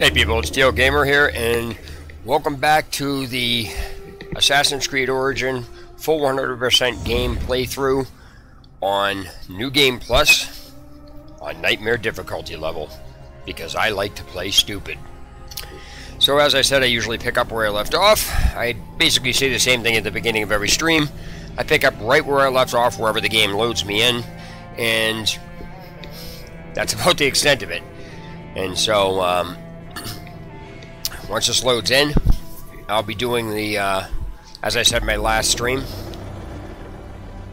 Hey people, it's Steel Gamer here, and welcome back to the Assassin's Creed Origin full 100% game playthrough on New Game Plus on Nightmare difficulty level, because I like to play stupid. So as I said, I usually pick up where I left off. I basically say the same thing at the beginning of every stream. I pick up right where I left off, wherever the game loads me in, and that's about the extent of it. And so, once this loads in, I'll be doing the, as I said in my last stream,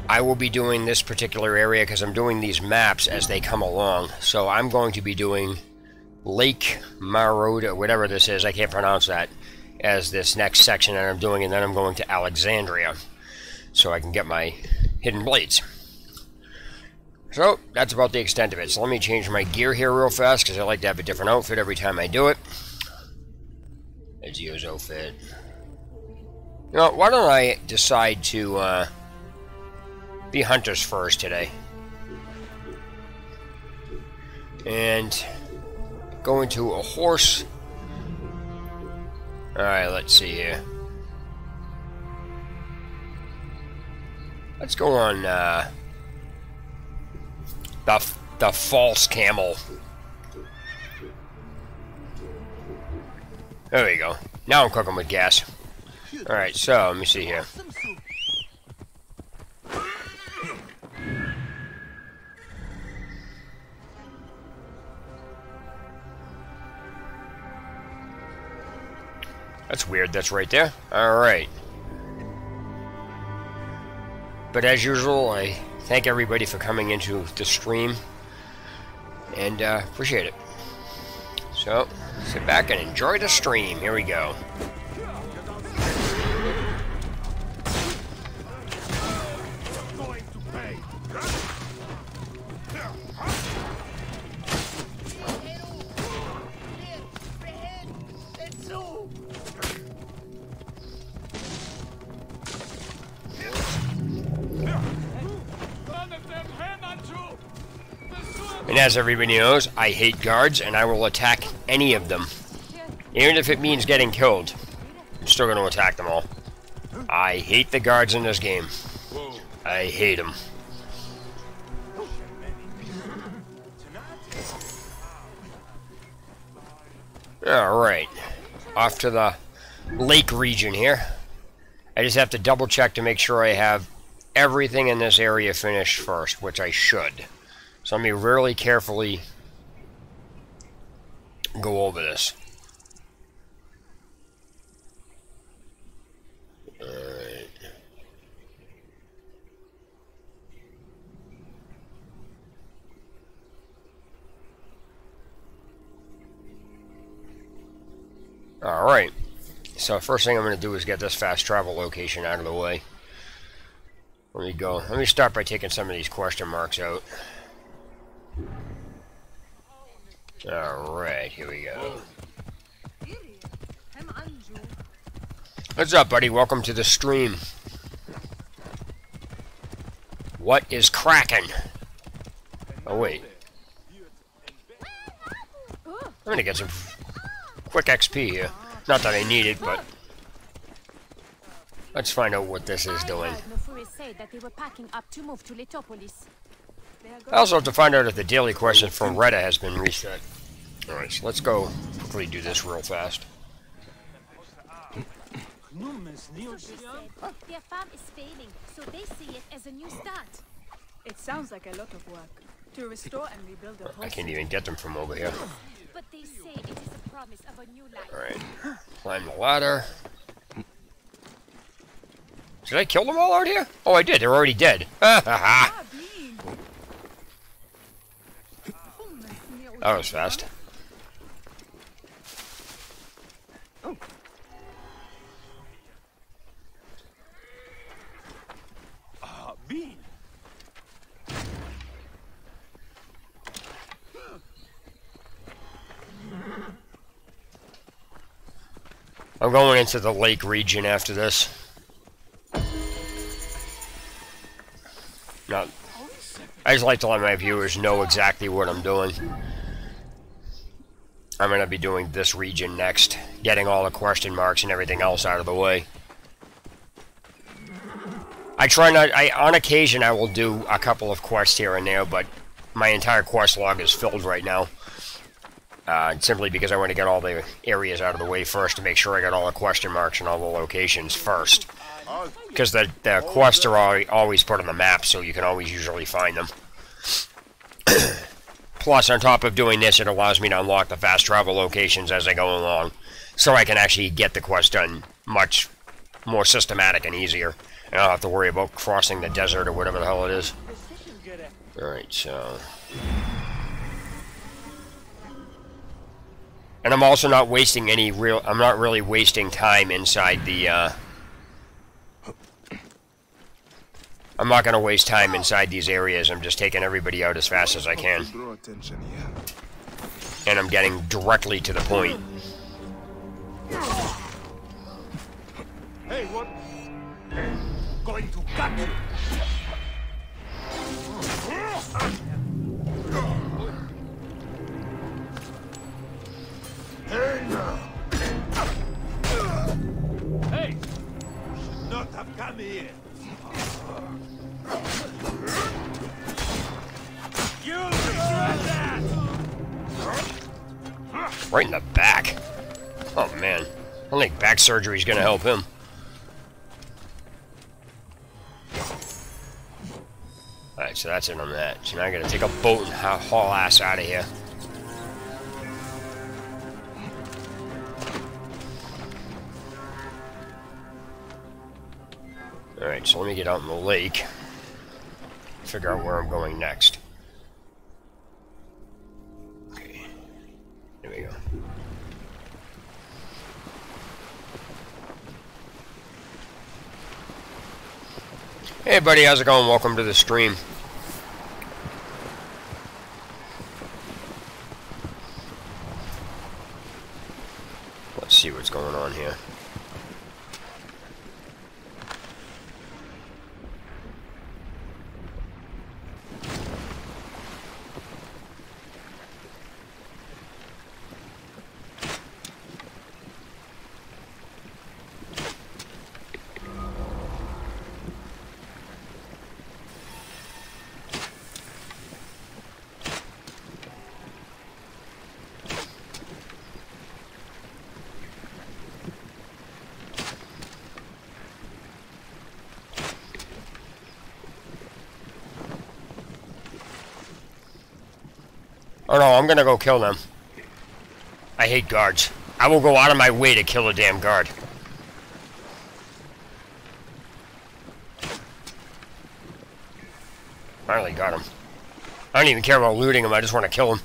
I will be doing this particular area because I'm doing these maps as they come along. So I'm going to be doing Lake Marode, whatever this is, I can't pronounce that, as this next section that I'm doing, and then I'm going to Alexandria so I can get my hidden blades. So that's about the extent of it. So let me change my gear here real fast because I like to have a different outfit every time I do it. Ezio's outfit. You know, why don't I decide to be hunters first today, and go into a horse. Alright, let's see here. Let's go on the false camel. There we go. Now I'm cooking with gas. Alright, so let me see here. That's weird, that's right there. Alright. But as usual, I thank everybody for coming into the stream, and appreciate it. So, sit back and enjoy the stream. Here we go. And as everybody knows, I hate guards, and I will attack any of them. Even if it means getting killed, I'm still going to attack them all. I hate the guards in this game. I hate them. Alright. Off to the lake region here. I just have to double check to make sure I have everything in this area finished first, which I should. So let me really carefully go over this. Alright. Alright. So first thing I'm going to do is get this fast travel location out of the way. Let me go. Let me start by taking some of these question marks out. Alright, here we go. What's up, buddy? Welcome to the stream. What is cracking? Oh, wait. I'm gonna get some quick XP here. Not that I need it, but let's find out what this is doing. I also have to find out if the daily question from Reddit has been reset. Alright, so let's go quickly do this real fast. Their farm is failing, so they see it as a new start. It sounds like a lot of work to restore and rebuild the whole. I can't even get them from over here. But they say it is a promise of a new life. Alright, climb the ladder. Did I kill them all out here? Oh, I did. They're already dead. Ha ha ha! That was fast. I'm going into the lake region after this. Not, I just like to let my viewers know exactly what I'm doing. I'm going to be doing this region next, getting all the question marks and everything else out of the way. I try not, on occasion I will do a couple of quests here and there, but my entire quest log is filled right now. Simply because I want to get all the areas out of the way first to make sure I got all the question marks and all the locations first. Because the quests are always put on the map, so you can always usually find them. Plus, on top of doing this, it allows me to unlock the fast travel locations as I go along, so I can actually get the quest done much more systematic and easier. And I don't have to worry about crossing the desert or whatever the hell it is. Alright, so... And I'm also not wasting any real... I'm not really wasting time inside the, I'm not going to waste time inside these areas. I'm just taking everybody out as fast as I can. And I'm getting directly to the point. Hey, what? Going to cut you. Hey now. Hey! You should not have come here. You'll regret that! Right in the back. Oh man. I don't think back surgery is going to help him. Alright, so that's it on that. So now I got to take a boat and haul ass out of here. Alright, so let me get out in the lake. Figure out where I'm going next. Okay. There we go. Hey buddy, how's it going? Welcome to the stream. Let's see what's going on here. Oh no, I'm gonna go kill them. I hate guards. I will go out of my way to kill a damn guard. Finally got him. I don't even care about looting him, I just want to kill him.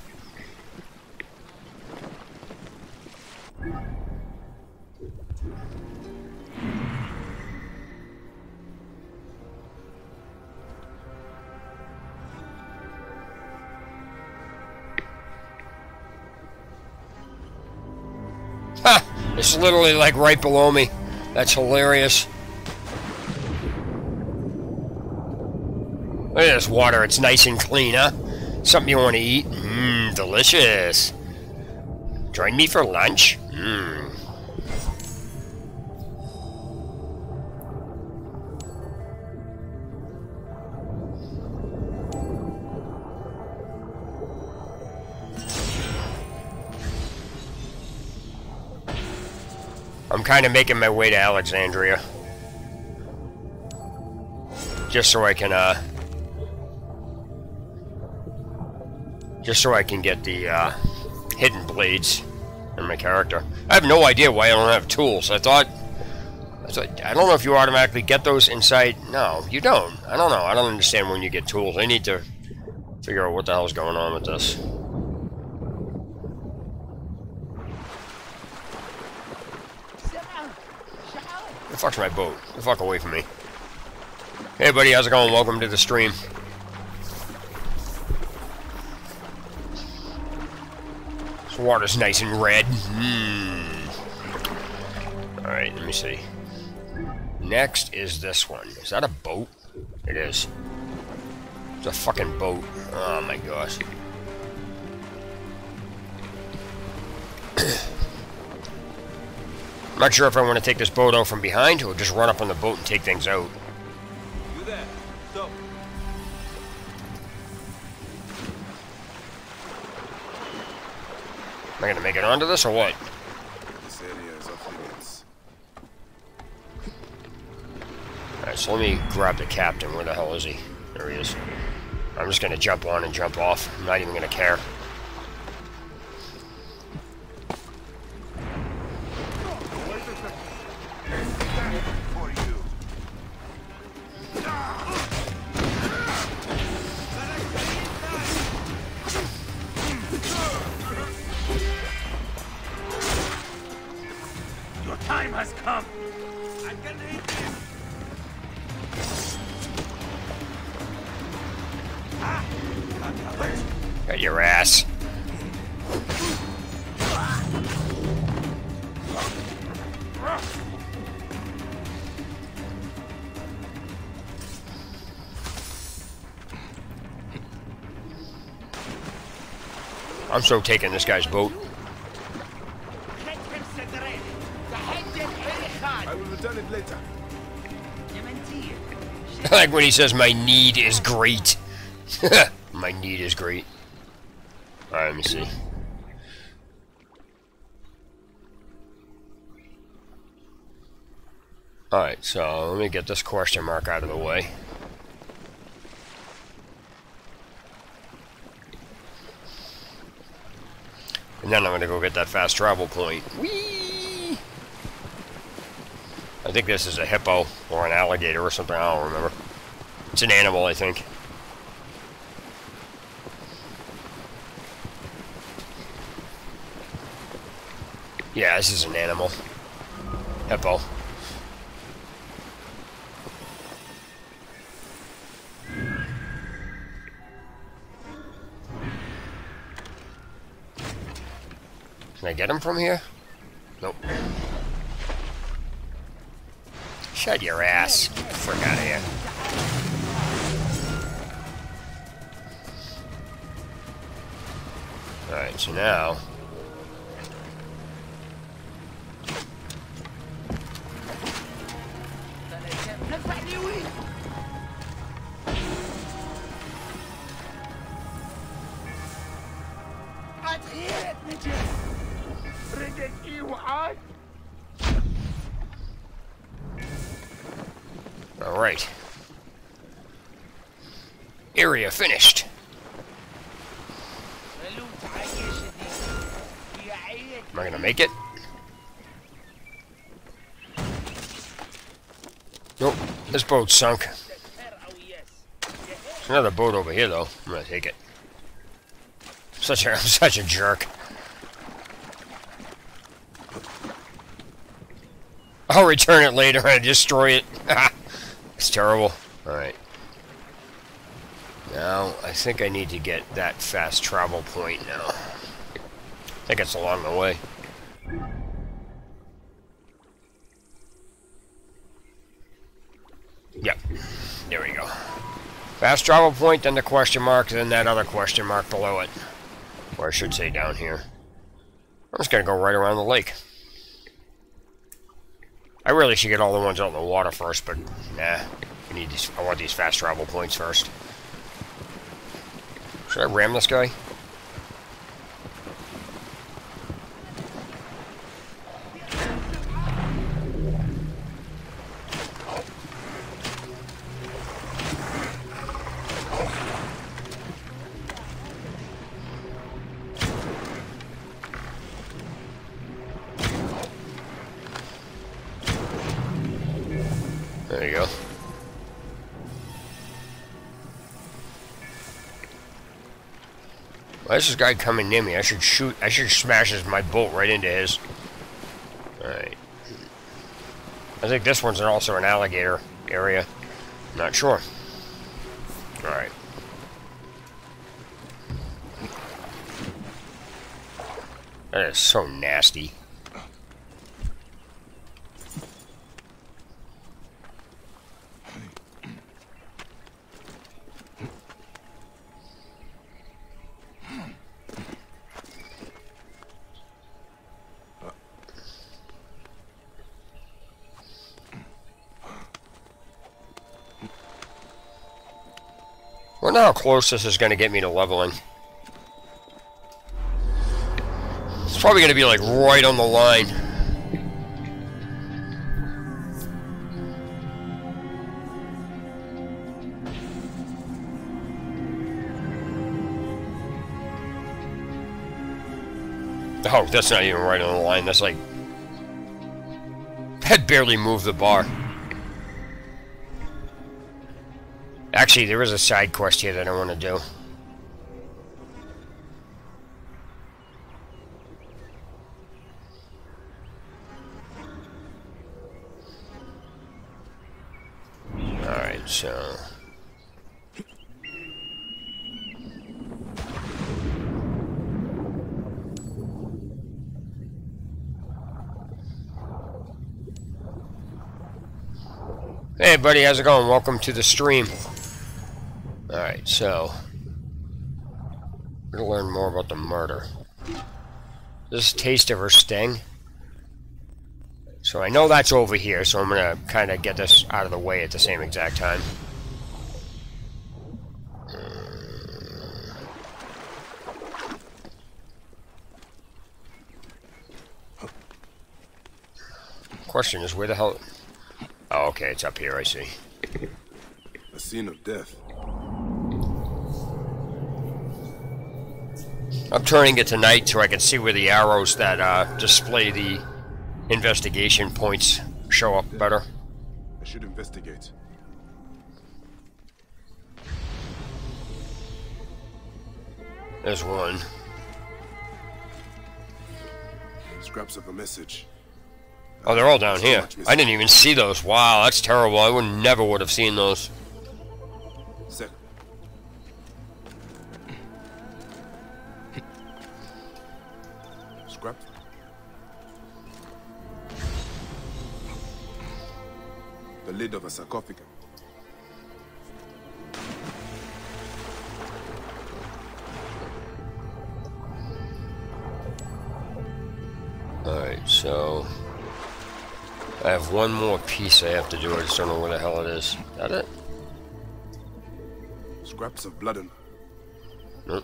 It's literally like right below me. That's hilarious. Look at this water. It's nice and clean, huh? Something you want to eat? Mmm, delicious. Join me for lunch? Mmm. I'm kind of making my way to Alexandria. Just so I can, get the, hidden blades in my character. I have no idea why I don't have tools. I don't know if you automatically get those inside. No, you don't. I don't know. I don't understand when you get tools. I need to figure out what the hell's going on with this. The fuck's my boat? Get the fuck away from me. Hey buddy, how's it going? Welcome to the stream. This water's nice and red. Alright, let me see. Next is this one. Is that a boat? It is. It's a fucking boat. Oh my gosh. I'm not sure if I want to take this boat out from behind or just run up on the boat and take things out. You there? Stop. Am I going to make it onto this or what? This area is off limits. Alright, so let me grab the captain. Where the hell is he? There he is. I'm just going to jump on and jump off. I'm not even going to care. For you. Your time has come. I can read this. Got your ass. I'm so taking this guy's boat. I will return it later. I like when he says my need is great. My need is great. Alright, let me see. Alright, so let me get this question mark out of the way. And then I'm going to go get that fast travel point. Whee! I think this is a hippo or an alligator or something. I don't remember. It's an animal, I think. Yeah, this is an animal. Hippo. Can I get him from here? Nope. Shut your ass. Frick out of here. Alright, so now... Alright. Area finished. Am I gonna make it? Nope. This boat's sunk. There's another boat over here, though. I'm gonna take it. I'm such a jerk. I'll return it later and destroy it. It's terrible. Alright. Now, I think I need to get that fast travel point now. I think it's along the way. Yep. There we go. Fast travel point, then the question mark, then that other question mark below it. Or I should say down here. I'm just gonna go right around the lake. I really should get all the ones out in the water first, but nah. I want these fast travel points first. Should I ram this guy? There you go. Why is this guy coming near me? I should shoot. I should smash my bolt right into his. Alright. I think this one's also an alligator area. Not sure. Alright. That is so nasty. wonder how close this is going to get me to leveling. It's probably going to be like right on the line. Oh, that's not even right on the line. That's like... That barely moved the bar. Actually, there is a side quest here that I want to do. Alright, so... Hey buddy, how's it going? Welcome to the stream. Alright, so we're gonna learn more about the murder. This is Taste of Her Sting. So I know that's over here, so I'm gonna kinda get this out of the way at the same exact time. Question is, where the hell... Oh, okay, it's up here, I see. A scene of death. I'm turning it to night so I can see where the arrows that display the investigation points show up better. I should investigate. There's one. Scraps of a message. Oh, they're all down here. I didn't even see those. Wow, that's terrible. I never would have seen those. Set. Scrap. The lid of a sarcophagus. Alright, so... I have one more piece I have to do. I just don't know where the hell it is. Is that it? Scraps of blood and... Nope.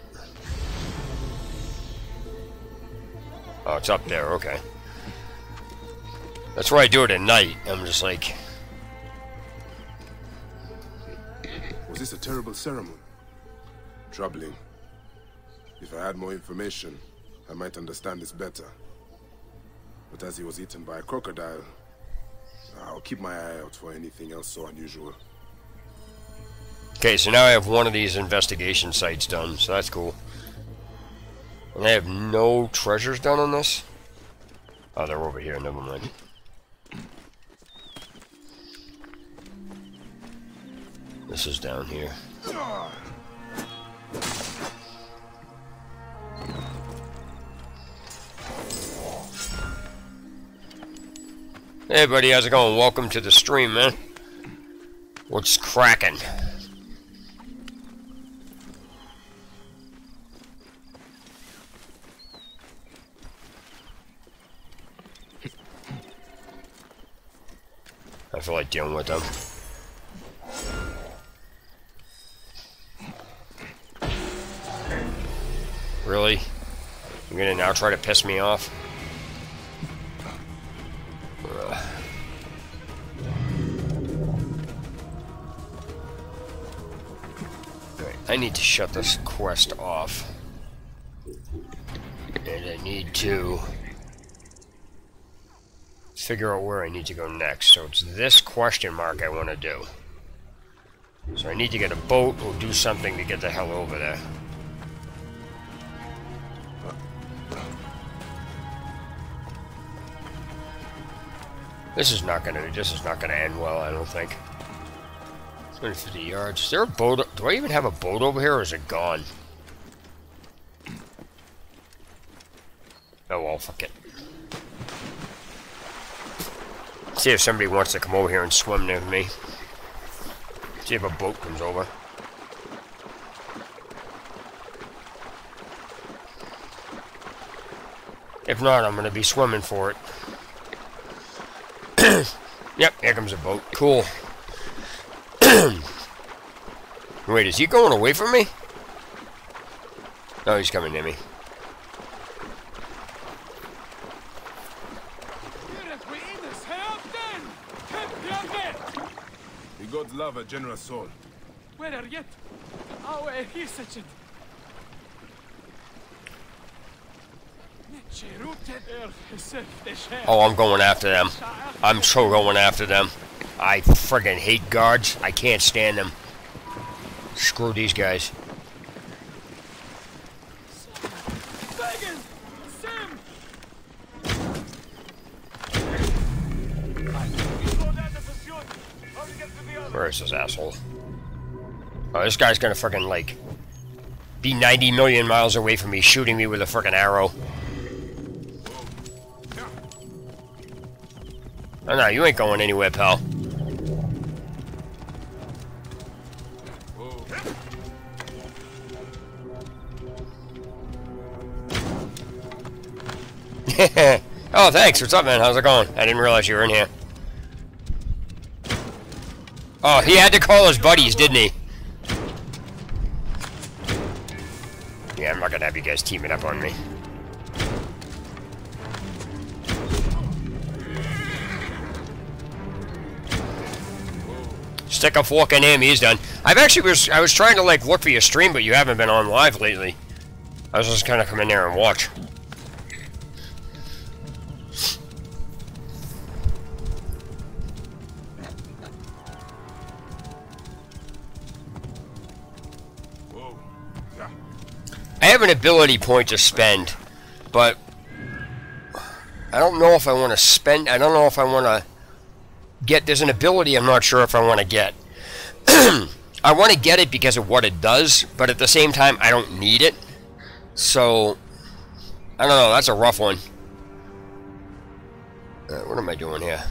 Oh, it's up there. Okay. That's where I do it at night. I'm just like... Was this a terrible ceremony? Troubling. If I had more information, I might understand this better. But as he was eaten by a crocodile, I'll keep my eye out for anything else so unusual. Okay, so now I have one of these investigation sites done, so that's cool. And I have no treasures done on this? Oh, they're over here, never mind. This is down here. Hey buddy, how's it going? Welcome to the stream, man. What's cracking? I feel like dealing with them. Really? You're gonna now try to piss me off? I need to shut this quest off. And I need to figure out where I need to go next. So it's this question mark I want to do. So I need to get a boat or do something to get the hell over there. This is not gonna end well, I don't think. 250 yards. Is there a boat? Do I even have a boat over here, or is it gone? Oh well, fuck it. See if somebody wants to come over here and swim with me. See if a boat comes over. If not, I'm gonna be swimming for it. Yep, here comes a boat. Cool. Wait, is he going away from me? No, he's coming near me. We got lava, General Sol. Where are you? Oh, here's such a... Oh, I'm going after them. I'm so going after them. I friggin' hate guards. I can't stand them. Screw these guys. Where is this asshole? Oh, this guy's gonna frickin' like be 90 million miles away from me, shooting me with a frickin' arrow. Oh no, you ain't going anywhere, pal. Oh, thanks. What's up, man? How's it going? I didn't realize you were in here. Oh, he had to call his buddies, didn't he? Yeah, I'm not gonna have you guys teaming up on me. Stick a fork in him, he's done. I was trying to like look for your stream, but you haven't been on live lately. I was just gonna come in there and watch. I have an ability point to spend, but I don't know if I want to spend. I don't know if I want to get. There's an ability I'm not sure if I want to get. I want to get it because of what it does, but at the same time, I don't need it. So, I don't know. That's a rough one. What am I doing here?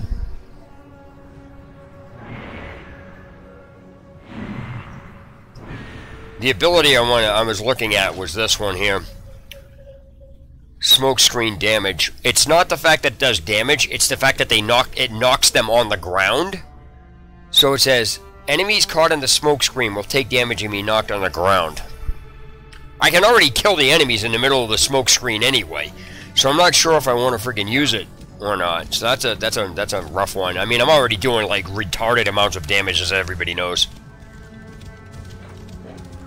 The ability I was looking at was this one here. Smoke screen damage. It's not the fact that it does damage, it's the fact that it knocks them on the ground. So it says, enemies caught in the smoke screen will take damage and be knocked on the ground. I can already kill the enemies in the middle of the smoke screen anyway. So I'm not sure if I want to freaking use it or not. So that's a rough one. I mean, I'm already doing like retarded amounts of damage, as everybody knows.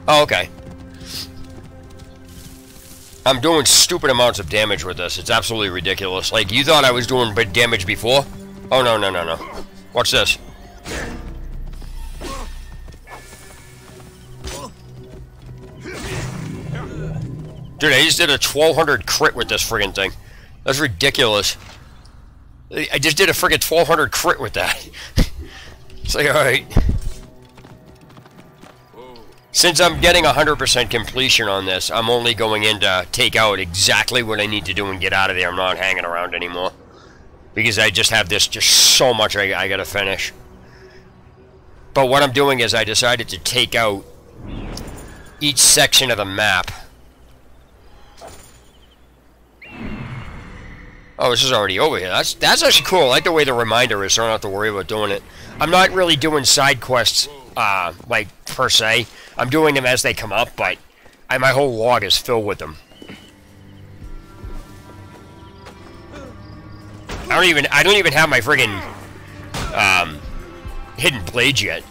Oh, okay. I'm doing stupid amounts of damage with this. It's absolutely ridiculous. Like, you thought I was doing big damage before? Oh, no, no, no, no. Watch this. Dude, I just did a 1200 crit with this friggin' thing. That's ridiculous. I just did a friggin' 1200 crit with that. It's like, alright. Since I'm getting 100% completion on this, I'm only going in to take out exactly what I need to do and get out of there. I'm not hanging around anymore. Because I just have this, just so much I gotta finish. But what I'm doing is I decided to take out each section of the map. Oh, this is already over here. That's actually cool. I like the way the reminder is, so I don't have to worry about doing it. I'm not really doing side quests, like, per se. I'm doing them as they come up, but my whole log is filled with them. I don't even have my friggin' hidden blades yet.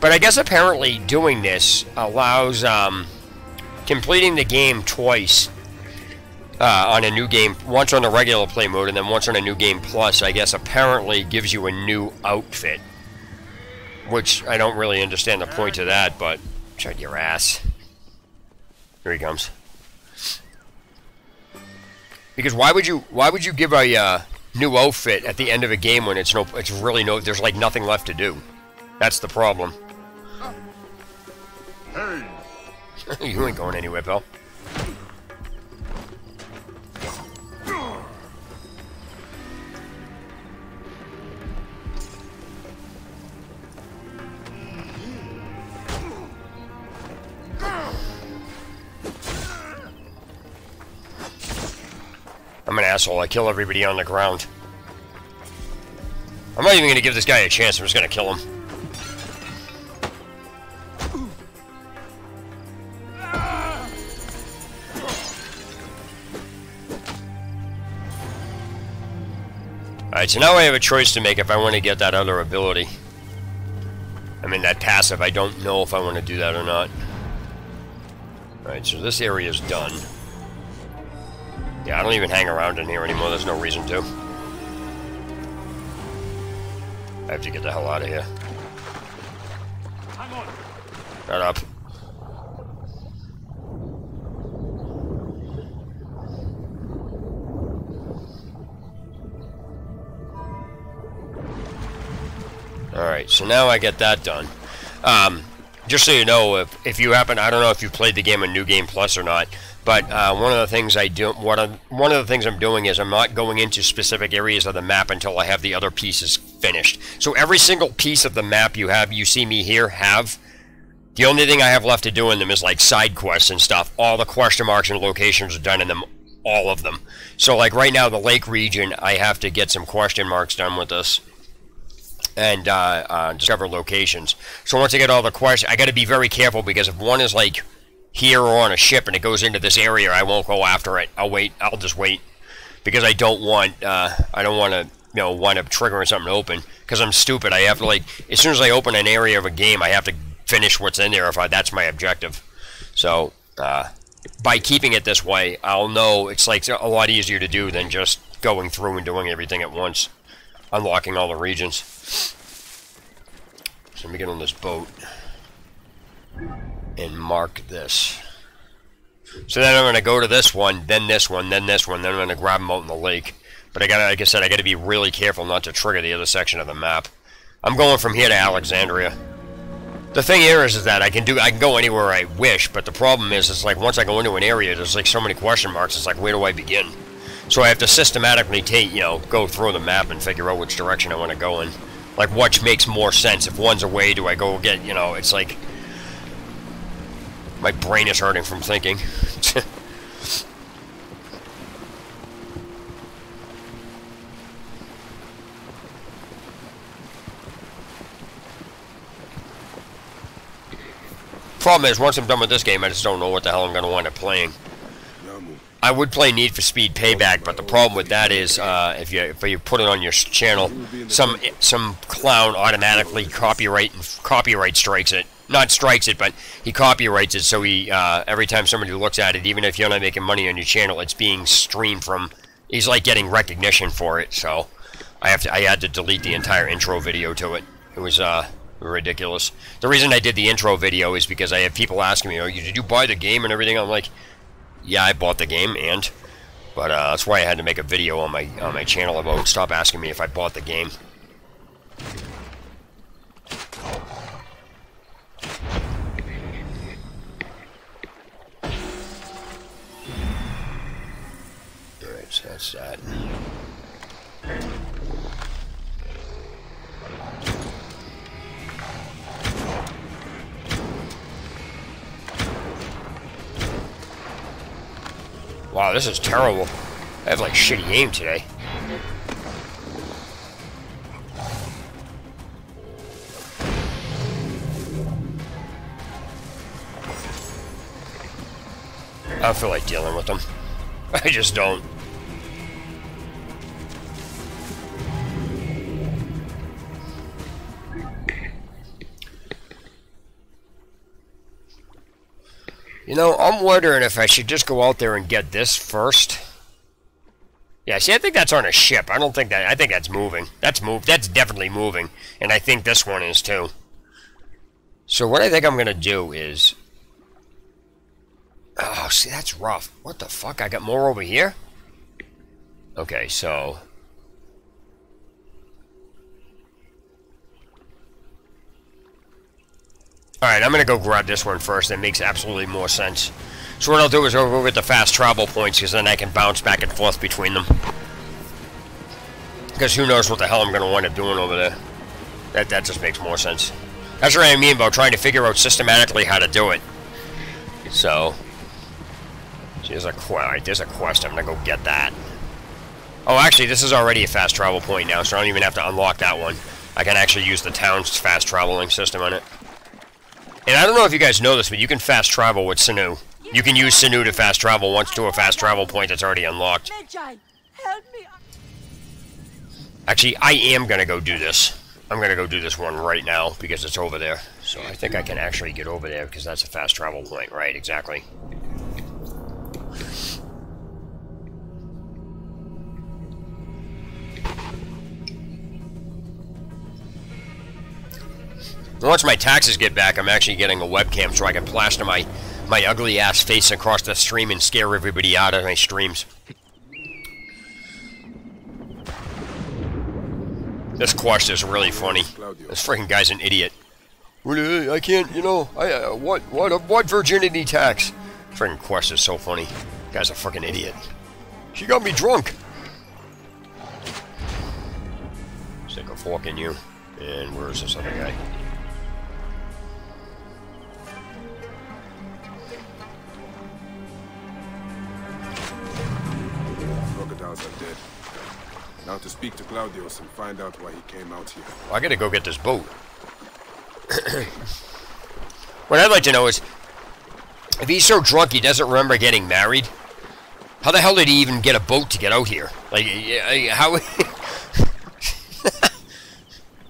But I guess apparently doing this allows completing the game twice on a new game, once on the regular play mode and then once on a new game plus, I guess apparently gives you a new outfit. Which I don't really understand the point of that, but shut your ass. Here he comes. Because why would you give a new outfit at the end of a game when there's like nothing left to do? That's the problem. Hey! You ain't going anywhere, pal. I'm an asshole. I kill everybody on the ground. I'm not even going to give this guy a chance. I'm just going to kill him. Alright, so now I have a choice to make if I want to get that other ability. I mean, that passive. I don't know if I want to do that or not. Alright, so this area is done. Yeah, I don't even hang around in here anymore. There's no reason to. I have to get the hell out of here. Hang on. Shut up. Alright, so now I get that done. Just so you know, if you happen, I don't know if you played the game on New Game Plus or not, but one of the things one of the things I'm doing is I'm not going into specific areas of the map until I have the other pieces finished. So every single piece of the map you see me here have, the only thing I have left to do in them is like side quests and stuff. All the question marks and locations are done in them, all of them. So like right now, the lake region, I have to get some question marks done with this. And discover locations. So once I get all the questions, I got to be very careful, because if one is like here or on a ship and it goes into this area, I won't go after it. I'll wait. I'll just wait, because I don't want to wind up triggering something open, because I'm stupid. I have to, like, as soon as I open an area of a game, I have to finish what's in there if that's my objective. So by keeping it this way, I'll know it's like a lot easier to do than just going through and doing everything at once, unlocking all the regions. So let me get on this boat and mark this. So then I'm going to go to this one, then this one, then this one, then I'm going to grab them out in the lake. But I got, like I said, I got to be really careful not to trigger the other section of the map. I'm going from here to Alexandria. The thing here is that I can go anywhere I wish, but the problem is, it's like once I go into an area, there's like so many question marks. It's like, where do I begin? So I have to systematically go through the map and figure out which direction I want to go in. Like, what makes more sense? If one's away, do I go get, it's like, my brain is hurting from thinking. Problem is, once I'm done with this game, I just don't know what the hell I'm going to wind up playing. I would play Need for Speed Payback, but the problem with that is, if you put it on your channel, some clown automatically copyright strikes it. Not strikes it, but he copyrights it. So he every time somebody looks at it, even if you're not making money on your channel, it's being streamed from. He's like getting recognition for it. So I had to delete the entire intro video to it. It was ridiculous. The reason I did the intro video is because I have people asking me, "Oh, did you buy the game and everything?" I'm like, yeah, I bought the game, but that's why I had to make a video on my channel about stop asking me if I bought the game. Alright, so that's that. Wow, this is terrible. I have like shitty aim today. I don't feel like dealing with them. I just don't. I'm wondering if I should just go out there and get this first. Yeah, see, I think that's on a ship. I don't think that. I think that's moving. That's definitely moving. And I think this one is too. So what I think I'm going to do is... Oh, see, that's rough. What the fuck? I got more over here? Okay, so... Alright, I'm going to go grab this one first. That makes absolutely more sense. So what I'll do is over with the fast travel points, because then I can bounce back and forth between them. Because who knows what the hell I'm going to wind up doing over there. That just makes more sense. That's what I mean about trying to figure out systematically how to do it. So... There's a quest. I'm going to go get that. Oh, actually, this is already a fast travel point now, so I don't even have to unlock that one. I can actually use the town's fast traveling system on it. And I don't know if you guys know this, but you can fast travel with Sanu. You can use Sanu to fast travel once to a fast travel point that's already unlocked. Magi, help me. Actually, I am going to go do this. I'm going to go do this one right now because it's over there. So I think I can actually get over there because that's a fast travel point. Right, exactly. Once my taxes get back, I'm actually getting a webcam so I can plaster my ugly ass face across the stream and scare everybody out of my streams. This quest is really funny. This freaking guy's an idiot. I can't, you know, what virginity tax? Freaking quest is so funny. Guy's a freaking idiot. She got me drunk. Stick a fork in you. And where's this other guy? Crocodiles are dead. Now to speak to Claudius and find out why he came out here. Well, I gotta go get this boat. What I'd like to know is, if he's so drunk he doesn't remember getting married, how the hell did he even get a boat to get out here? Like, how...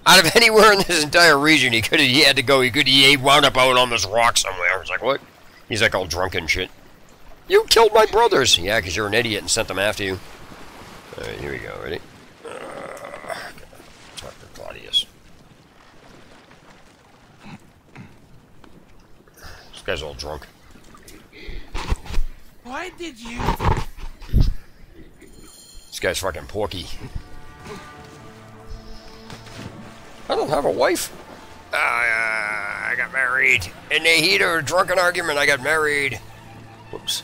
Out of anywhere in this entire region he had to go, he wound up out on this rock somewhere. I was like, what? He's like all drunk and shit. You killed my brothers! Yeah, because you're an idiot and sent them after you. Alright, here we go. Ready? Talk to Claudius. This guy's all drunk. Why did you? This guy's fucking porky. I don't have a wife. I got married. In the heat of a drunken argument, I got married. Whoops.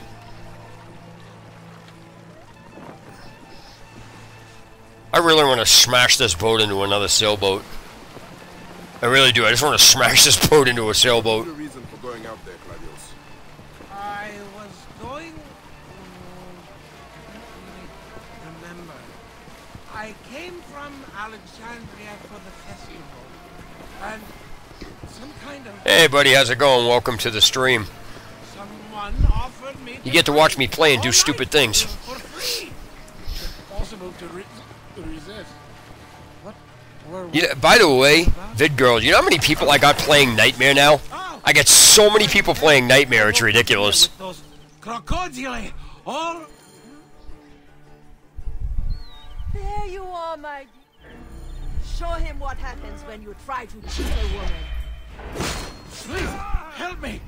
I really want to smash this boat into another sailboat. I really do. I just want to smash this boat into a sailboat. What's the reason for going out there, Claudius? I was going. Remember, I came from Alexandria for the festival, and some kind of. Hey, buddy, how's it going? Welcome to the stream. Someone offered me. You get to watch me play and do stupid things. For free. Is it possible to resist? What were we? By the way, VidGirl, you know how many people I got playing Nightmare now? I get so many people playing Nightmare, it's ridiculous. Those crocodile, all. There you are, my dear. Show him what happens when you try to cheat a woman. Please help me.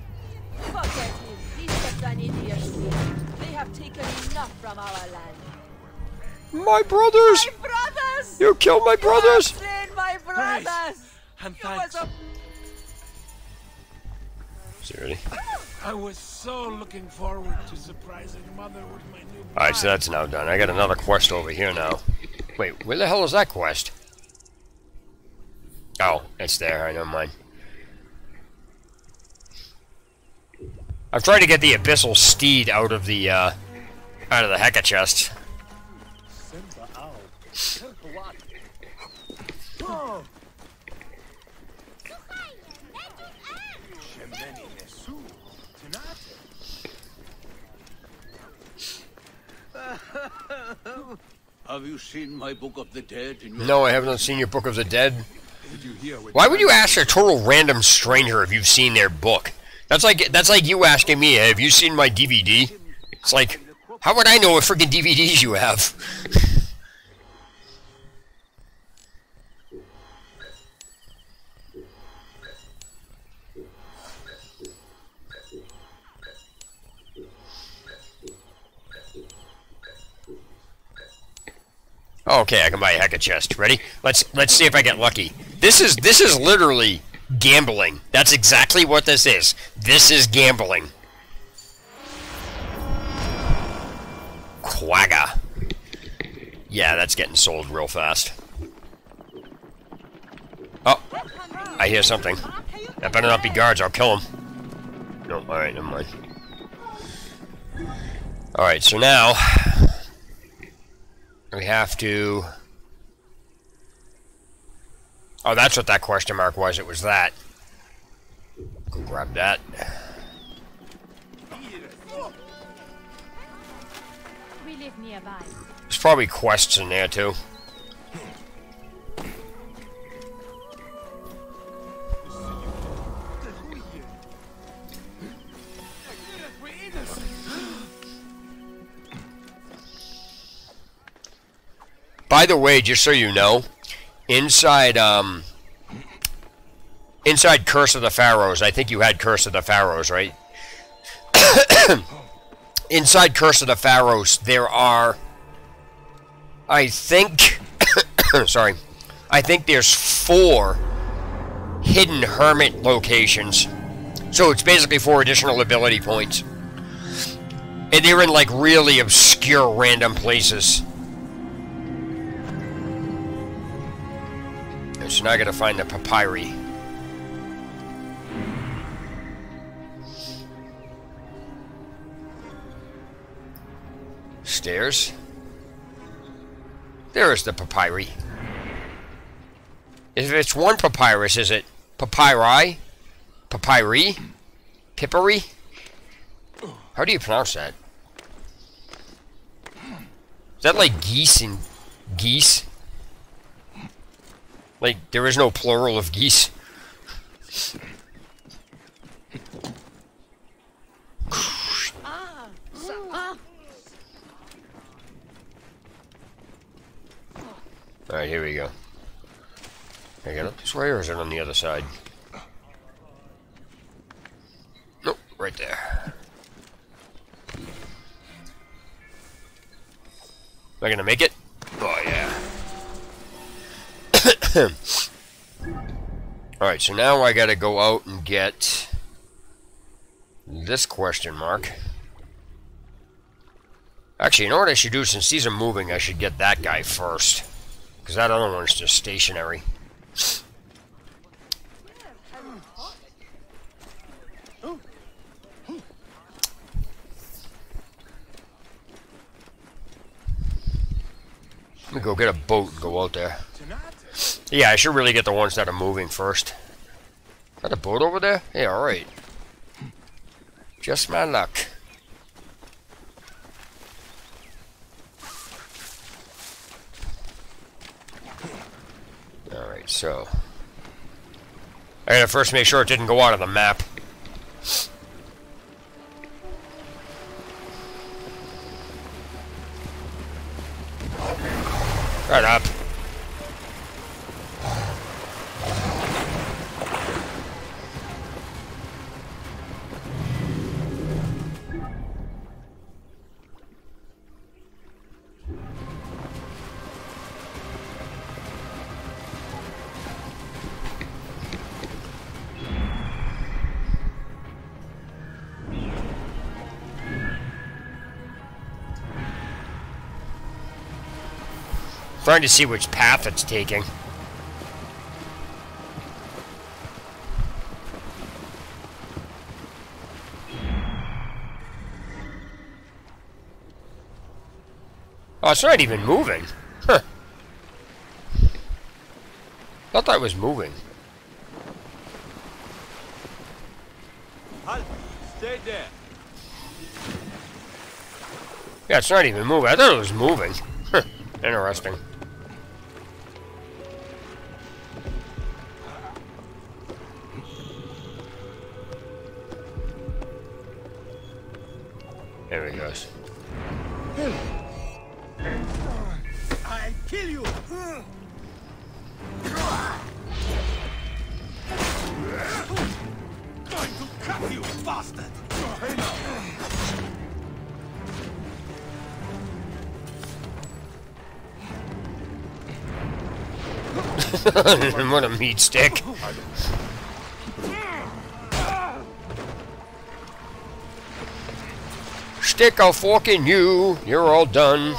Forget him. He's just an idiot. They have taken enough from our land. My brothers! My brothers! You killed my brothers! You have slain my brothers! And You was thanks. a... Seriously? I was so looking forward to surprising Mother with my new bride. Alright, so that's now done. I got another quest over here now. Wait, where the hell is that quest? Oh, it's there. I know mine. I've tried to get the Abyssal Steed out of the Hecka chest. Have you seen my Book of the Dead? No, I haven't seen your Book of the Dead. Did you hear what Why would you ask a total random stranger if you've seen their book? That's like you asking me, have you seen my DVD? It's like, how would I know what freaking DVDs you have? Okay, I can buy a Hecka chest. Ready? Let's see if I get lucky. This is literally gambling. That's exactly what this is. This is gambling. Quagga. Yeah, that's getting sold real fast. Oh, I hear something. That better not be guards. I'll kill them. No, all right, never mind. All right, so now we have to... Oh, that's what that question mark was. It was that. Go grab that. We live nearby. There's probably quests in there, too. By the way, just so you know, inside inside Curse of the Pharaohs, I think you had Curse of the Pharaohs, right? Inside Curse of the Pharaohs, there are, I think, sorry, I think there's 4 hidden hermit locations. So it's basically 4 additional ability points. And they're in like really obscure random places. And so now I gotta find the papyri. Stairs. There is the papyri. If it's one papyrus, is it papyri? Papyri? Pippery? How do you pronounce that? Is that like geese and geese? Like, there is no plural of geese? Alright, here we go. Can I get up this way, or is it on the other side? Nope, right there. Am I gonna make it? Oh, yeah. Alright, so now I gotta go out and get this question mark. Actually, you know what I should do? Since these are moving, I should get that guy first. Because that other one's just stationary. Let me go get a boat and go out there. Yeah, I should really get the ones that are moving first. Is that a boat over there? Hey, alright. Just my luck. Alright, so I gotta first make sure it didn't go out of the map. Right up. Trying to see which path it's taking. Oh, it's not even moving. Huh. Thought that was moving. Halt! Stay there. Yeah, it's not even moving. I thought it was moving. Huh. Interesting. There he goes. I'll kill you! Going to cut you, bastard! What a meat stick. Stick a fork in you. You're all done.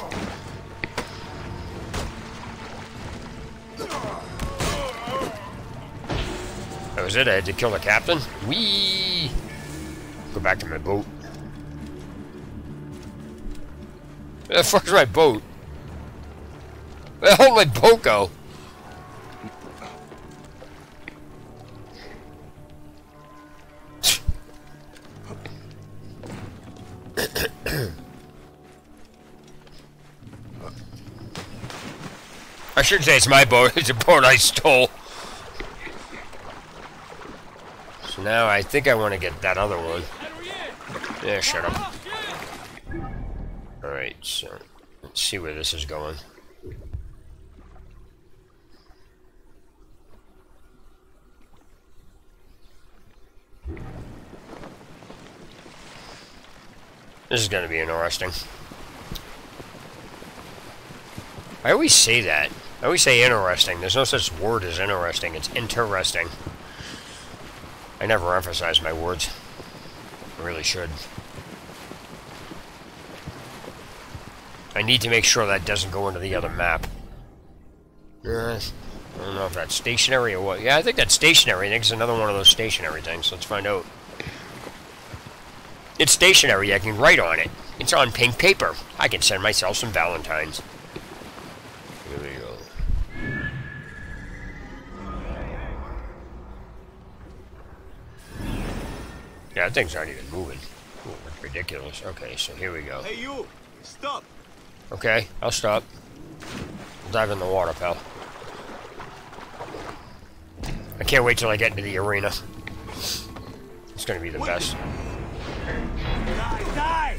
That was it. I had to kill the captain. Whee! Go back to my boat. Where the fuck's my boat? Where the hell did my boat go? I shouldn't say it's my boat, it's a boat I stole. So now I think I want to get that other one. Yeah, shut up. Alright, so let's see where this is going. This is going to be interesting. I always say that. I always say interesting. There's no such word as interesting. It's interesting. I never emphasize my words. I really should. I need to make sure that doesn't go into the other map. I don't know if that's stationary or what. Yeah, I think that's stationary. I think it's another one of those stationary things. Let's find out. It's stationary. I can write on it. It's on pink paper. I can send myself some Valentines. Here we go. Yeah, that thing's not even moving. Ooh, that's ridiculous. Okay, so here we go. Hey, you! Stop! Okay, I'll stop. I'll dive in the water, pal. I can't wait till I get into the arena. It's gonna be the best. Die! Die!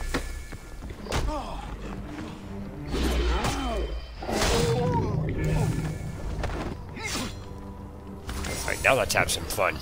Alright, now let's have some fun.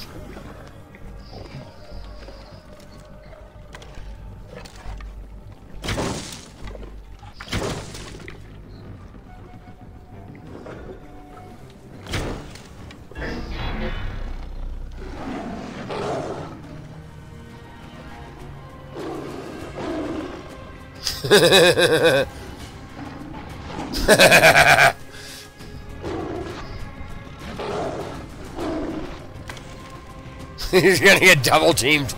He's gonna get double teamed.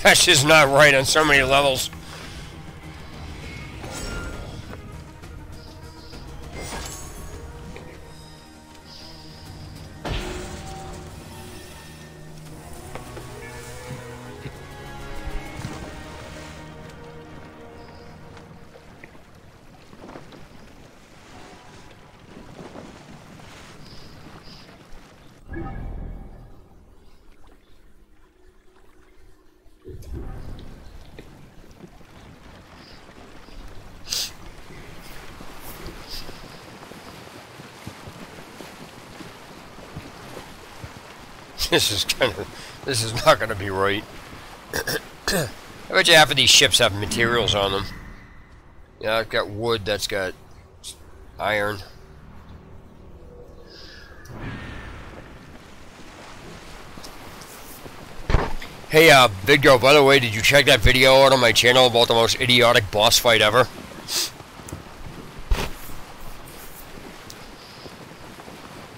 That's just not right on so many levels. This is not gonna be right. I bet you half of these ships have materials on them. Yeah, I've got wood, that's got iron. Hey, Vidgo, by the way, did you check that video out on my channel about the most idiotic boss fight ever?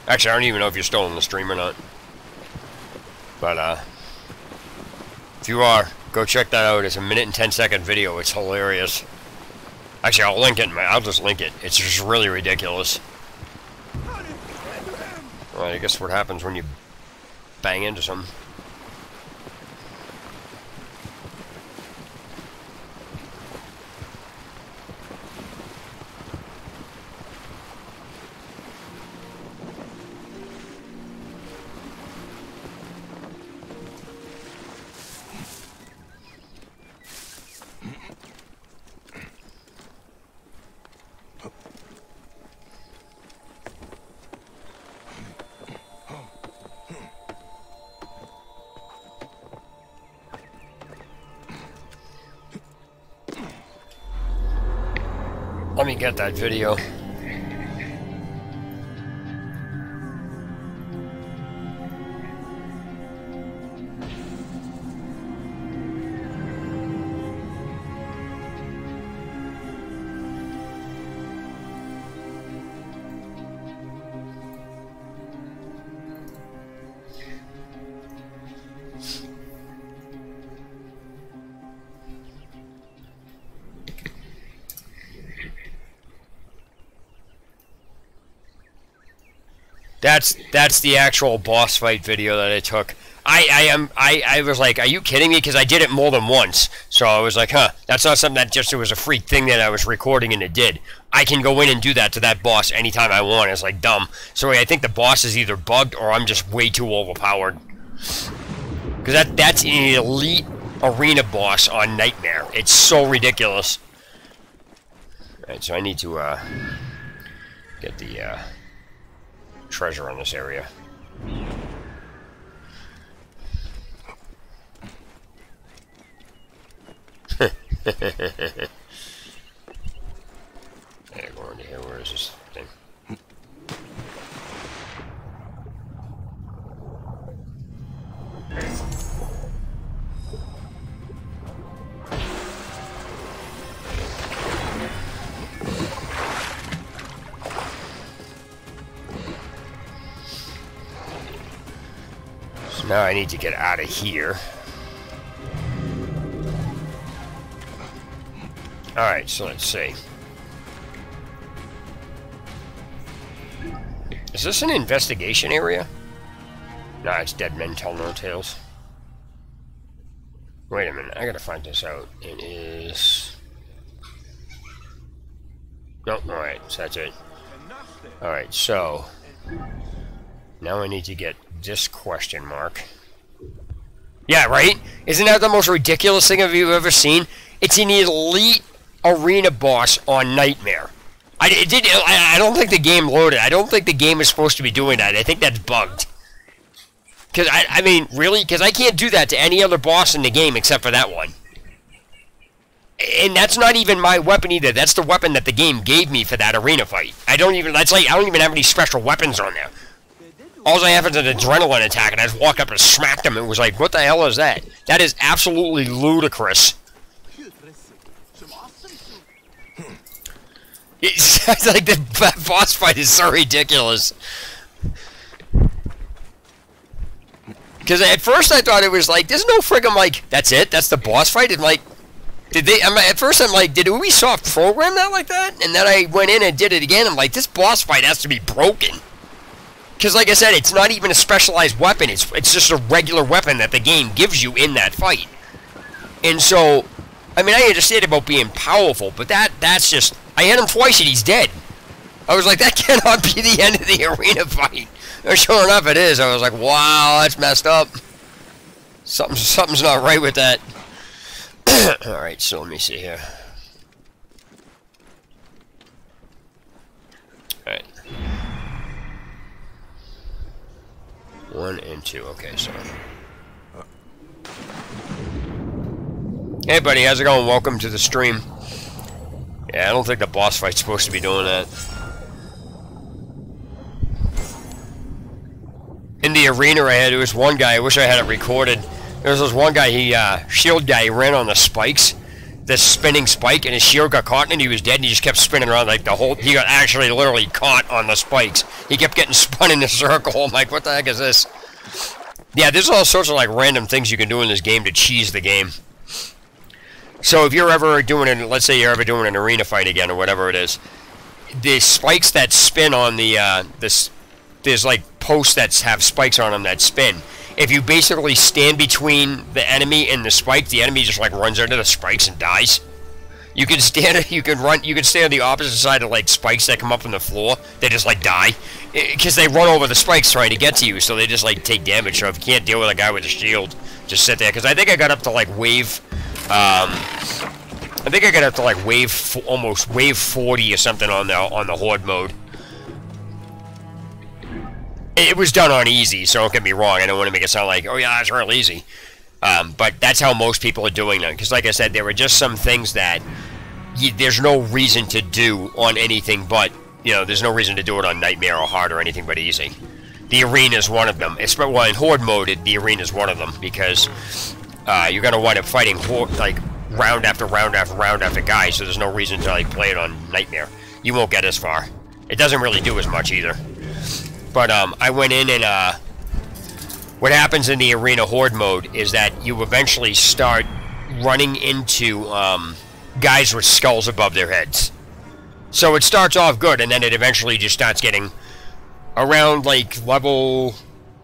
Actually, I don't even know if you're still in the stream or not. But, if you are, go check that out. It's a 1 and 10-second video. It's hilarious. Actually, I'll link it. I'll just link it. It's just really ridiculous. Well, I guess what happens when you bang into something. Let me get that video. That's the actual boss fight video that I took. I was like, are you kidding me? Because I did it more than once. So I was like, huh, that's not something that just it was a freak thing that I was recording and it did. I can go in and do that to that boss anytime I want. It's like dumb. So I think the boss is either bugged or I'm just way too overpowered. Because that's an elite arena boss on Nightmare. It's so ridiculous. Alright, so I need to get the treasure on this area. Yeah, go into here. Where is this thing? So now I need to get out of here. Alright, so let's see. Is this an investigation area? Nah, it's dead men tell no tales. Wait a minute, I gotta find this out. It is... Nope, alright, so that's it. Alright, so... Now I need to get this question mark. Yeah, right? Isn't that the most ridiculous thing you've ever seen? It's an elite arena boss on Nightmare. I don't think the game loaded. I don't think the game is supposed to be doing that. I think that's bugged. Because, I mean, really? Because I can't do that to any other boss in the game except for that one. And that's not even my weapon either. That's the weapon that the game gave me for that arena fight. I don't even have any special weapons on there. All I have is an adrenaline attack, and I just walked up and smacked him and was like, what the hell is that? That is absolutely ludicrous. It's like the boss fight is so ridiculous. Because at first I thought it was like, there's no friggin' like, that's it? That's the boss fight? And like, at first I'm like, did Ubisoft program that like that? And then I went in and did it again. I'm like, this boss fight has to be broken. Because like I said, it's not even a specialized weapon. It's just a regular weapon that the game gives you in that fight. And so, I mean, I understand about being powerful, but that's just... I hit him twice and he's dead. I was like, that cannot be the end of the arena fight. And sure enough, it is. I was like, wow, that's messed up. Something's not right with that. Alright, so let me see here. Alright. 1 and 2. Okay, so... Hey, buddy, how's it going? Welcome to the stream. Yeah, I don't think the boss fight's supposed to be doing that. In the arena there was one guy, I wish I had it recorded. There was this one guy, shield guy, he ran on the spikes, the spinning spike, and his shield got caught and he was dead, and he just kept spinning around like he got actually literally caught on the spikes. He kept getting spun in a circle. I'm like, what the heck is this? Yeah, there's all sorts of like random things you can do in this game to cheese the game. So if you're ever doing it, let's say you're ever doing an arena fight again or whatever it is, the spikes that spin on the, there's like posts that have spikes on them that spin. If you basically stand between the enemy and the spike, the enemy just like runs under the spikes and dies. You can stand, you can stand on the opposite side of like spikes that come up from the floor. They just like die because they run over the spikes trying to get to you, so they just like take damage. So if you can't deal with a guy with a shield, just sit there. Because I think I got up to like wave. I think I got up to like almost wave 40 or something on the horde mode. It was done on easy, so don't get me wrong. I don't want to make it sound like, oh yeah, it's real easy. But that's how most people are doing them. Because like I said, there were just some things that there's no reason to do on anything but, you know, there's no reason to do it on Nightmare or Hard or anything but easy. The arena is one of them. Well, in horde mode, the arena is one of them because you're going to wind up fighting like round after round after round after guys, so there's no reason to like play it on Nightmare. You won't get as far. It doesn't really do as much either. But I went in and what happens in the arena horde mode is that you eventually start running into guys with skulls above their heads. So it starts off good, and then it eventually just starts getting around like level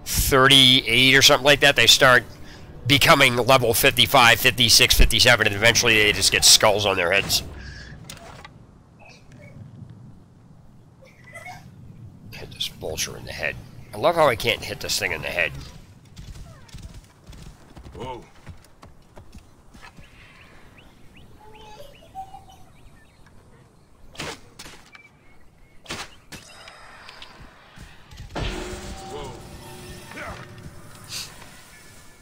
38 or something like that, they start becoming level 55, 56, 57, and eventually they just get skulls on their heads. Hit this vulture in the head. I love how I can't hit this thing in the head. Whoa.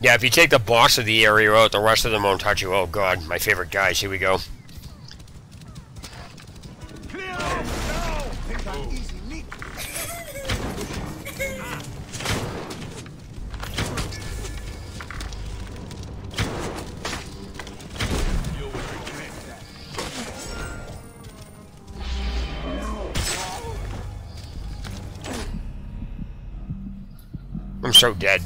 Yeah, if you take the boss of the area out, the rest of them won't touch you. Oh god, my favorite guys. Here we go. Clear off now! Think I'm easy meat. You will regret that. I'm so dead.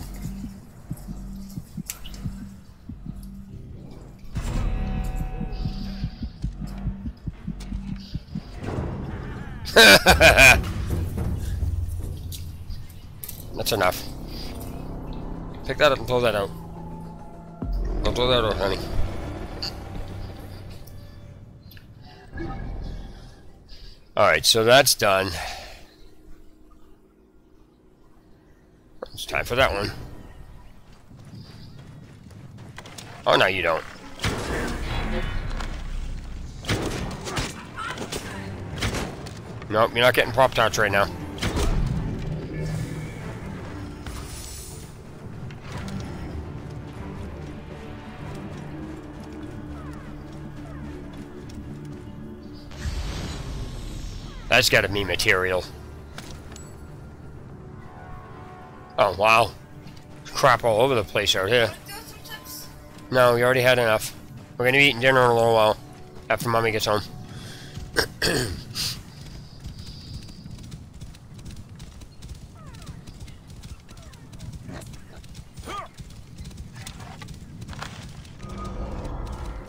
That's enough. Pick that up and throw that out. Don't throw that out, honey. Alright, so that's done. It's time for that one. Oh, no, you don't. Nope, you're not getting prop touch right now. That's gotta be material. Oh, wow. Crap all over the place out here. No, we already had enough. We're gonna be eating dinner in a little while. After Mommy gets home.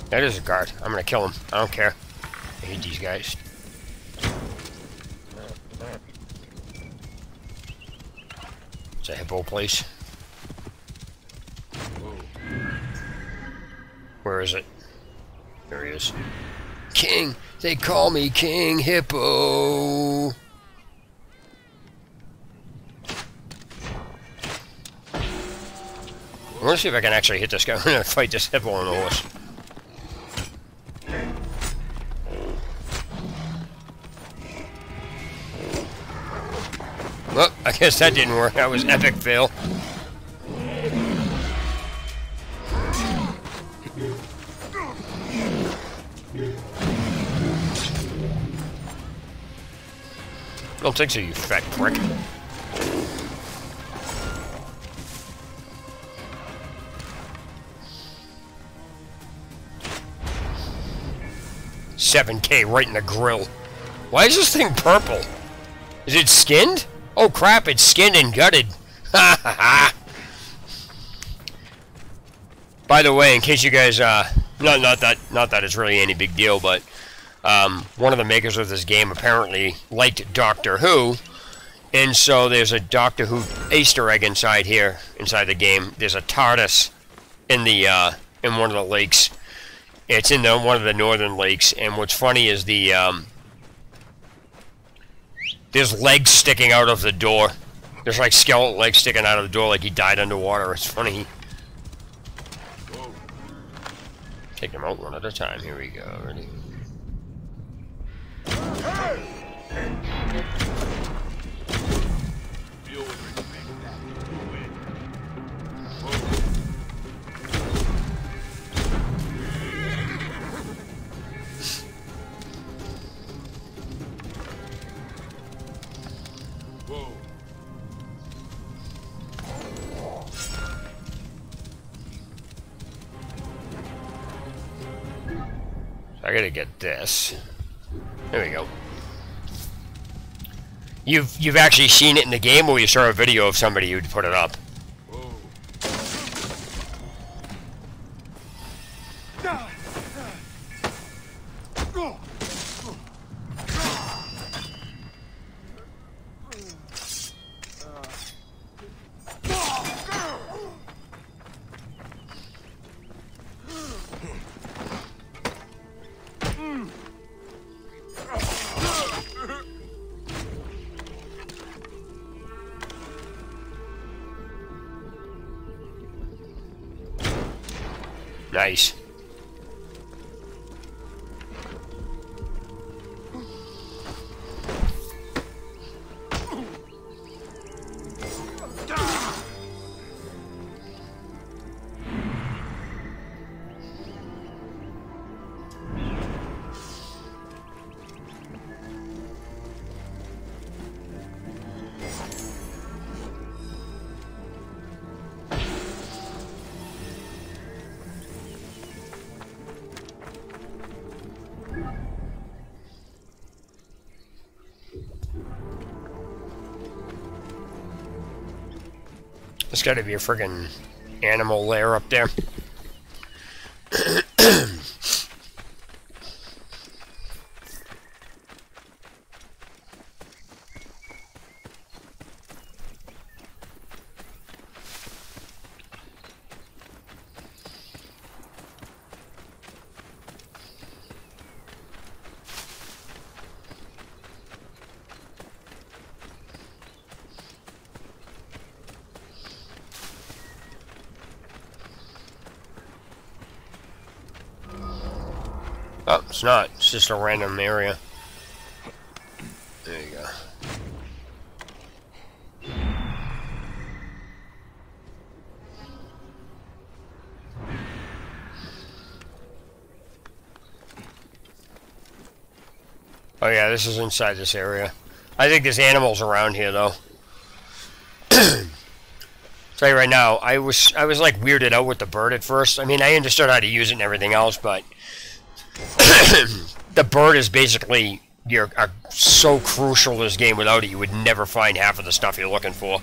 That is a guard. I'm gonna kill him. I don't care. I hate these guys. It's a hippo place. Where is it? There he is. King! They call me King Hippo! I want to see if I can actually hit this guy. I'm gonna fight this hippo on the horse. Well, I guess that didn't work. That was epic fail. Don't think so, you fat prick. $7K right in the grill. Why is this thing purple? Is it skinned? Oh crap, it's skinned and gutted. Ha ha ha. By the way, in case you guys not that it's really any big deal, but one of the makers of this game apparently liked Doctor Who, and so there's a Doctor Who Easter egg inside here, inside the game. There's a TARDIS in the in one of the lakes. It's in one of the northern lakes, and what's funny is there's legs sticking out of the door. There's like skeleton legs sticking out of the door, like he died underwater. It's funny. Take them out one at a time. Here we go. Ready? I gotta get this. There we go. You've actually seen it in the game, or you saw a video of somebody who'd put it up? Nice. There's gotta be a friggin' animal lair up there. Oh, it's not. It's just a random area. There you go. Oh yeah, this is inside this area. I think there's animals around here though. Tell you right now, I was like weirded out with the bird at first. I mean, I understood how to use it and everything else, but the bird is basically so crucial to this game. Without it, you would never find half of the stuff you're looking for.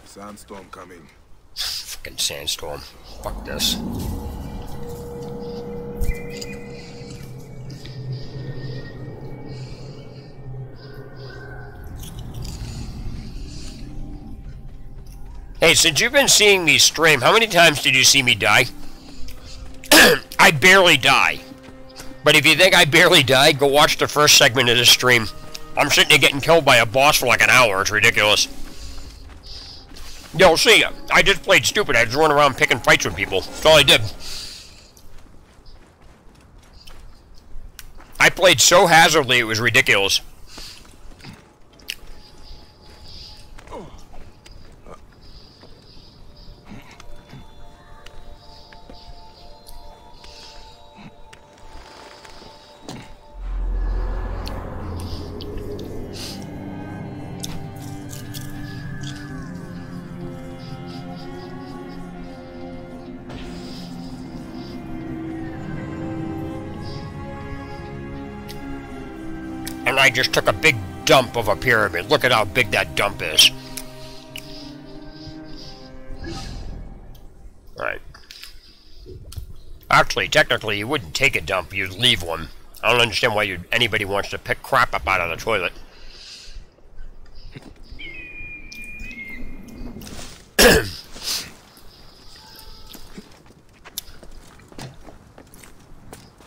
Sandstorm coming. Fucking sandstorm. Fuck this. Hey, since you've been seeing me stream, how many times did you see me die? I barely die. But if you think I barely died, go watch the first segment of this stream. I'm sitting there getting killed by a boss for like an hour. It's ridiculous. Yo, see, I just played stupid. I just run around picking fights with people. That's all I did. I played so hazardly, it was ridiculous. And I just took a big dump of a pyramid. Look at how big that dump is. Alright. Actually, technically, you wouldn't take a dump, you'd leave one. I don't understand why anybody wants to pick crap up out of the toilet.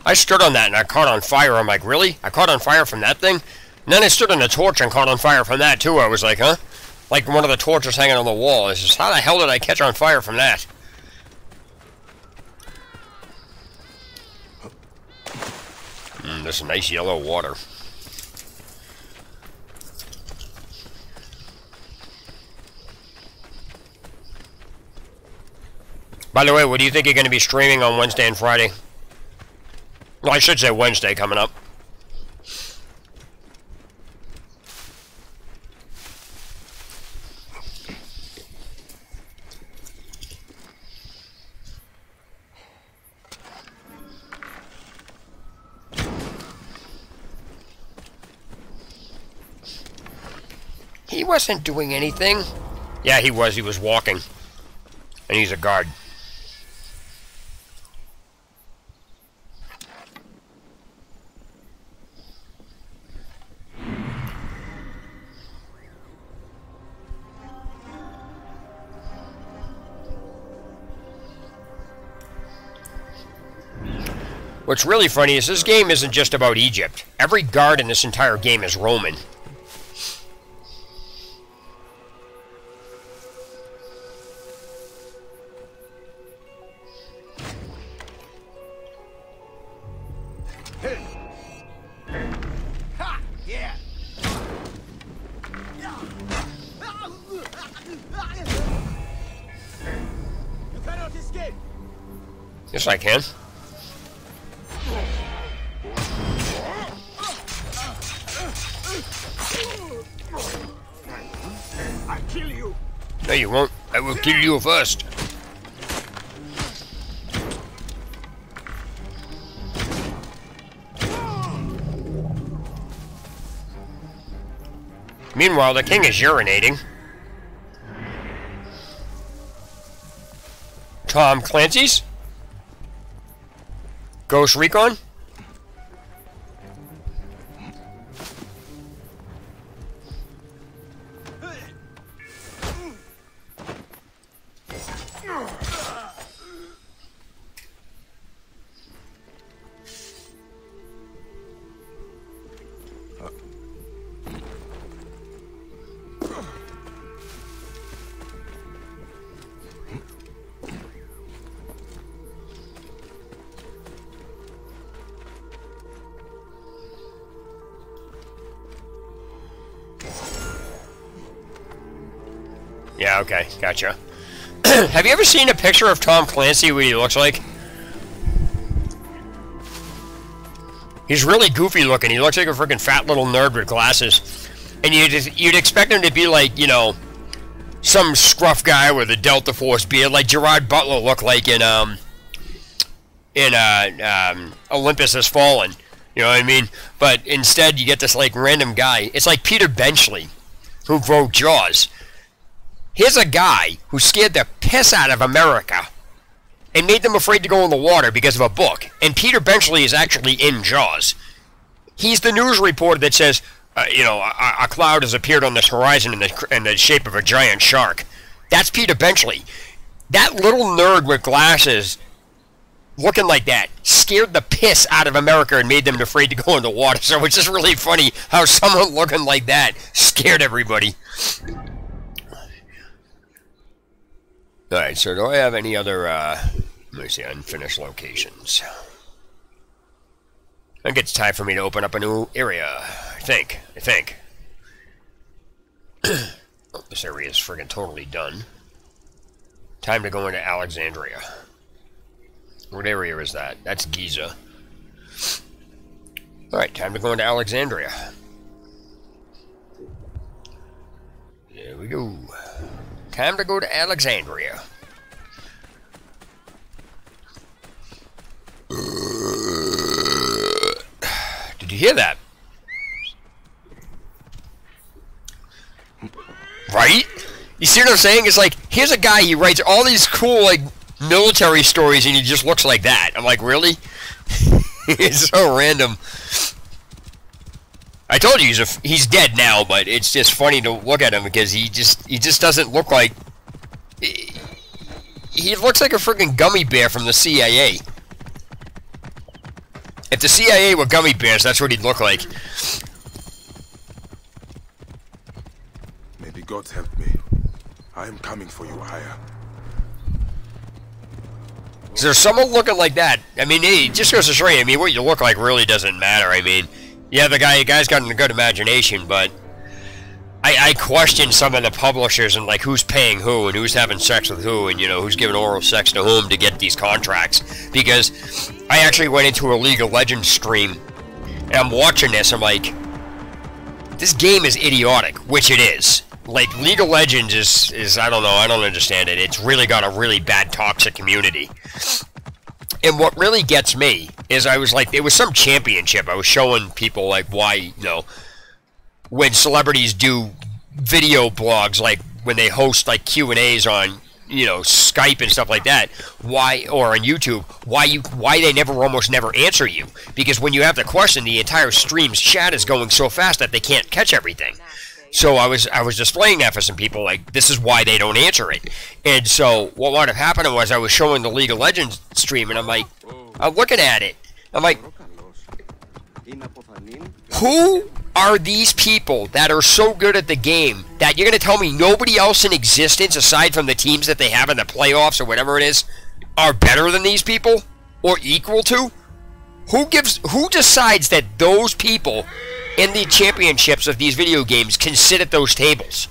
I stood on that and I caught on fire. I'm like, really? I caught on fire from that thing? And then I stood on a torch and caught on fire from that too. I was like, huh? Like one of the torches hanging on the wall. It's just, how the hell did I catch on fire from that? There's nice yellow water. By the way, what do you think you're going to be streaming on Wednesday and Friday? Well, I should say Wednesday coming up. He wasn't doing anything. Yeah, he was. He was walking. And he's a guard. What's really funny is this game isn't just about Egypt. Every guard in this entire game is Roman. Ha! Yeah. You cannot escape. Yes, I can. I'll kill you. No, you won't. I will kill you first. Meanwhile, the king is urinating. Tom Clancy's? Ghost Recon? Yeah, okay, gotcha. Have you ever seen a picture of Tom Clancy, what he looks like? He's really goofy looking. He looks like a freaking fat little nerd with glasses. And you'd expect him to be like, you know, some scruff guy with a Delta Force beard, like Gerard Butler looked like in Olympus Has Fallen. You know what I mean? But instead, you get this like random guy. It's like Peter Benchley, who wrote Jaws. Here's a guy who scared the piss out of America and made them afraid to go in the water because of a book. And Peter Benchley is actually in Jaws. He's the news reporter that says, you know, a cloud has appeared on this horizon in the shape of a giant shark. That's Peter Benchley. That little nerd with glasses looking like that scared the piss out of America and made them afraid to go in the water. So it's just really funny how someone looking like that scared everybody. Alright, so do I have any other, let me see, unfinished locations? I think it's time for me to open up a new area, I think. Oh, this area is friggin' totally done. Time to go into Alexandria. What area is that? That's Giza. Alright, time to go into Alexandria. There we go. Time to go to Alexandria. Did you hear that? Right? You see what I'm saying? It's like, here's a guy, he writes all these cool, like, military stories, and he just looks like that. I'm like, really? It's so random. I told you he's dead now, but it's just funny to look at him because he just doesn't look like... He looks like a freaking gummy bear from the CIA. If the CIA were gummy bears, that's what he'd look like. May the gods help me. I am coming for you, Aya. Is there someone looking like that? I mean, it just goes to show you, I mean, what you look like really doesn't matter. I mean, yeah, the guy's got a good imagination, but I question some of the publishers and like who's paying who and who's having sex with who and, you know, who's giving oral sex to whom to get these contracts. Because I actually went into a League of Legends stream and I'm watching this, I'm like, this game is idiotic, which it is. Like, League of Legends is I don't know, I don't understand it. It's really got a really bad toxic community. And what really gets me is I was like, there was some championship. I was showing people like why, you know, when celebrities do video blogs, like when they host like Q&As on, you know, Skype and stuff like that, why, or on YouTube, why they almost never answer you? Because when you have the question, the entire stream's chat is going so fast that they can't catch everything. So I was displaying that for some people, like, this is why they don't answer it. And so what wound up happening was I was showing the League of Legends stream, and I'm like, I'm looking at it. I'm like, who are these people that are so good at the game that you're going to tell me nobody else in existence, aside from the teams that they have in the playoffs or whatever it is, are better than these people? Or equal to? Who decides that those people in the championships of these video games can sit at those tables?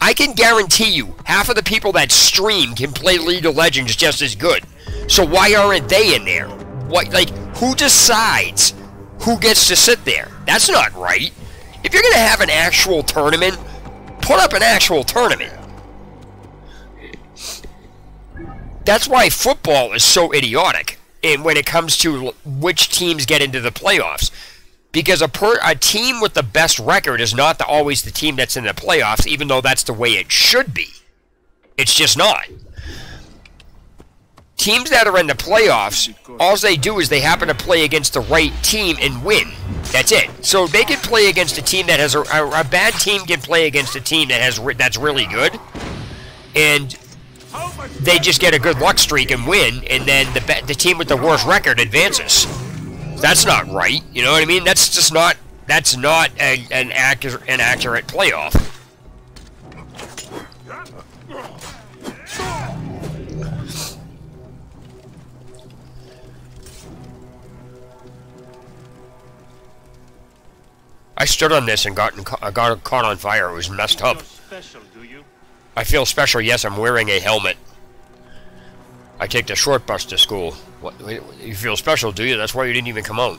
I can guarantee you half of the people that stream can play League of Legends just as good. So why aren't they in there? What, like, who decides who gets to sit there? That's not right. If you're going to have an actual tournament, put up an actual tournament. That's why football is so idiotic when it comes to which teams get into the playoffs. Because a team with the best record is not always the team that's in the playoffs, even though that's the way it should be. It's just not. Teams that are in the playoffs, all they do is they happen to play against the right team and win. That's it. So they can play against a team that has a bad team can play against a team that's really good, and they just get a good luck streak and win, and then the team with the worst record advances. That's not right. You know what I mean? That's just not. That's not an accurate playoff. I stood on this and got caught on fire. It was messed up. I feel special, yes, I'm wearing a helmet. I take the short bus to school. What, you feel special, do you? That's why you didn't even come out.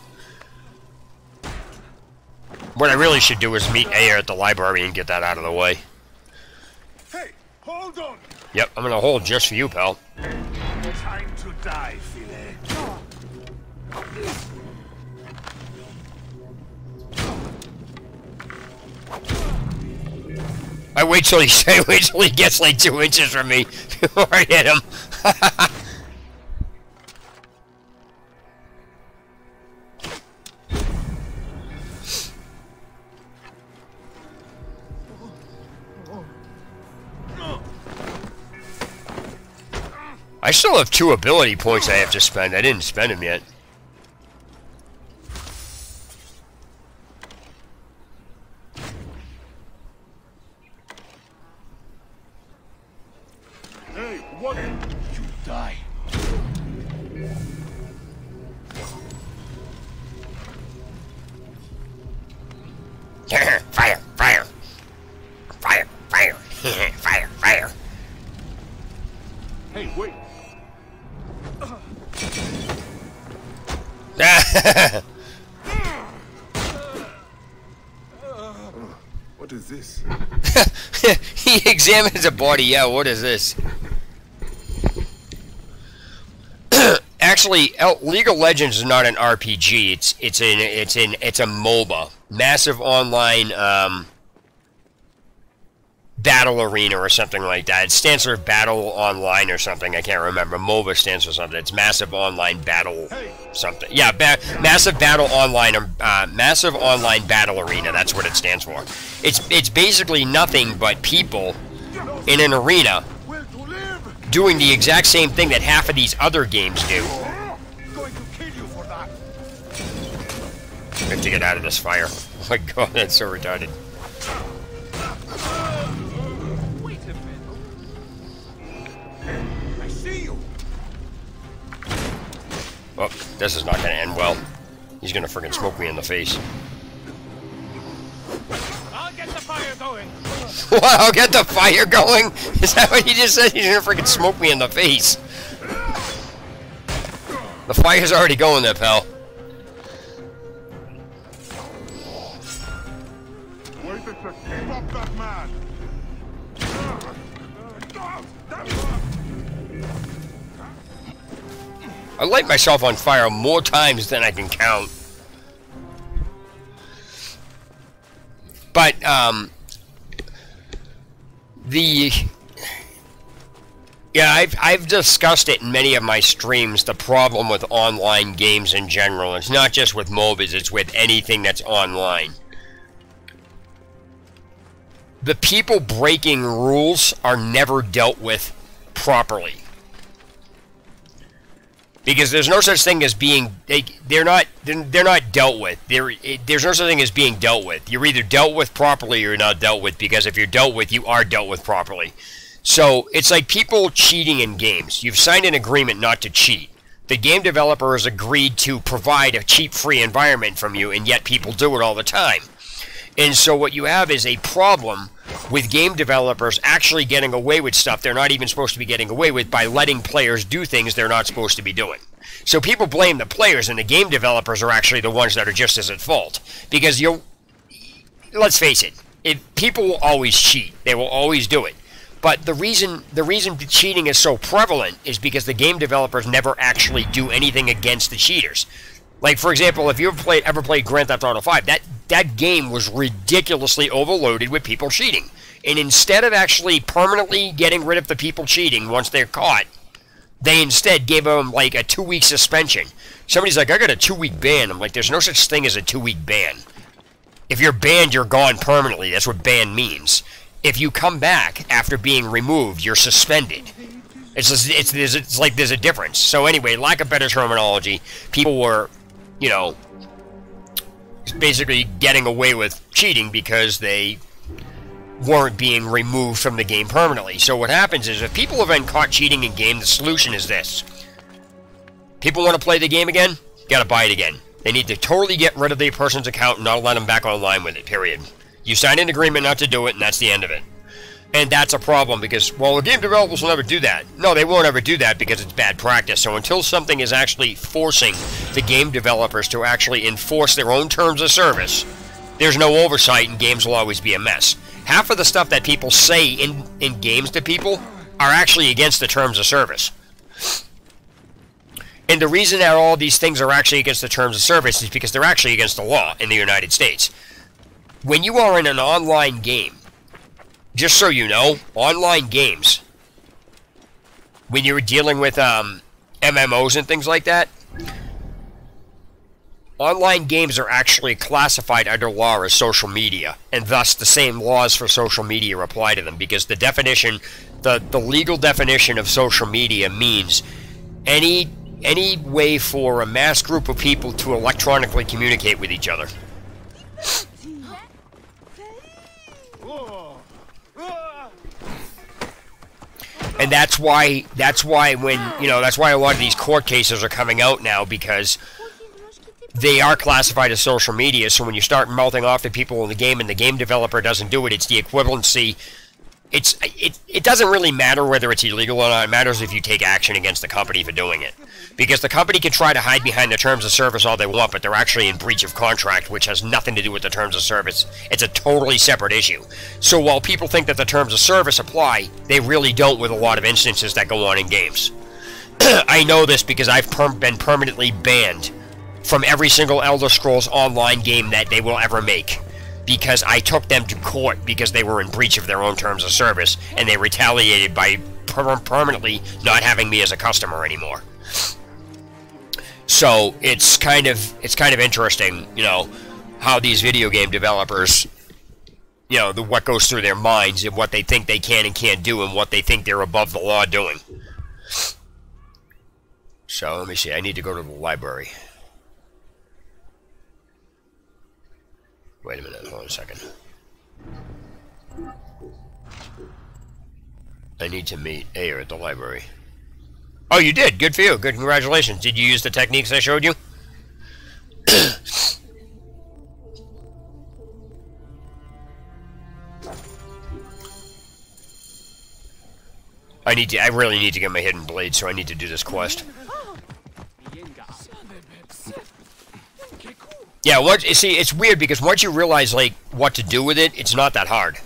What I really should do is meet Ayer at the library and get that out of the way. Hey, hold on. Yep, I'm gonna hold just for you, pal. Time to die, Filet. I wait till he gets like 2 inches from me before I hit him. I still have 2 ability points I have to spend. I didn't spend them yet. Hey, what? You die. Fire! Fire! Fire! Fire! Fire! Fire! Hey, wait. What is this? He examines a body. Yeah, what is this? Actually, League of Legends is not an RPG. It's a MOBA, massive online battle arena or something like that. It stands for Battle Online or something. I can't remember. MOBA stands for something. It's massive online battle something. Yeah, massive battle online. Massive online battle arena. That's what it stands for. It's basically nothing but people in an arena doing the exact same thing that half of these other games do. Going to kill you for that. I have to get out of this fire. Oh my god, that's so retarded. Wait a minute. I see you. Oh, this is not going to end well. He's going to freaking smoke me in the face. I'll get the fire going. What? I'll get the fire going? Is that what he just said? He's going to freaking smoke me in the face. The fire's already going there, pal. Wait a second. Stop that man. I light myself on fire more times than I can count. But, Yeah, I've discussed it in many of my streams, the problem with online games in general. It's not just with MOBAs, it's with anything that's online. The people breaking rules are never dealt with properly. Because there's no such thing as being... They're not dealt with. There's no such thing as being dealt with. You're either dealt with properly or you're not dealt with, because if you're dealt with, you are dealt with properly. So, it's like people cheating in games. You've signed an agreement not to cheat. The game developer has agreed to provide a cheat-free environment from you, and yet people do it all the time. And so what you have is a problem with game developers actually getting away with stuff they're not even supposed to be getting away with by letting players do things they're not supposed to be doing. So people blame the players, and the game developers are actually the ones that are just as at fault. Because let's face it, people will always cheat. They will always do it. But the reason cheating is so prevalent is because the game developers never actually do anything against the cheaters. Like, for example, if you've ever played Grand Theft Auto 5, that game was ridiculously overloaded with people cheating. And instead of actually permanently getting rid of the people cheating once they're caught, they instead gave them, like, a 2-week suspension. Somebody's like, I got a 2-week ban. I'm like, there's no such thing as a 2-week ban. If you're banned, you're gone permanently. That's what ban means. If you come back after being removed, you're suspended. It's like there's a difference. So anyway, lack of better terminology, people were, you know, basically getting away with cheating because they weren't being removed from the game permanently. So what happens is, if people have been caught cheating in game, the solution is this. People want to play the game again? Gotta buy it again. They need to totally get rid of the person's account and not let them back online with it, period. You signed an agreement not to do it, and that's the end of it. And that's a problem because, well, the game developers will never do that. No, they won't ever do that because it's bad practice. So until something is actually forcing the game developers to actually enforce their own terms of service, there's no oversight and games will always be a mess. Half of the stuff that people say in games to people are actually against the terms of service. And the reason that all these things are actually against the terms of service is because they're actually against the law in the United States. When you are in an online game, just so you know, online games, when you're dealing with MMOs and things like that, online games are actually classified under law as social media, and thus the same laws for social media apply to them, because the definition, the legal definition of social media means any way for a mass group of people to electronically communicate with each other. And that's why when, you know, that's why a lot of these court cases are coming out now, because they are classified as social media. So when you start mouthing off to people in the game and the game developer doesn't do it, it's the equivalency. It doesn't really matter whether it's illegal or not. It matters if you take action against the company for doing it. Because the company can try to hide behind the terms of service all they want, but they're actually in breach of contract, which has nothing to do with the terms of service. It's a totally separate issue. So while people think that the terms of service apply, they really don't with a lot of instances that go on in games. I know this because I've been permanently banned from every single Elder Scrolls Online game that they will ever make, because I took them to court because they were in breach of their own terms of service, and they retaliated by permanently not having me as a customer anymore. So it's kind of interesting, you know, how these video game developers, you know, what goes through their minds and what they think they can and can't do and what they think they're above the law doing. So let me see, I need to go to the library. Wait a minute, hold on a second. I need to meet Ayer at the library. Oh, you did? Good for you. Good, congratulations. Did you use the techniques I showed you? I really need to get my hidden blade, so I need to do this quest. Yeah, you see, it's weird because once you realize, like, what to do with it, it's not that hard.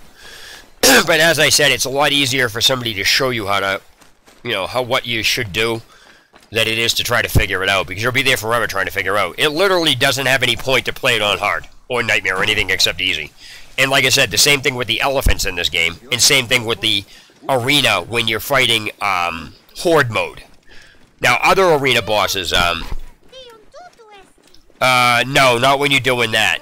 But as I said, it's a lot easier for somebody to show you how to, you know, what you should do than it is to try to figure it out, because you'll be there forever trying to figure out. It literally doesn't have any point to play it on hard or nightmare or anything except easy. And like I said, the same thing with the elephants in this game, and same thing with the arena when you're fighting horde mode. Now, other arena bosses, no, not when you're doing that.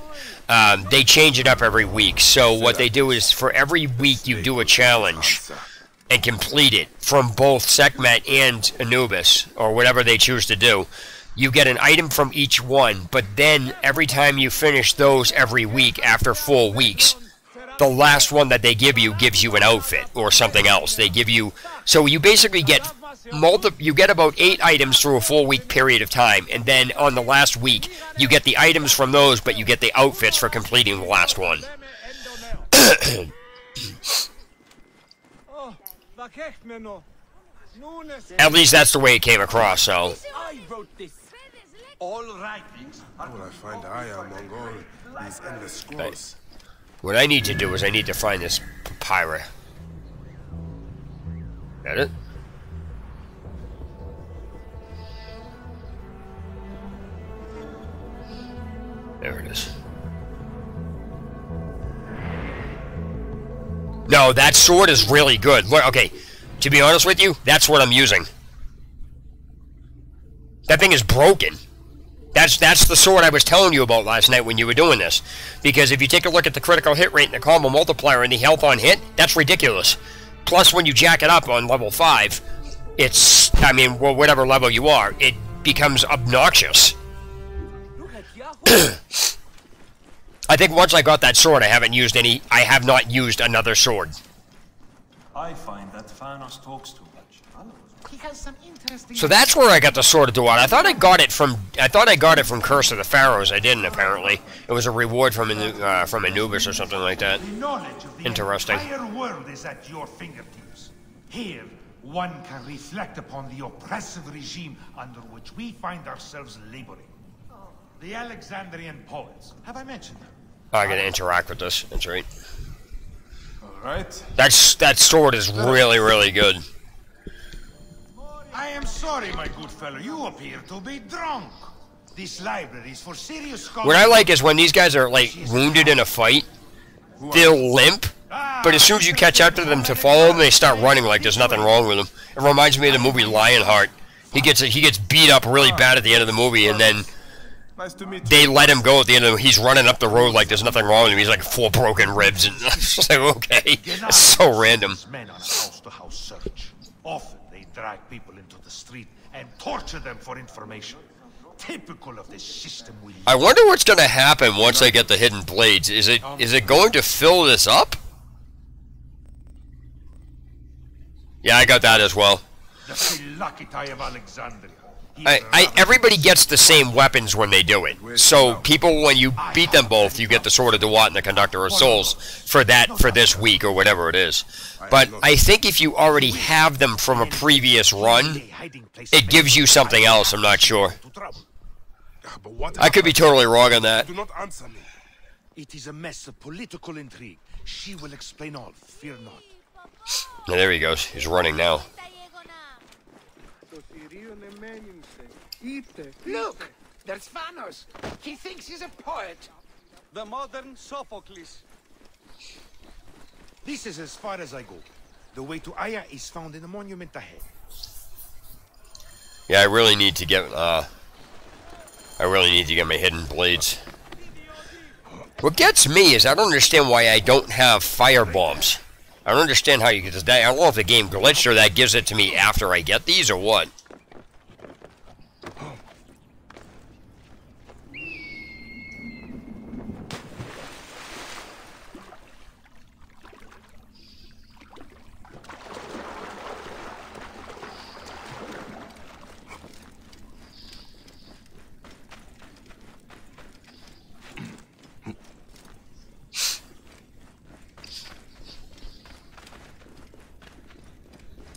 They change it up every week. So what they do is for every week you do a challenge and complete it from both Sekhmet and Anubis, or whatever they choose to do. You get an item from each one, but then every time you finish those every week after 4 weeks, the last one that they give you gives you an outfit or something else. They give you, so you basically get you get about 8 items through a 4-week period of time, and then on the last week you get the items from those, but you get the outfits for completing the last one. At least that's the way it came across. So I wrote this. All writings are. Will I find Aya among all these endless scrolls? what I need to do is I need to find this papyrus. That it? There it is. No, that sword is really good. Look, okay, to be honest with you, that's what I'm using. That thing is broken. That's the sword I was telling you about last night when you were doing this. Because if you take a look at the critical hit rate and the combo multiplier and the health on hit, that's ridiculous. Plus, when you jack it up on level 5, it's, I mean, well, whatever level you are, it becomes obnoxious. I think once I got that sword, I have not used another sword. I find that Thanos talks too much. He has some interesting. So that's where I got the Sword of Duat. I thought I got it from Curse of the Pharaohs. I didn't, apparently. It was a reward from Anubis or something like that. The knowledge of the Interesting. entire world is at your fingertips. Here, one can reflect upon the oppressive regime under which we find ourselves laboring. The Alexandrian poets. Have I mentioned them? Oh, I gotta interact with this. That's right. Alright. That sword is really, really good. I am sorry, my good fellow. You appear to be drunk. This library is for serious scholars. What I like is when these guys are, like, wounded in a fight, they'll limp, but as soon as you catch up to them to follow them, they start running like there's nothing wrong with them. It reminds me of the movie Lionheart. He gets beat up really bad at the end of the movie, and then Nice to meet you. they let him go at the end of the, he's running up the road like there's nothing wrong with him. He's like 4 broken ribs, and it's just like, okay, it's so random. Men on a house-to-house search. Often they drag people into the street and torture them for information. Typical of this system we live. I wonder what's going to happen once I get the hidden blades. Is it going to fill this up? Yeah, I got that as well. The Philakitae of Alexandria. Everybody gets the same weapons when they do it. So people, when you beat them both, you get the Sword of Duat and the Conductor of Souls for this week or whatever it is. But I think if you already have them from a previous run, it gives you something else. I'm not sure. But what I could be totally wrong on that. Do not answer me. It is a mess of political intrigue. She will explain all. Fear not. Yeah, there he goes. He's running now. Look! There's Thanos! He thinks he's a poet! The modern Sophocles. This is as far as I go. The way to Aya is found in the monument ahead. Yeah, I really need to get my hidden blades. What gets me is I don't understand why I don't have fire bombs. I don't understand how you get this. I don't know if the game glitched or that gives it to me after I get these or what.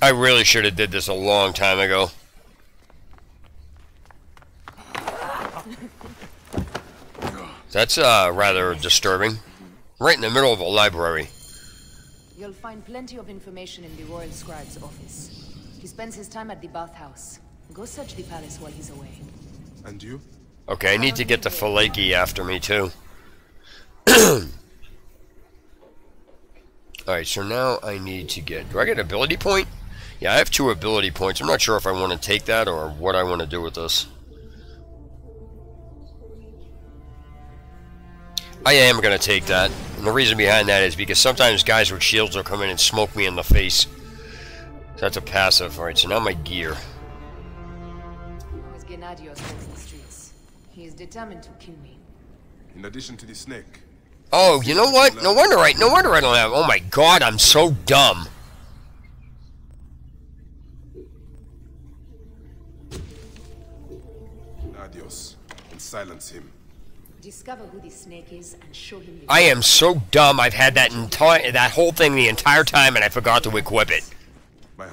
I really should have did this a long time ago. That's rather disturbing. Right in the middle of a library. You'll find plenty of information in the Royal Scribe's office. He spends his time at the bathhouse. Go search the palace while he's away. And you? Okay, I need to get the Falaki after me too. Alright, so now I need to get... Do I get an ability point? Yeah, I have 2 ability points. I'm not sure if I want to take that or what I want to do with this. I am going to take that. And the reason behind that is because sometimes guys with shields will come in and smoke me in the face. So that's a passive. Alright, so now my gear. Gennadios holds the streets. He is determined to kill me. In addition to the snake. Oh, you know what? No wonder I don't have... Oh my god, I'm so dumb. Adios. And silence him. Discover who the snake is and show him the... I am so dumb. I've had that whole thing the entire time and I forgot to equip it.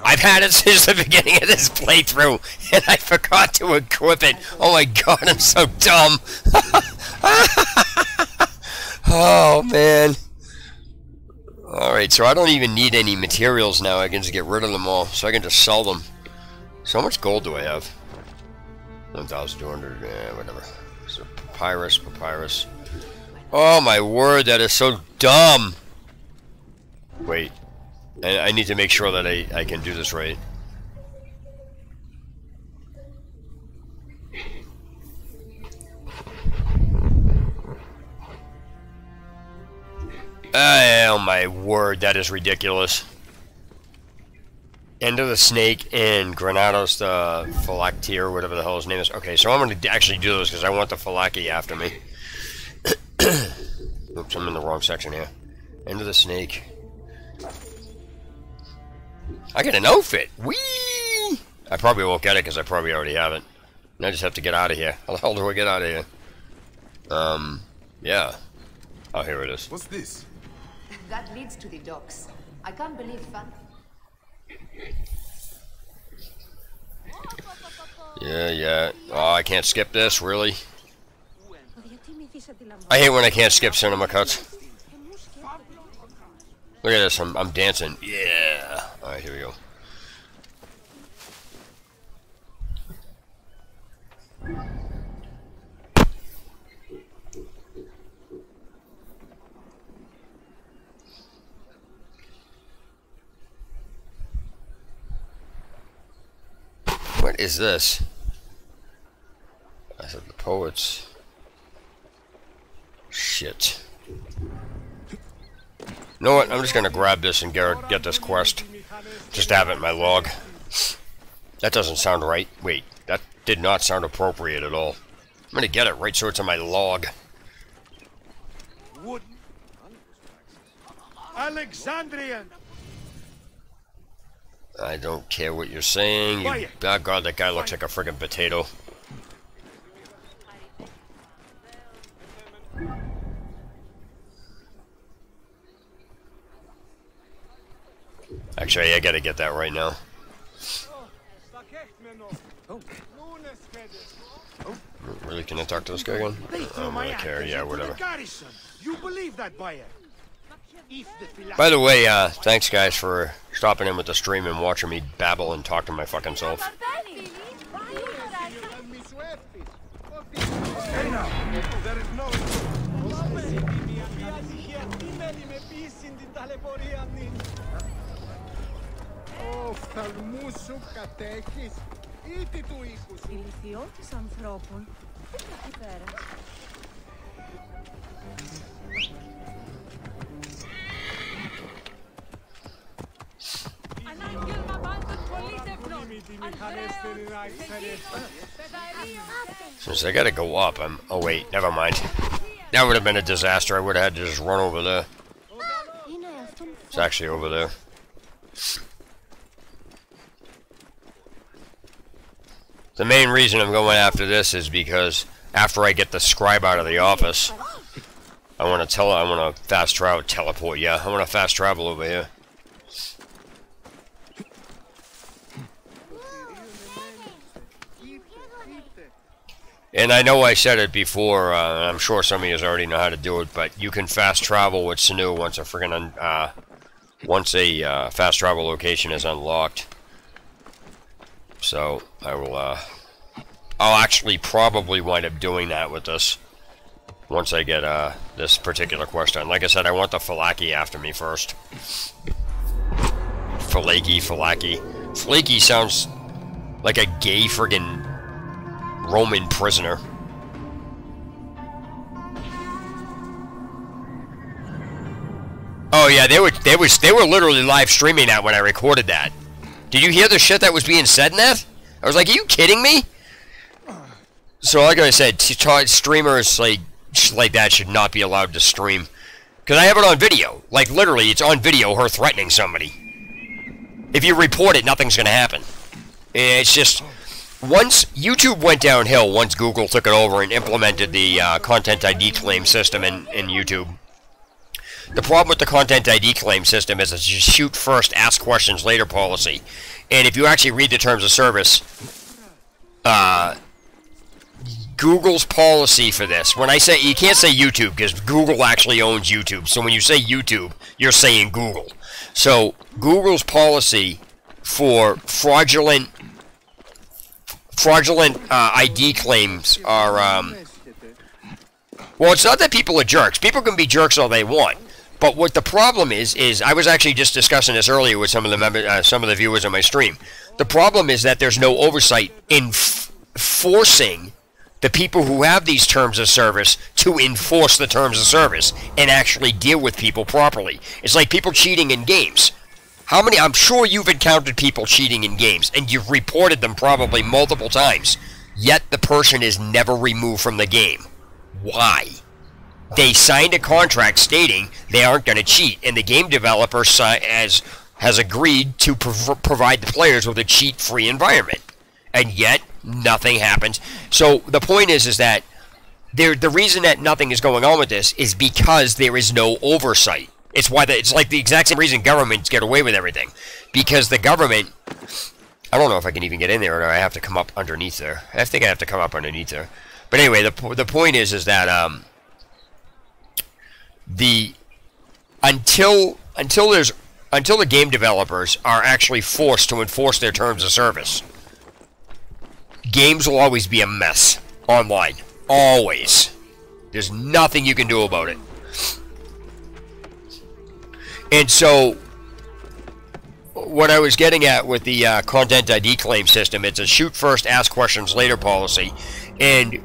I've had it since the beginning of this playthrough, and I forgot to equip it. Oh my god, I'm so dumb. Oh, man. Alright, so I don't even need any materials now. I can just get rid of them all, so I can just sell them. So how much gold do I have? 1,200, whatever. So papyrus. Oh my word, that is so dumb. Wait. I need to make sure that I can do this right. Oh my word, that is ridiculous. End of the Snake and Granados the Phylacteer, whatever the hell his name is. Okay, so I'm going to actually do this because I want the Phylaki after me. Oops, I'm in the wrong section here. End of the Snake. I get an outfit! Whee! I probably won't get it because I probably already have it. And I just have to get out of here. How the hell do I get out of here? Yeah. Oh, here it is. What's this? That leads to the docks. I can't believe fun. Yeah. Oh, I can't skip this, really? I hate when I can't skip cinema cuts. Look at this, I'm dancing. Yeah. Alright, here we go. What is this? I said the poets. Shit. You know what? I'm just gonna grab this and get this quest. Just have it in my log. That doesn't sound right. Wait, that did not sound appropriate at all. I'm gonna get it right so it's in my log. Wood. Alexandrian. I don't care what you're saying. You, oh god, that guy looks like a friggin' potato. Actually, I gotta get that right now. Really? Can I talk to this guy again? I don't really care. Yeah, whatever. You believe that, buyer? By the way, thanks guys for stopping in with the stream and watching me babble and talk to my fucking self. Ηλικιώτης ανθρώπων. Εκεί πέρα. Since I gotta go up, oh wait, never mind. That would have been a disaster. I would have had to just run over there. It's actually over there. The main reason I'm going after this is because after I get the scribe out of the office, I want to fast travel, teleport. Yeah, I want to fast travel over here. And I know I said it before, I'm sure some of you already know how to do it, but you can fast travel with Sanu once a fast travel location is unlocked. So I will I'll actually probably wind up doing that with this. once I get this particular question. Like I said, I want the Falaki after me first. Falaki. Flaky sounds like a gay friggin' Roman prisoner. Oh yeah, they were literally live streaming that when I recorded that. Did you hear the shit that was being said in that? I was like, are you kidding me? So like I said, streamers like that should not be allowed to stream. Because I have it on video. Like literally, it's on video, her threatening somebody. If you report it, nothing's going to happen. It's just, once YouTube went downhill, once Google took it over and implemented the Content ID claim system in YouTube. The problem with the Content ID claim system is it's a shoot first, ask questions later policy. And if you actually read the terms of service, Google's policy for this, when I say, you can't say YouTube because Google actually owns YouTube. So when you say YouTube, you're saying Google. So Google's policy for fraudulent ID claims are, well, it's not that people are jerks. People can be jerks all they want. But what the problem is I was actually just discussing this earlier with some of the members, some of the viewers on my stream. The problem is that there's no oversight in forcing the people who have these terms of service to enforce the terms of service and actually deal with people properly. It's like people cheating in games. How many? I'm sure you've encountered people cheating in games, and you've reported them probably multiple times. Yet the person is never removed from the game. Why? They signed a contract stating they aren't going to cheat, and the game developer has agreed to provide the players with a cheat-free environment. And yet, nothing happens. So the point is that the reason that nothing is going on with this is because there is no oversight. It's why it's like the exact same reason governments get away with everything. Because the government, I don't know if I can even get in there, or I have to come up underneath there. I think I have to come up underneath there. But anyway, the point is that until the game developers are actually forced to enforce their terms of service, games will always be a mess online. Always. There's nothing you can do about it. And so, what I was getting at with the Content ID claim system, it's a shoot first, ask questions later policy. And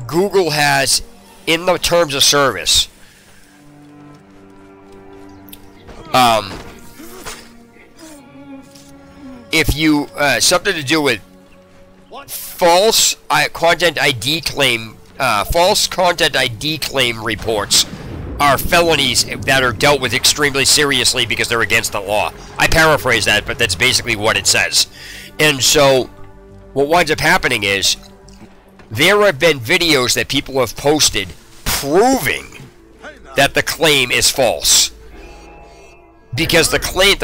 Google has, in the terms of service, if you, something to do with false content ID claim, false content ID claim reports are felonies that are dealt with extremely seriously because they're against the law. I paraphrase that, but that's basically what it says. And so, what winds up happening is, there have been videos that people have posted proving that the claim is false. Because the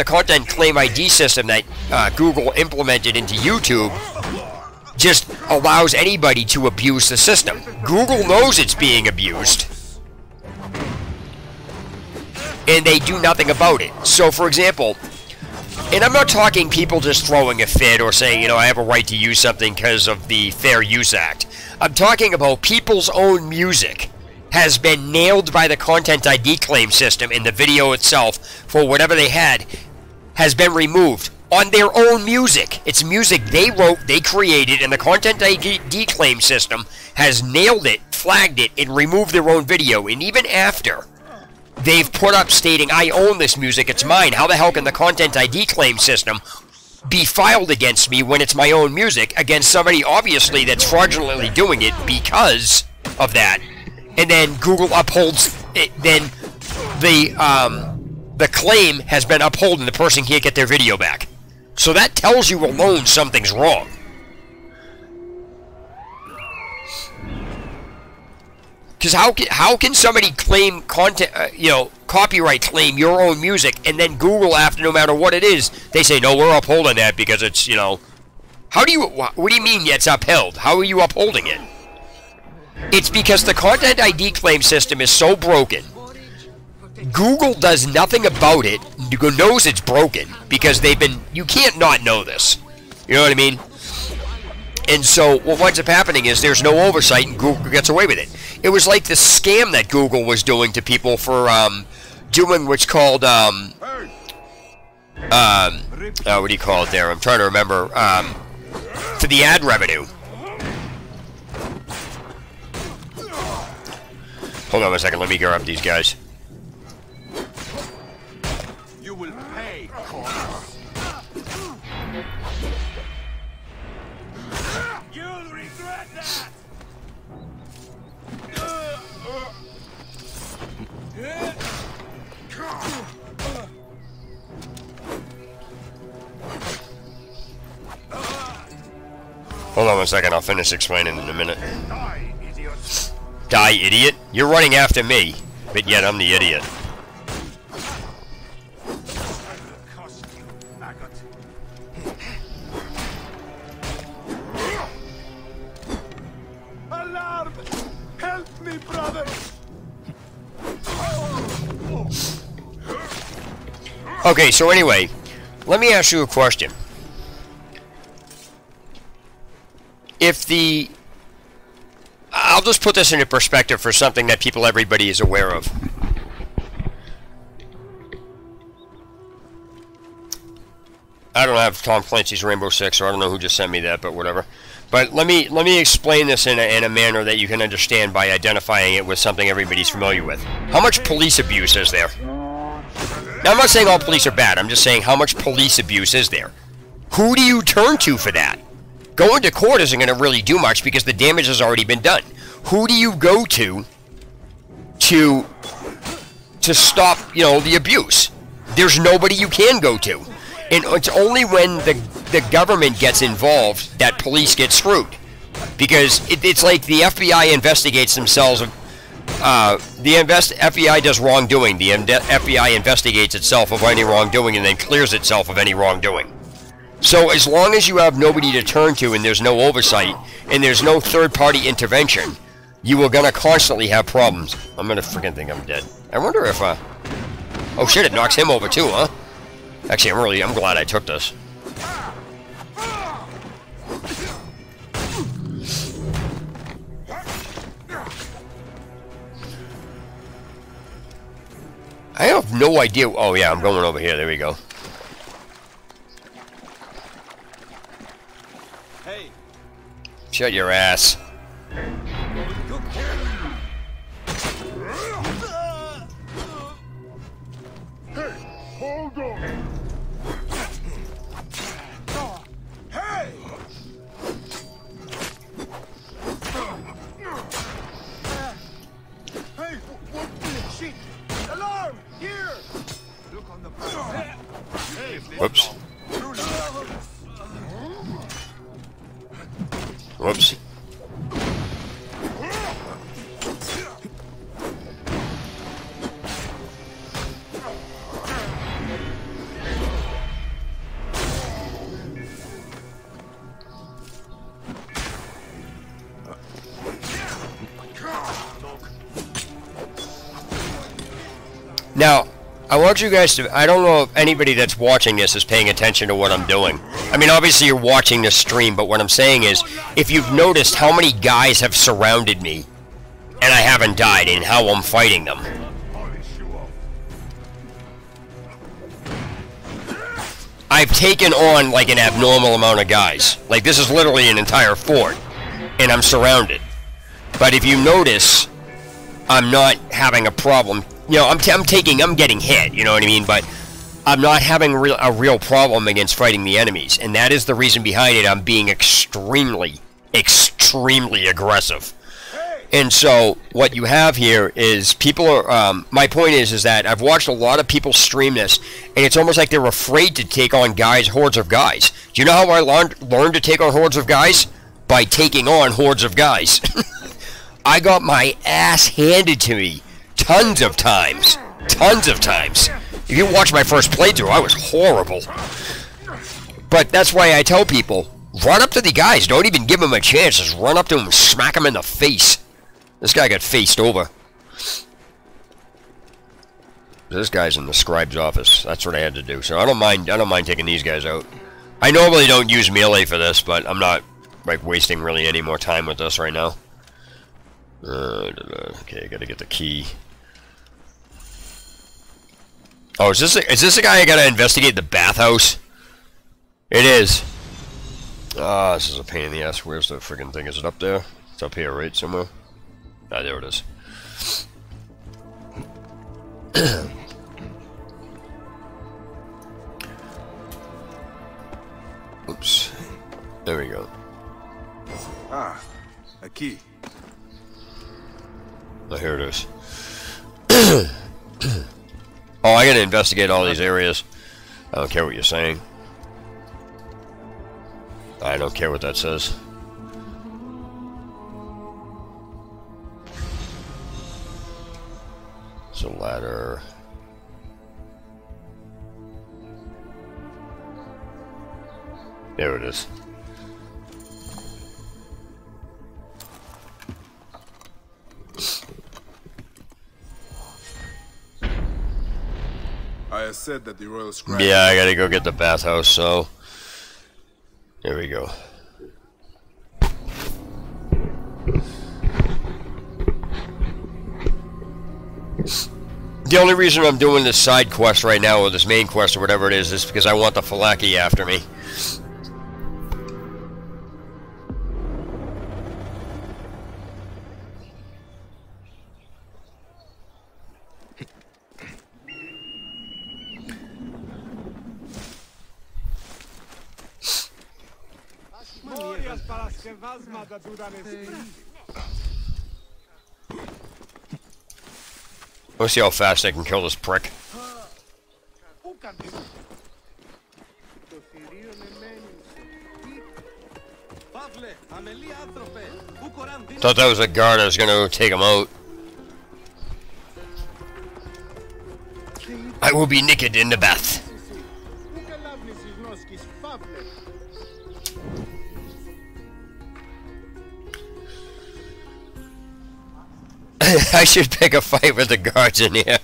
content claim ID system that Google implemented into YouTube just allows anybody to abuse the system. Google knows it's being abused, and they do nothing about it. So, for example, and I'm not talking people just throwing a fit or saying, you know, I have a right to use something because of the Fair Use Act. I'm talking about people's own music has been nailed by the Content ID claim system, and the video itself, for whatever they had, has been removed on their own music. It's music they wrote, they created, and the Content ID claim system has nailed it, flagged it, and removed their own video. And even after they've put up stating, I own this music, it's mine, how the hell can the Content ID claim system be filed against me when it's my own music against somebody obviously that's fraudulently doing it because of that? And then Google upholds it, then the claim has been upheld and the person can't get their video back. So that tells you alone something's wrong. Because how can somebody claim content, copyright claim your own music, and then Google, after no matter what it is, they say, no, we're upholding that because it's, what do you mean it's upheld? How are you upholding it? It's because the Content ID claim system is so broken. Google does nothing about it, knows it's broken, because you can't not know this. You know what I mean? And so what winds up happening is there's no oversight and Google gets away with it. It was like the scam that Google was doing to people for doing what's called what do you call it there? I'm trying to remember. For the ad revenue. Hold on a second. Let me grab these guys. You will pay, You'll regret that. Hold on one second, I'll finish explaining in a minute. Die, idiot. Die, idiot? You're running after me, but yet I'm the idiot. Cost you, maggot. Alarm! Help me, brother! Okay, so anyway, let me ask you a question. If the... I'll just put this into perspective for something that everybody is aware of. I don't have Tom Clancy's Rainbow Six, or I don't know who just sent me that, but whatever. But let me explain this in a manner that you can understand by identifying it with something everybody's familiar with. How much police abuse is there? Now, I'm not saying all police are bad. I'm just saying how much police abuse is there. Who do you turn to for that? Going to court isn't going to really do much because the damage has already been done. Who do you go to stop, you know, the abuse? There's nobody you can go to. And it's only when the government gets involved that police get screwed. Because it's like the FBI investigates themselves. FBI does wrongdoing. The FBI investigates itself of any wrongdoing and then clears itself of any wrongdoing. So as long as you have nobody to turn to and there's no oversight and there's no third-party intervention, you are going to constantly have problems. I'm going to freaking think I'm dead. I wonder if, oh shit, it knocks him over too, huh? Actually, I'm glad I took this. I have no idea. Oh yeah, I'm going over here. There we go. Hey. Shut your ass. Hey, hold on. Hey. Hey, what? Shit. Alarm! Here! Look on the back. Hey, Whoops. Whoops. Now, I want you guys to... I don't know if anybody that's watching this is paying attention to what I'm doing. I mean, obviously you're watching this stream, but what I'm saying is, if you've noticed how many guys have surrounded me, and I haven't died, and how I'm fighting them. I've taken on, like, an abnormal amount of guys. Like, this is literally an entire fort, and I'm surrounded. But if you notice, I'm not having a problem. You know, I'm getting hit, you know what I mean? But I'm not having a real problem against fighting the enemies. And that is the reason behind it. I'm being extremely, extremely aggressive. And so, what you have here is people are, my point is that I've watched a lot of people stream this, and it's almost like they're afraid to take on hordes of guys. Do you know how I learned to take on hordes of guys? By taking on hordes of guys. I got my ass handed to me. Tons of times. Tons of times. If you watch my first playthrough, I was horrible. But that's why I tell people, run up to the guys. Don't even give them a chance. Just run up to them and smack them in the face. This guy got faced over. This guy's in the scribe's office. That's what I had to do. So I don't mind taking these guys out. I normally don't use melee for this, but I'm not, like, wasting really any more time with this right now. Okay, I gotta get the key. Oh, is this a guy I gotta investigate the bathhouse? It is. Ah, this is a pain in the ass. Where's the friggin' thing? Is it up there? It's up here, right? Somewhere? Ah, there it is. Oops. There we go. Ah, a key. Oh, here it is. Oh, I gotta investigate all these areas. I don't care what you're saying. I don't care what that says. It's a ladder. There it is. I said that the royal scribe... Yeah, I gotta go get the bathhouse, so... There we go. The only reason I'm doing this side quest right now, or this main quest, or whatever it is because I want the Falaki after me. Let's see how fast I can kill this prick. Thought that was a guard. I was gonna take him out. I will be naked in the bath. I should pick a fight with the guards in here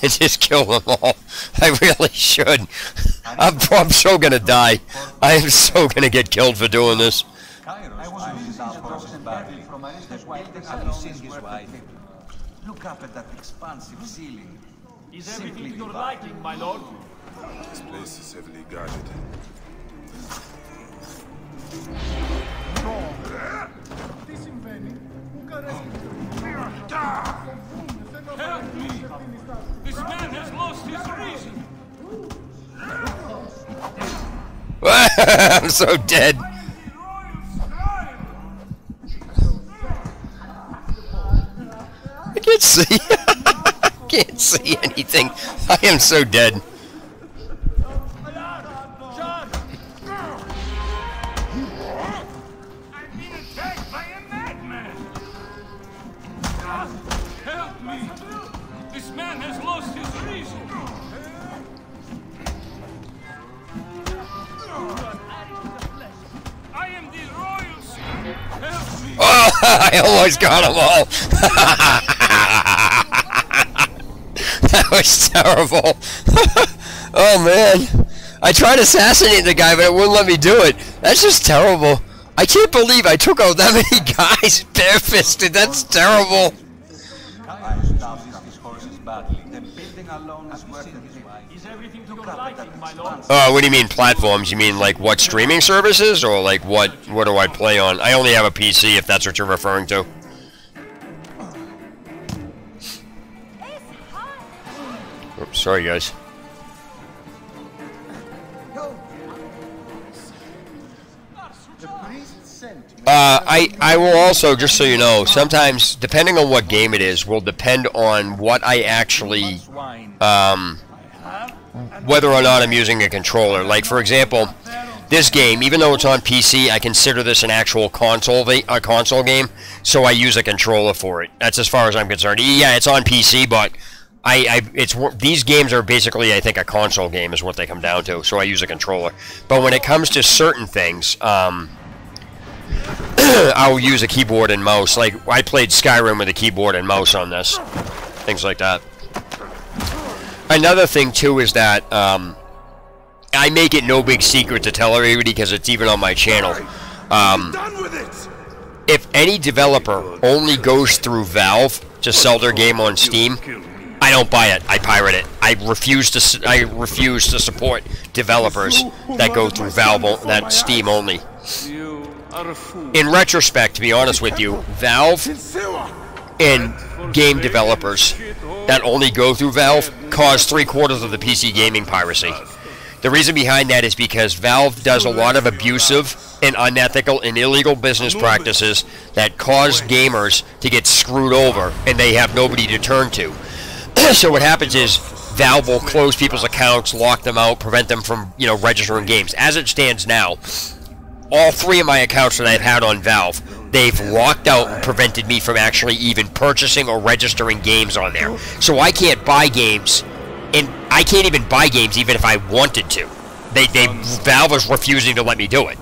and just kill them all. I really should. I'm so gonna die. I am so gonna get killed for doing this. Look up at that expansive ceiling. Is everything to your liking, my lord? This place is heavily guarded. Help me! This man has lost his reason! I'm so dead. I can't see. I can't see anything. I am so dead. I've been attacked by a madman! Help me! This man has lost his reason! I am the royal son! Help me! Oh, I almost got them all. That was terrible. Oh man. I tried assassinating the guy, but it wouldn't let me do it. That's just terrible. I can't believe I took out that many guys bare-fisted. That's terrible. What do you mean platforms? You mean like what, streaming services, or like what do I play on? I only have a PC, if that's what you're referring to. Oops, sorry guys. I will also, just so you know, sometimes, depending on what game it is, will depend on what I actually, whether or not I'm using a controller. Like, for example, this game, even though it's on PC, I consider this an actual console game, so I use a controller for it. That's as far as I'm concerned. Yeah, it's on PC, but these games are basically, I think, a console game is what they come down to, so I use a controller. But when it comes to certain things, I'll use a keyboard and mouse. Like, I played Skyrim with a keyboard and mouse on this. Things like that. Another thing, too, is that I make it no big secret to tell everybody, because it's even on my channel. Done with it. if any developer only goes through Valve to sell their game on Steam, I don't buy it. I pirate it. I refuse to support developers that go through Valve, that Steam only. In retrospect, to be honest with you, Valve and game developers that only go through Valve cause 3/4 of the PC gaming piracy. The reason behind that is because Valve does a lot of abusive and unethical and illegal business practices that cause gamers to get screwed over, and they have nobody to turn to. So what happens is Valve will close people's accounts, lock them out, prevent them from, registering games. As it stands now, all 3 of my accounts that I've had on Valve, they've locked out and prevented me from actually even purchasing or registering games on there. So I can't buy games, and I can't even buy games even if I wanted to. Valve is refusing to let me do it.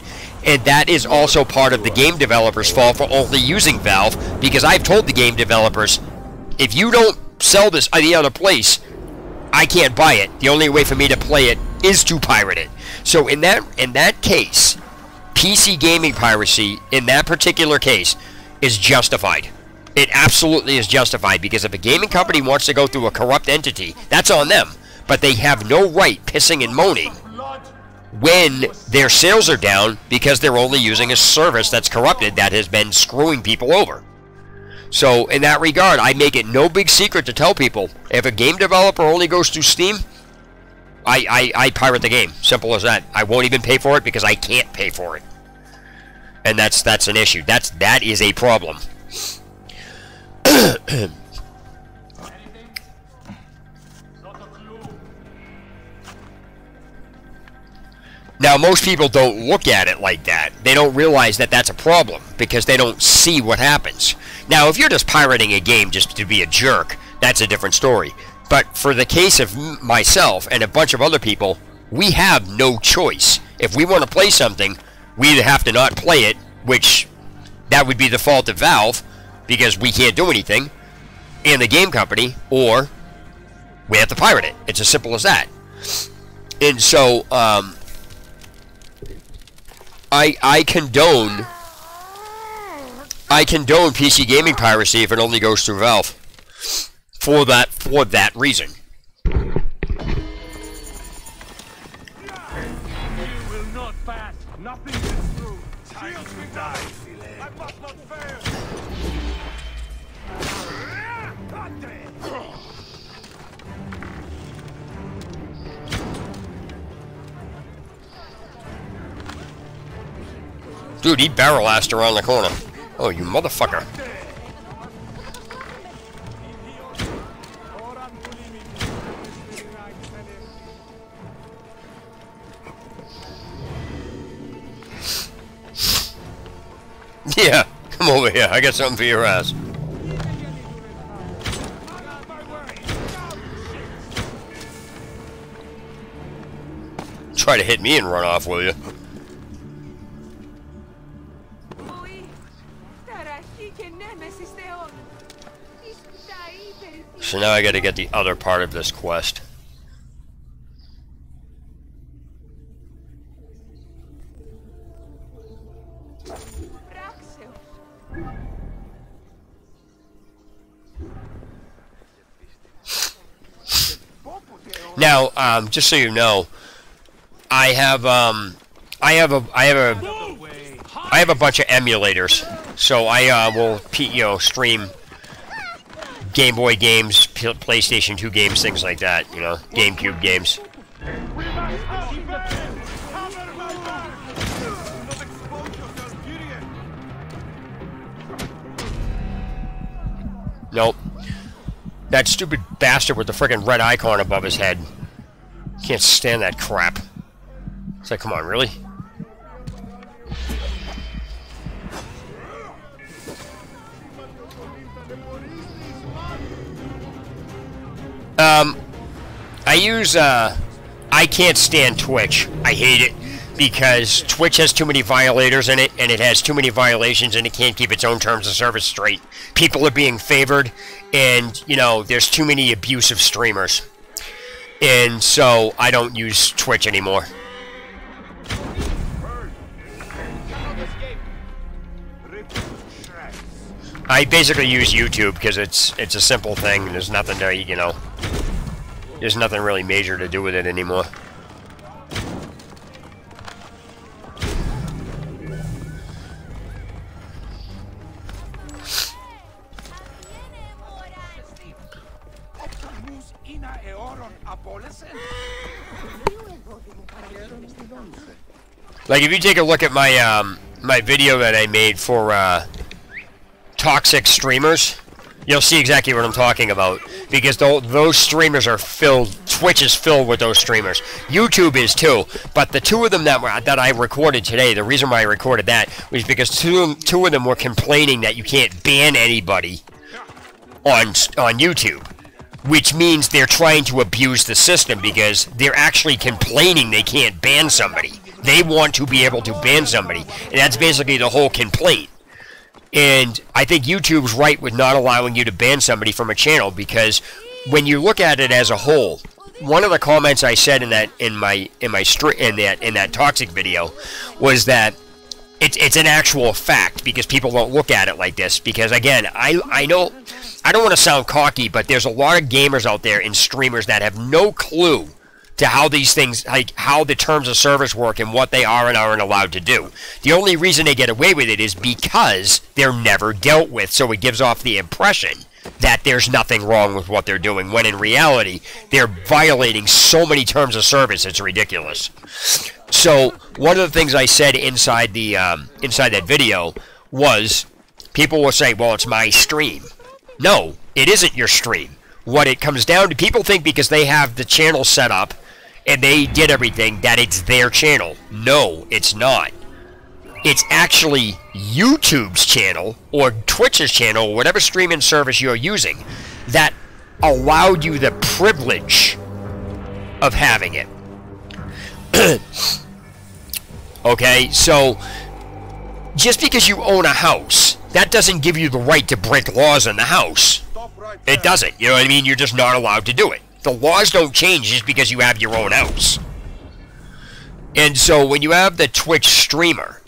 And that is also part of the game developers' fault for only using Valve, because I've told the game developers, if you don't sell this any other place, I can't buy it. The only way for me to play it is to pirate it. So in that case, PC gaming piracy, in that particular case, is justified. It absolutely is justified, because if a gaming company wants to go through a corrupt entity, that's on them. But they have no right pissing and moaning when their sales are down because they're only using a service that's corrupted that has been screwing people over. So in that regard, I make it no big secret to tell people, if a game developer only goes through Steam, I pirate the game. Simple as that. I won't even pay for it because I can't pay for it. And that's an issue. That is a problem. Now, most people don't look at it like that. They don't realize that that's a problem because they don't see what happens. Now, if you're just pirating a game just to be a jerk, that's a different story. But for the case of myself and a bunch of other people, we have no choice. If we want to play something, we either have to not play it, which that would be the fault of Valve, because we can't do anything, and the game company, or we have to pirate it. It's as simple as that. And so, I condone PC gaming piracy if it only goes through Valve. For that reason. You will not pass. Nothing is through. Shields will die. I must not fail. Dude, he barrel-assed around the corner. Oh, you motherfucker. Yeah, come over here. I got something for your ass. Try to hit me and run off, will you? So now I gotta get the other part of this quest. Now, just so you know, I have a bunch of emulators, so I will stream Game Boy games, PlayStation 2 games, things like that, GameCube games. Nope. That stupid bastard with the frickin' red icon above his head. Can't stand that crap. It's like, come on, really? I can't stand Twitch. I hate it because Twitch has too many violators in it, and it has too many violations, and it can't keep its own terms of service straight. People are being favored, and, there's too many abusive streamers. And so I don't use Twitch anymore. I basically use YouTube because it's a simple thing. There's nothing to, you know, there's nothing really major to do with it anymore. Like if you take a look at my my video that I made for toxic streamers, you'll see exactly what I'm talking about, because those streamers are filled, Twitch is filled with those streamers. YouTube is too, but the two of them that I recorded today, the reason why I recorded that was because two of them were complaining that you can't ban anybody on YouTube, which means they're trying to abuse the system because they're actually complaining they can't ban somebody. They want to be able to ban somebody, and that's basically the whole complaint. And I think YouTube's right with not allowing you to ban somebody from a channel, because when you look at it as a whole, one of the comments I said in that toxic video was that it's an actual fact, because people don't look at it like this. Because again, I know I don't want to sound cocky, but there's a lot of gamers out there and streamers that have no clue to how these things, like how the terms of service work and what they are and aren't allowed to do. The only reason they get away with it is because they're never dealt with, so it gives off the impression that there's nothing wrong with what they're doing, when in reality, they're violating so many terms of service, it's ridiculous. So, one of the things I said inside that video was, people will say, well, it's my stream. No, it isn't your stream. What it comes down to, people think because they have the channel set up and they did everything that it's their channel. No, it's not. It's actually YouTube's channel or Twitch's channel, or whatever streaming service you're using, that allowed you the privilege of having it. Okay, so just because you own a house, that doesn't give you the right to break laws in the house. It doesn't. You know what I mean? You're just not allowed to do it. The laws don't change just because you have your own house. And so when you have the Twitch streamer,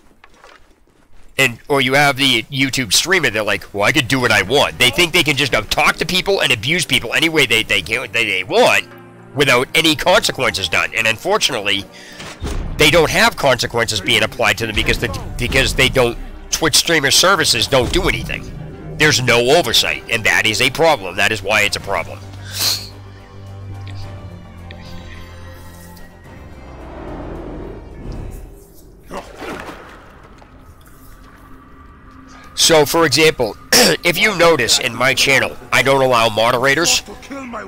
or you have the YouTube streamer, they're like, well, I could do what I want. They think they can just talk to people and abuse people any way they want without any consequences done. And unfortunately, they don't have consequences being applied to them because they don't, Twitch streamer services don't do anything. There's no oversight, and that is a problem. That is why it's a problem. So, for example, if you notice in my channel, I don't allow moderators,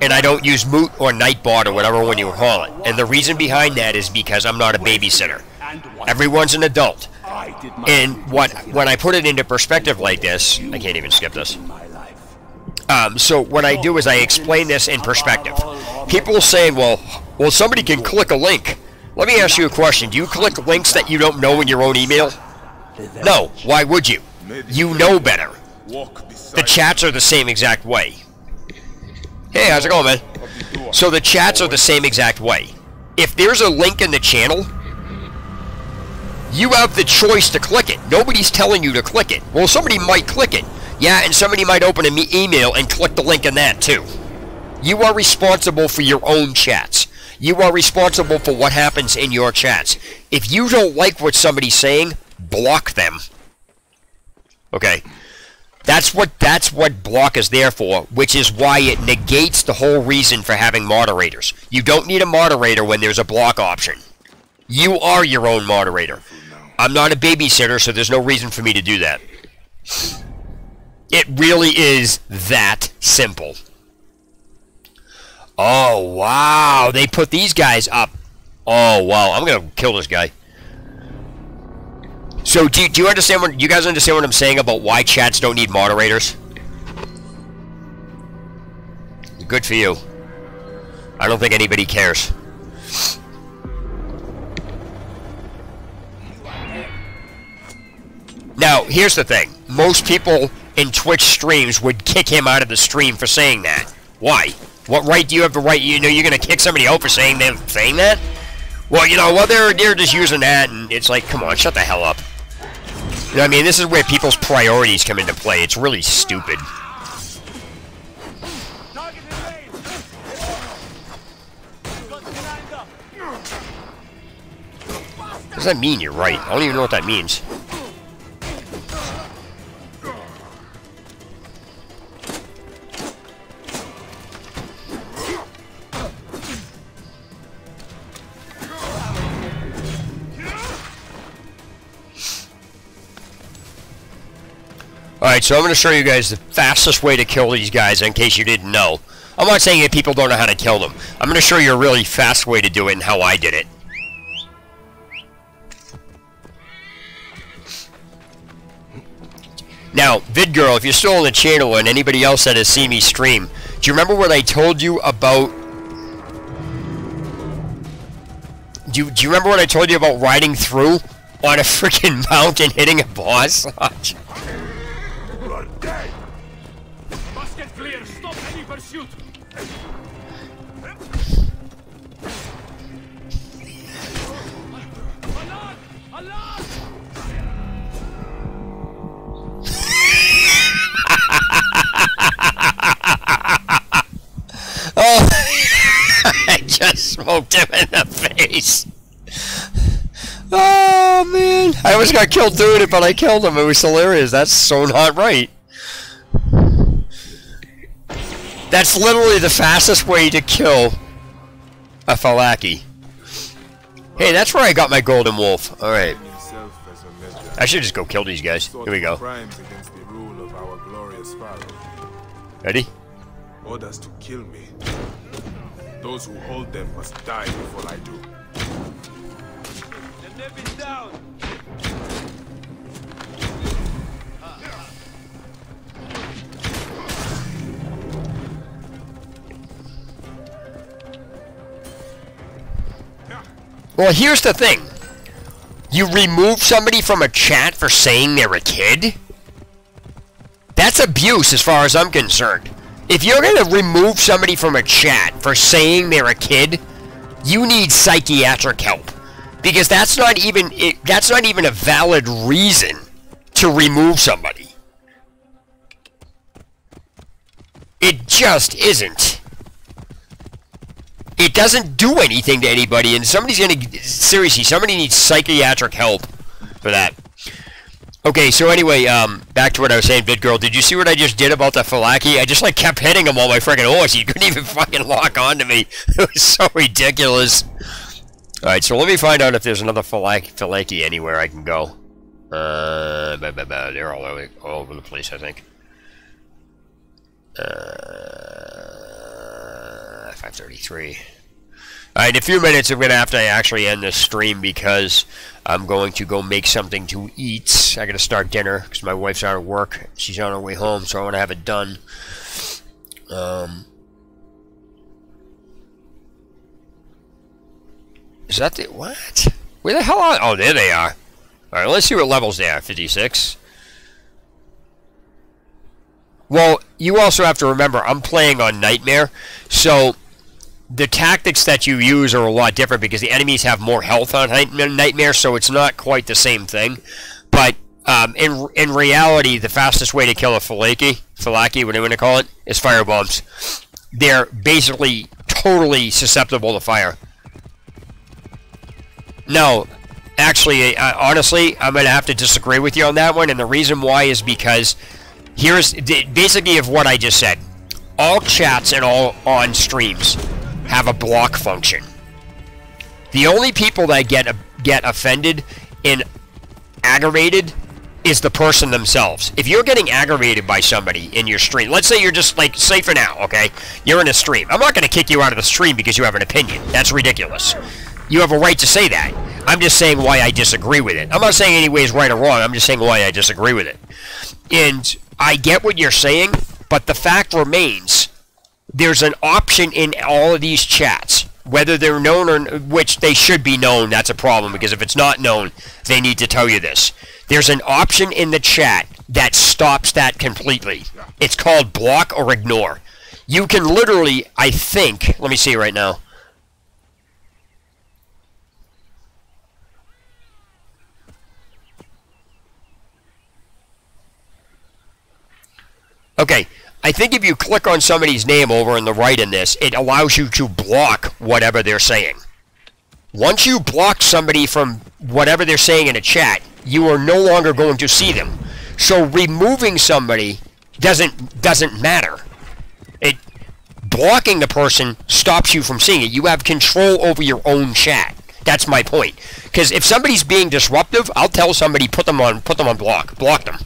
and I don't use moot or nightbot or whatever one you call it. And the reason behind that is because I'm not a babysitter. Everyone's an adult. And when I put it into perspective like this, I can't even skip this. So what I do is I explain this in perspective. People saying, well, somebody can click a link. Let me ask you a question. Do you click links that you don't know in your own email? No. Why would you? You know better. The chats are the same exact way. Hey, how's it going, man? So the chats are the same exact way. If there's a link in the channel, you have the choice to click it. Nobody's telling you to click it. Well, somebody might click it. Yeah, and somebody might open an email and click the link in that too. You are responsible for your own chats. You are responsible for what happens in your chats. If you don't like what somebody's saying, block them. Okay. That's what block is there for, which is why it negates the whole reason for having moderators. You don't need a moderator when there's a block option. You are your own moderator. I'm not a babysitter, so there's no reason for me to do that. It really is that simple. Oh, wow. They put these guys up. Oh, wow. I'm going to kill this guy. So, do you understand what... You guys understand what I'm saying about why chats don't need moderators? Good for you. I don't think anybody cares. Now, here's the thing. Most people in Twitch streams would kick him out of the stream for saying that. Why? What right do you have the right... You know you're going to kick somebody out for saying that? Well, you know, well, they're just using that, and it's like, come on, shut the hell up. You know what I mean? This is where people's priorities come into play. It's really stupid. What does that mean, you're right? I don't even know what that means. Alright, so I'm going to show you guys the fastest way to kill these guys in case you didn't know. I'm not saying that people don't know how to kill them. I'm going to show you a really fast way to do it and how I did it. Now, VidGirl, if you're still on the channel and anybody else that has seen me stream, do you remember what I told you about... Do you remember what I told you about riding through on a freaking mount and hitting a boss? Basket clear. Stop any pursuit. Alarm! Oh, I just smoked him in the face. Oh, man. I almost got killed doing it, but I killed him. It was hilarious. That's so not right. That's literally the fastest way to kill a Falaki. Hey, that's where I got my golden wolf. Alright. I should just go kill these guys. Here we go. Ready? Orders to kill me. Those who hold them must die before I do. The nib is down. Well, here's the thing. You remove somebody from a chat for saying they're a kid? That's abuse as far as I'm concerned. If you're going to remove somebody from a chat for saying they're a kid, you need psychiatric help. Because that's not even a valid reason to remove somebody. It just isn't. It doesn't do anything to anybody, and somebody's going to... Seriously, somebody needs psychiatric help for that. Okay, so anyway, back to what I was saying, VidGirl. Did you see what I just did about the Falaki? I just, like, kept hitting him on my freaking horse. He couldn't even fucking lock onto me. It was so ridiculous. Alright, so let me find out if there's another Falaki anywhere I can go. They're all over the place, I think. 5:33. Alright, in a few minutes I'm going to have to actually end this stream because I'm going to go make something to eat. I got to start dinner because my wife's out of work. She's on her way home, so I want to have it done. Is that the... What? Where the hell are... Oh, there they are. Alright, let's see what levels they are. 56. Well, you also have to remember, I'm playing on Nightmare, so the tactics that you use are a lot different because the enemies have more health on Nightmare, so it's not quite the same thing. But in reality, the fastest way to kill a Falaki, whatever you want to call it, is firebombs. They're basically totally susceptible to fire. No, actually, honestly, I'm going to have to disagree with you on that one, and the reason why is because here's basically of what I just said. All chats and all on streams have a block function. The only people that get offended and aggravated is the person themselves. If you're getting aggravated by somebody in your stream, let's say you're just like, say for now, okay, you're in a stream. I'm not going to kick you out of the stream because you have an opinion. That's ridiculous. You have a right to say that. I'm just saying why I disagree with it. I'm not saying any way is right or wrong. I'm just saying why I disagree with it. And I get what you're saying, but the fact remains, there's an option in all of these chats, whether they're known or which they should be known. That's a problem, because if it's not known, they need to tell you this. There's an option in the chat that stops that completely. It's called block or ignore. You can literally, I think, let me see right now. Okay, I think if you click on somebody's name over on the right in this, it allows you to block whatever they're saying. Once you block somebody from whatever they're saying in a chat, you are no longer going to see them. So removing somebody doesn't matter. Blocking the person stops you from seeing it. You have control over your own chat. That's my point. Because if somebody's being disruptive, I'll tell somebody put them on block them.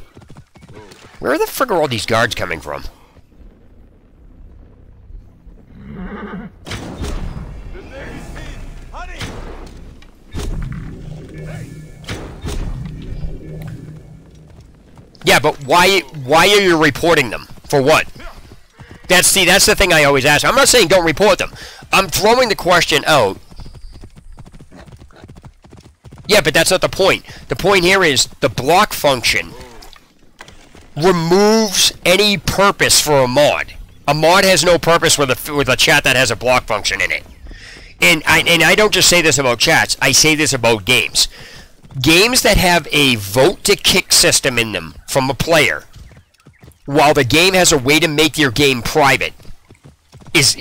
Where the frick are all these guards coming from? Yeah, but why are you reporting them? For what? That's the thing I always ask. I'm not saying don't report them. I'm throwing the question out. Yeah, but that's not the point. The point here is the block function removes any purpose for a mod. A mod has no purpose with a chat that has a block function in it. And I don't just say this about chats. I say this about games. Games that have a vote-to-kick system in them from a player, while the game has a way to make your game private, is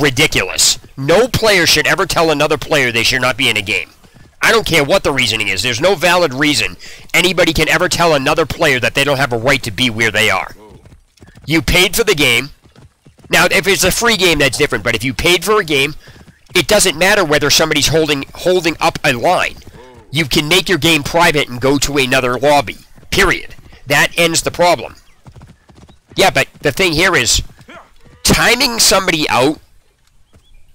ridiculous. No player should ever tell another player they should not be in a game. I don't care what the reasoning is. There's no valid reason anybody can ever tell another player that they don't have a right to be where they are. You paid for the game. Now, if it's a free game, that's different. But if you paid for a game, it doesn't matter whether somebody's holding up a line. You can make your game private and go to another lobby. Period. That ends the problem. Yeah, but the thing here is, timing somebody out,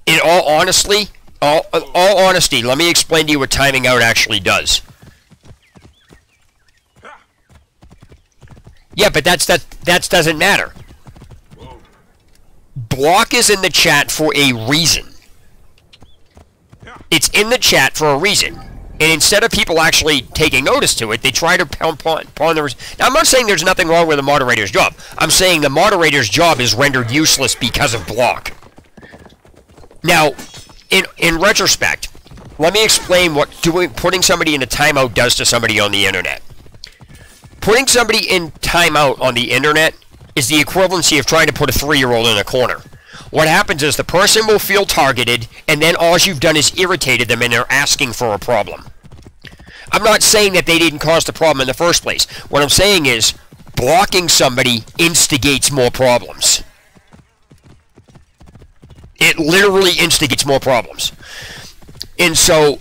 in all honesty, let me explain to you what timing out actually does. Yeah, but that doesn't matter. Block is in the chat for a reason. It's in the chat for a reason. And instead of people actually taking notice to it, they try to pawn the... Now, I'm not saying there's nothing wrong with the moderator's job. I'm saying the moderator's job is rendered useless because of block. Now, in retrospect, let me explain what putting somebody in a timeout does to somebody on the internet. Putting somebody in timeout on the internet is the equivalency of trying to put a 3-year-old in a corner. What happens is the person will feel targeted, and then all you've done is irritated them, and they're asking for a problem. I'm not saying that they didn't cause the problem in the first place. What I'm saying is blocking somebody instigates more problems. It literally instigates more problems. And so,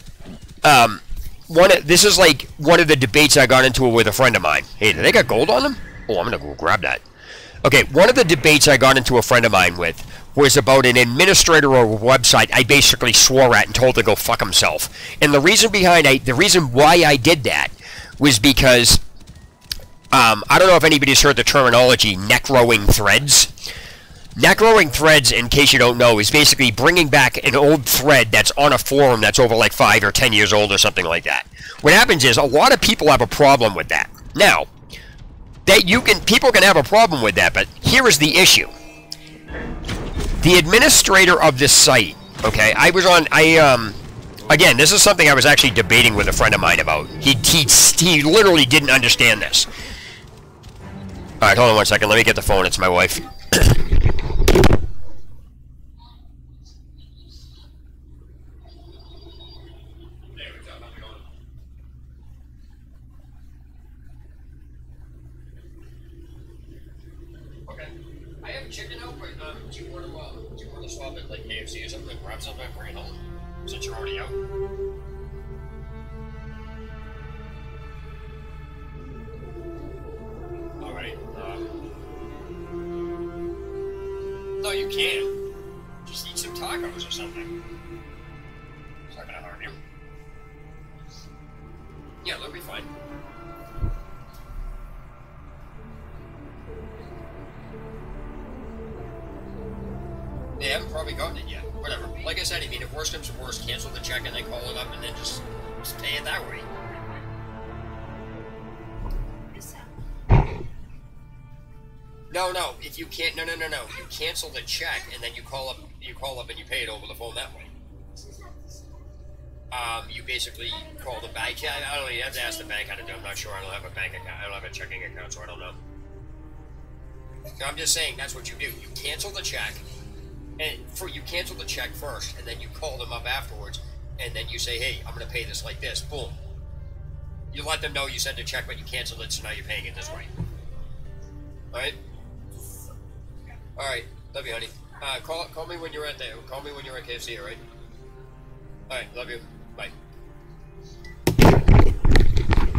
this is like one of the debates I got into with a friend of mine. Hey, do they got gold on them? Oh, I'm going to go grab that. Okay, one of the debates I got into a friend of mine with was about an administrator of a website I basically swore at and told to go fuck himself. And the reason why I did that was because I don't know if anybody's heard the terminology necroing threads. Necroing threads, in case you don't know, is basically bringing back an old thread that's on a forum that's over like 5 or 10 years old or something like that. What happens is a lot of people have a problem with that. Now, people can have a problem with that, but here is the issue. The administrator of this site, okay, again, this is something I was actually debating with a friend of mine about. He literally didn't understand this. Alright, hold on one second, let me get the phone, it's my wife. I have chicken out, but do you want to swap it like KFC or something? Grab something and bring it home, since you're already out. All right. No, you can. Just eat some tacos or something. It's not gonna harm you. Yeah, that'll be fine. They haven't probably gotten it yet. Whatever. Like I said, I mean, if worst comes to worst, cancel the check and then call it up and then just pay it that way. No. If you can't, no. You cancel the check and then you call up and you pay it over the phone that way. You basically call the bank. Yeah, I don't know. You have to ask the bank how to do it. I'm not sure. I don't have a bank account. I don't have a checking account, so I don't know. I'm just saying that's what you do. You cancel the check, and you cancel the check first, and then you call them up afterwards, and then you say, hey, I'm going to pay this like this. Boom. You let them know you sent a check, but you canceled it, so now you're paying it this way. Alright? Alright. Love you, honey. Call me when you're at there. Call me when you're at KFC, alright? Alright, love you. Bye.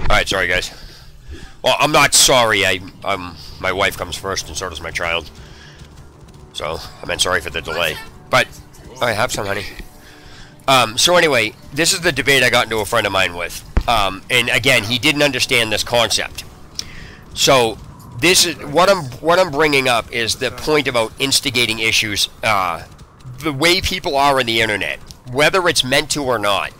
Alright, sorry guys. Well, I'm not sorry. My wife comes first, and so does my child. So, I meant sorry for the delay. But, alright, have some, honey. So anyway, this is the debate I got into a friend of mine with. And again, he didn't understand this concept. So, this is what I'm bringing up is the point about instigating issues. The way people are on the internet, whether it's meant to or not.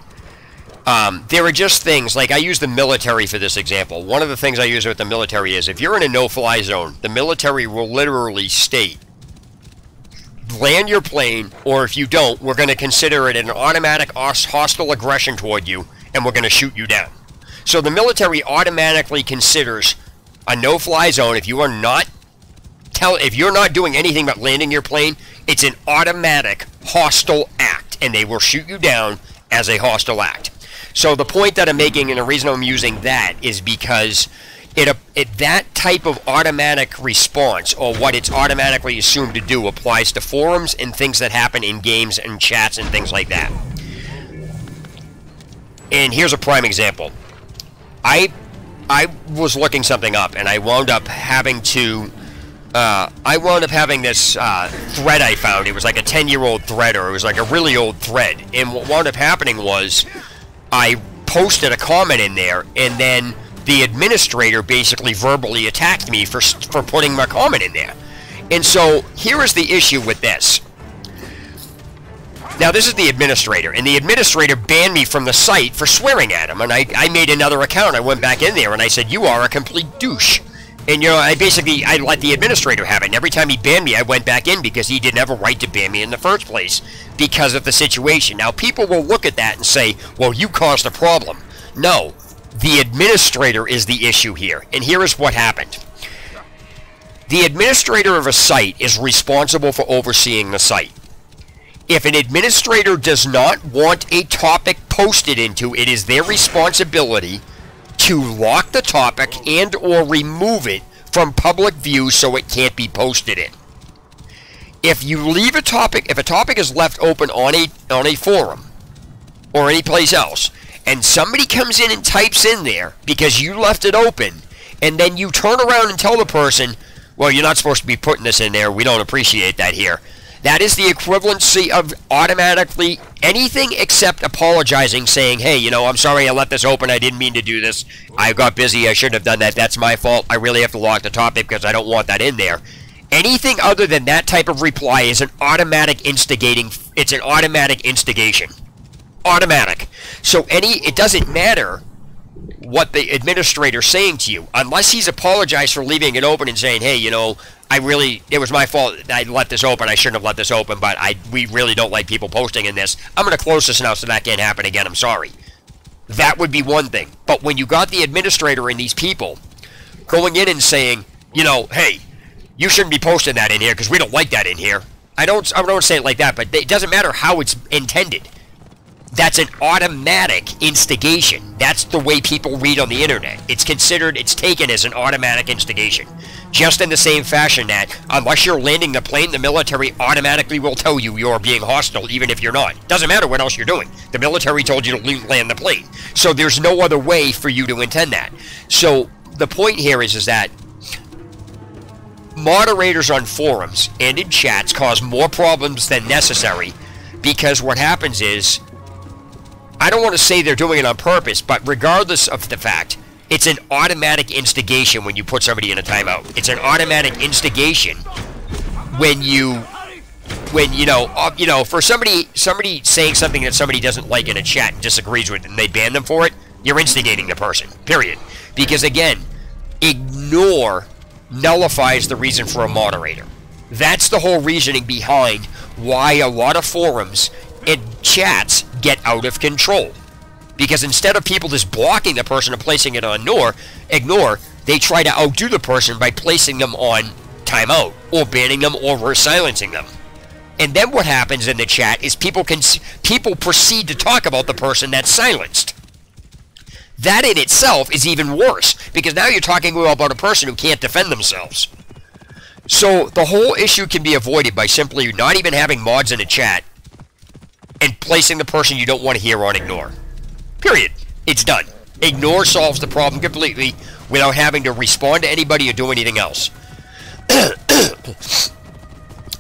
There are just things, like I use the military for this example. One of the things I use with the military is, if you're in a no-fly zone, the military will literally state, land your plane, or if you don't, we're going to consider it an automatic hostile aggression toward you, and we're going to shoot you down. So the military automatically considers a no-fly zone. If you are not if you're not doing anything but landing your plane, it's an automatic hostile act, and they will shoot you down as a hostile act. So the point that I'm making, and the reason I'm using that, is because that type of automatic response, or what it's automatically assumed to do, applies to forums and things that happen in games and chats and things like that. And here's a prime example. I was looking something up, and I wound up having this thread I found. It was like a 10-year-old thread, or it was like a really old thread. And what wound up happening was, I posted a comment in there, and then the administrator basically verbally attacked me for putting my comment in there. And so, here is the issue with this. Now, this is the administrator, and the administrator banned me from the site for swearing at him, and I made another account. I went back in there, and I said, you are a complete douche. And, you know, I let the administrator have it, and every time he banned me, I went back in, because he didn't have a right to ban me in the first place, because of the situation. Now, people will look at that and say, well, you caused a problem. No, the administrator is the issue here, and here is what happened. The administrator of a site is responsible for overseeing the site. If an administrator does not want a topic posted into, it is their responsibility to lock the topic and or remove it from public view so it can't be posted in. If you leave a topic, if a topic is left open on a forum or any place else, and somebody comes in and types in there because you left it open, and then you turn around and tell the person, well, you're not supposed to be putting this in there, we don't appreciate that here. That is the equivalency of automatically anything except apologizing, saying, hey, you know, I'm sorry I left this open, I didn't mean to do this, I got busy, I shouldn't have done that, that's my fault, I really have to lock the topic because I don't want that in there. Anything other than that type of reply is an automatic instigation. Automatic. So it doesn't matter what the administrator's saying to you, unless he's apologized for leaving it open and saying, hey, you know, it was my fault, I let this open, I shouldn't have let this open, but we really don't like people posting in this. I'm going to close this now so that can't happen again, I'm sorry. That would be one thing. But when you got the administrator and these people going in and saying, you know, hey, you shouldn't be posting that in here because we don't like that in here. I don't say it like that, but it doesn't matter how it's intended. That's an automatic instigation. That's the way people read on the internet. It's taken as an automatic instigation. Just in the same fashion that, unless you're landing the plane, the military automatically will tell you you're being hostile, even if you're not. Doesn't matter what else you're doing. The military told you to land the plane. So there's no other way for you to intend that. So the point here is that moderators on forums and in chats cause more problems than necessary, because what happens is, I don't want to say they're doing it on purpose, but regardless of the fact, it's an automatic instigation when you put somebody in a timeout. It's an automatic instigation when you know, for somebody saying something that somebody doesn't like in a chat and disagrees with, and they ban them for it, you're instigating the person, period. Because again, ignore nullifies the reason for a moderator. That's the whole reasoning behind why a lot of forums and chats get out of control. Because instead of people just blocking the person and placing it on ignore, they try to outdo the person by placing them on timeout, or banning them, or silencing them. And then what happens in the chat is people proceed to talk about the person that's silenced. That in itself is even worse, because now you're talking about a person who can't defend themselves. So the whole issue can be avoided by simply not even having mods in the chat and placing the person you don't want to hear on ignore. Period. It's done. Ignore solves the problem completely without having to respond to anybody or do anything else.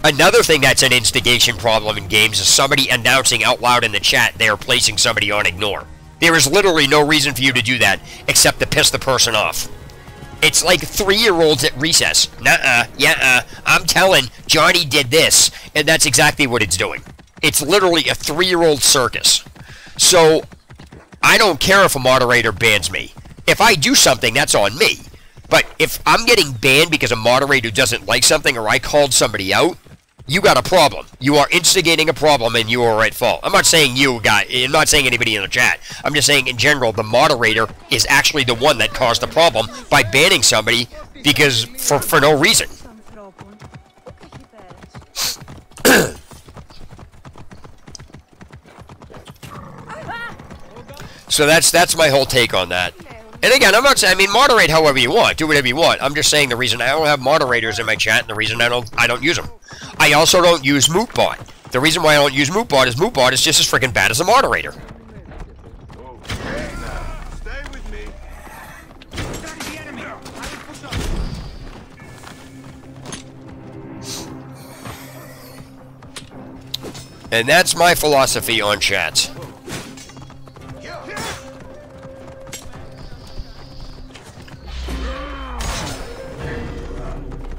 Another thing that's an instigation problem in games is somebody announcing out loud in the chat they are placing somebody on ignore. There is literally no reason for you to do that except to piss the person off. It's like 3-year-olds at recess. Nuh-uh, yeah, I'm telling Johnny did this, and that's exactly what it's doing. It's literally a 3-year-old circus. So, I don't care if a moderator bans me. If I do something, that's on me. But if I'm getting banned because a moderator doesn't like something or I called somebody out, you got a problem. You are instigating a problem and you are at fault. I'm not saying you guys, I'm not saying anybody in the chat. I'm just saying in general, the moderator is actually the one that caused the problem by banning somebody because for no reason. So that's my whole take on that. And again, I'm not saying, I mean, moderate however you want, do whatever you want. I'm just saying the reason I don't have moderators in my chat and the reason I don't use them. I also don't use Mootbot. The reason why I don't use Mootbot is just as freaking bad as a moderator. Stay with me. And that's my philosophy on chats.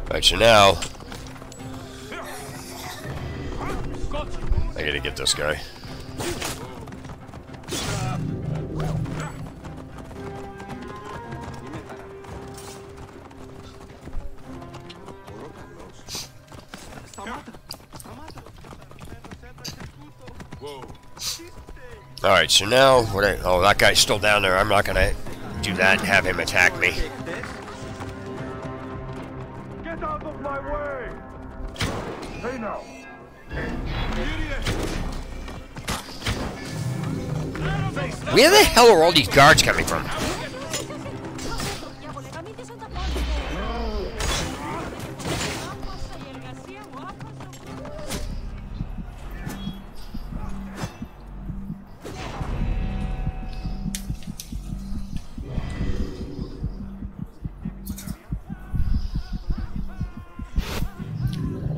Alright, so now I gotta get this guy. Alright, so now oh, that guy's still down there. I'm not gonna do that and have him attack me. Get out of my way! Hey now! Where the hell are all these guards coming from?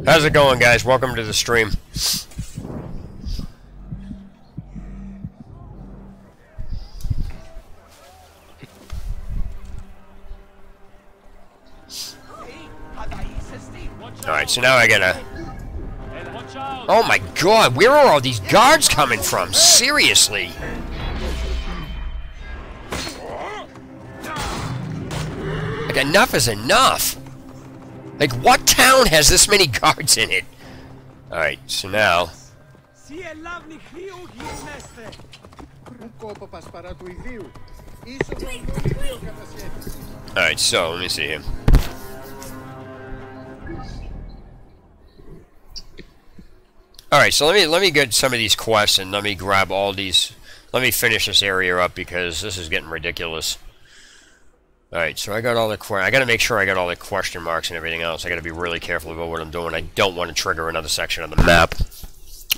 How's it going, guys? Welcome to the stream. Alright, so now I gotta... Oh my god, where are all these guards coming from? Seriously? Like, enough is enough. Like, what town has this many guards in it? Alright, so now... Alright, so, let me see here. Alright, so let me get some of these quests and let me grab all these... Let me finish this area up because this is getting ridiculous. Alright, so I got all the I gotta make sure I got all the question marks and everything else. I gotta be really careful about what I'm doing. I don't want to trigger another section of the map.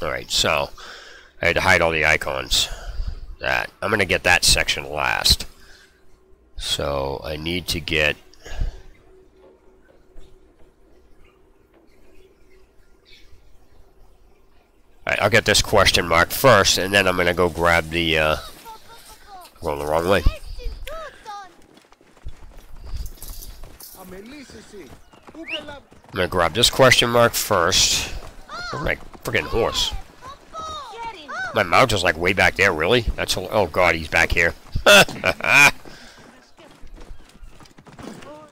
Alright, so I had to hide all the icons. That. I'm gonna get that section last. So I need to get... Alright, I'll get this question mark first, and then I'm gonna go grab the, going the wrong way. I'm gonna grab this question mark first. Where's my friggin' horse? My mount is like way back there, really? That's oh god, he's back here.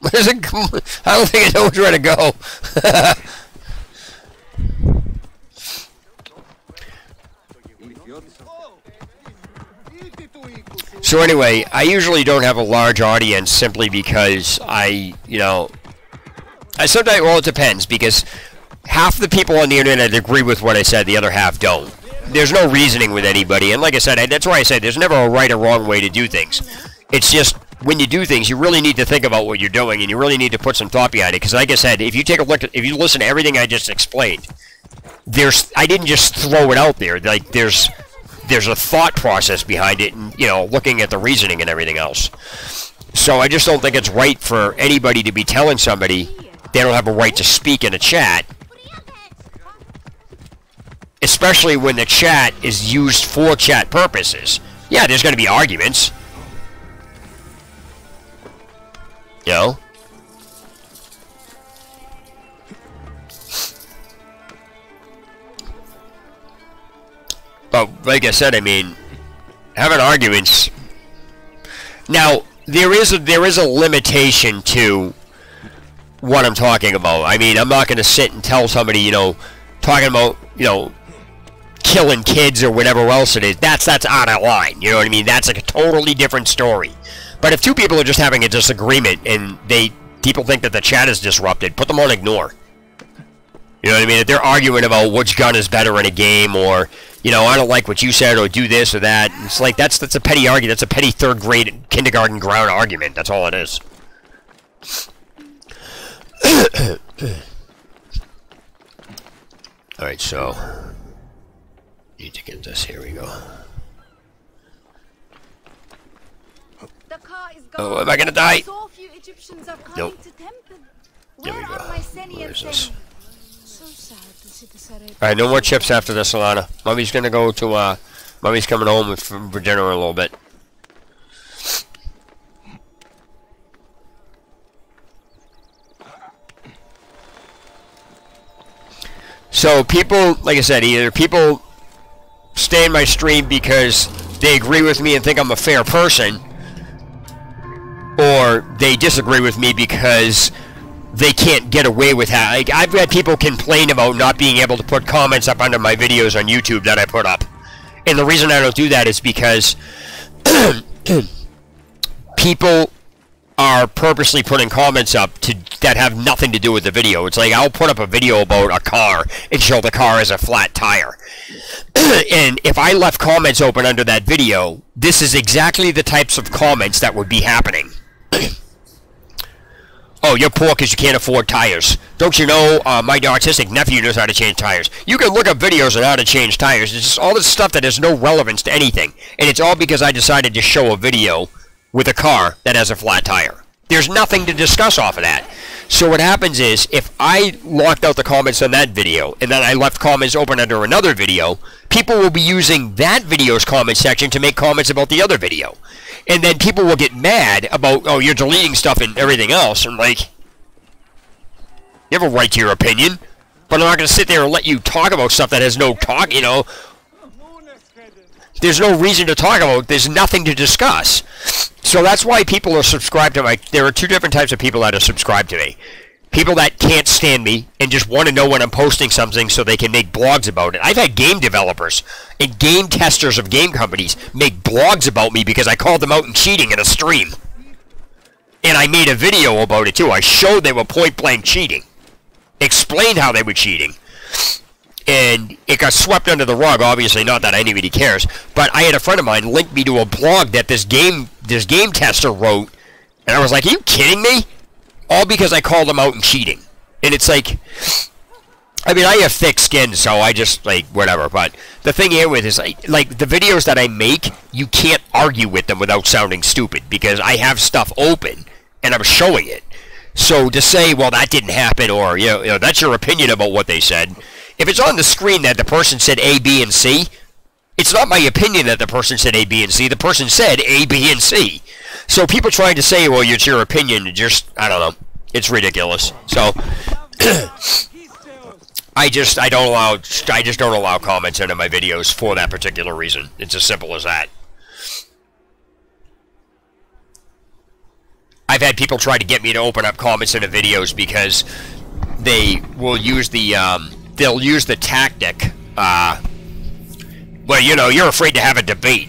Where's it? I don't think it knows where to go. So anyway, I usually don't have a large audience simply because I, you know, Sometimes, well, it depends, because half the people on the internet agree with what I said, the other half don't. There's no reasoning with anybody, and like I said, that's why I said there's never a right or wrong way to do things. It's just, when you do things, you really need to think about what you're doing, and you really need to put some thought behind it, because like I said, if you take a look at, if you listen to everything I just explained, I didn't just throw it out there. Like, there's a thought process behind it, and, you know, looking at the reasoning and everything else. So I just don't think it's right for anybody to be telling somebody they don't have a right to speak in a chat, especially when the chat is used for chat purposes. Yeah, there's going to be arguments. You know? But like I said, I mean, having arguments. Now, there is a limitation to what I'm talking about. I mean, I'm not going to sit and tell somebody, you know, talking about, you know, killing kids or whatever else it is. That's out of line. You know what I mean? That's like a totally different story. But if two people are just having a disagreement and people think that the chat is disrupted, put them on ignore. You know what I mean? If they're arguing about which gun is better in a game, or, you know, I don't like what you said, or do this or that, it's like that's a petty argument. That's a petty third grade kindergarten ground argument. That's all it is. Alright, so need to get this. Here we go. Oh, am I gonna die? Nope. There we go. Where is this? Alright, no more chips after this, Alana. Mommy's gonna go to, Mommy's coming home for dinner in a little bit. So people, like I said, either people stay in my stream because they agree with me and think I'm a fair person, or they disagree with me because they can't get away with that. Like, I've had people complain about not being able to put comments up under my videos on YouTube that I put up. And the reason I don't do that is because people are purposely putting comments up that have nothing to do with the video. It's like, I'll put up a video about a car and show the car has a flat tire. And if I left comments open under that video, this is exactly the types of comments that would be happening. Oh, you're poor because you can't afford tires. Don't you know my autistic nephew knows how to change tires? You can look up videos on how to change tires. It's just all this stuff that has no relevance to anything. And it's all because I decided to show a video with a car that has a flat tire. There's nothing to discuss off of that. So what happens is, if I locked out the comments on that video, and then I left comments open under another video, people will be using that video's comment section to make comments about the other video. And then people will get mad about, oh, you're deleting stuff and everything else. And like, you have a right to your opinion, but I'm not going to sit there and let you talk about stuff that has no talk, you know. There's no reason to talk about. There's nothing to discuss. So that's why people are subscribed to my... There are two different types of people that are subscribed to me. People that can't stand me and just want to know when I'm posting something so they can make blogs about it. I've had game developers and game testers of game companies make blogs about me because I called them out and cheating in a stream. And I made a video about it too. I showed they were point-blank cheating. Explained how they were cheating. And it got swept under the rug, obviously, not that anybody cares. But I had a friend of mine link me to a blog that this game tester wrote. And I was like, are you kidding me? All because I called them out and cheating. And it's like, I mean, I have thick skin, so I just, like, whatever. But the thing here with is, like, the videos that I make, you can't argue with them without sounding stupid. Because I have stuff open, and I'm showing it. So to say, well, that didn't happen, or, you know, that's your opinion about what they said. If it's on the screen that the person said A, B, and C, it's not my opinion that the person said A, B, and C. The person said A, B, and C. So people trying to say, well, it's your opinion, just, I don't know. It's ridiculous. So, I just don't allow comments into my videos for that particular reason. It's as simple as that. I've had people try to get me to open up comments into videos because they will use the, they'll use the tactic, well, you know, you're afraid to have a debate.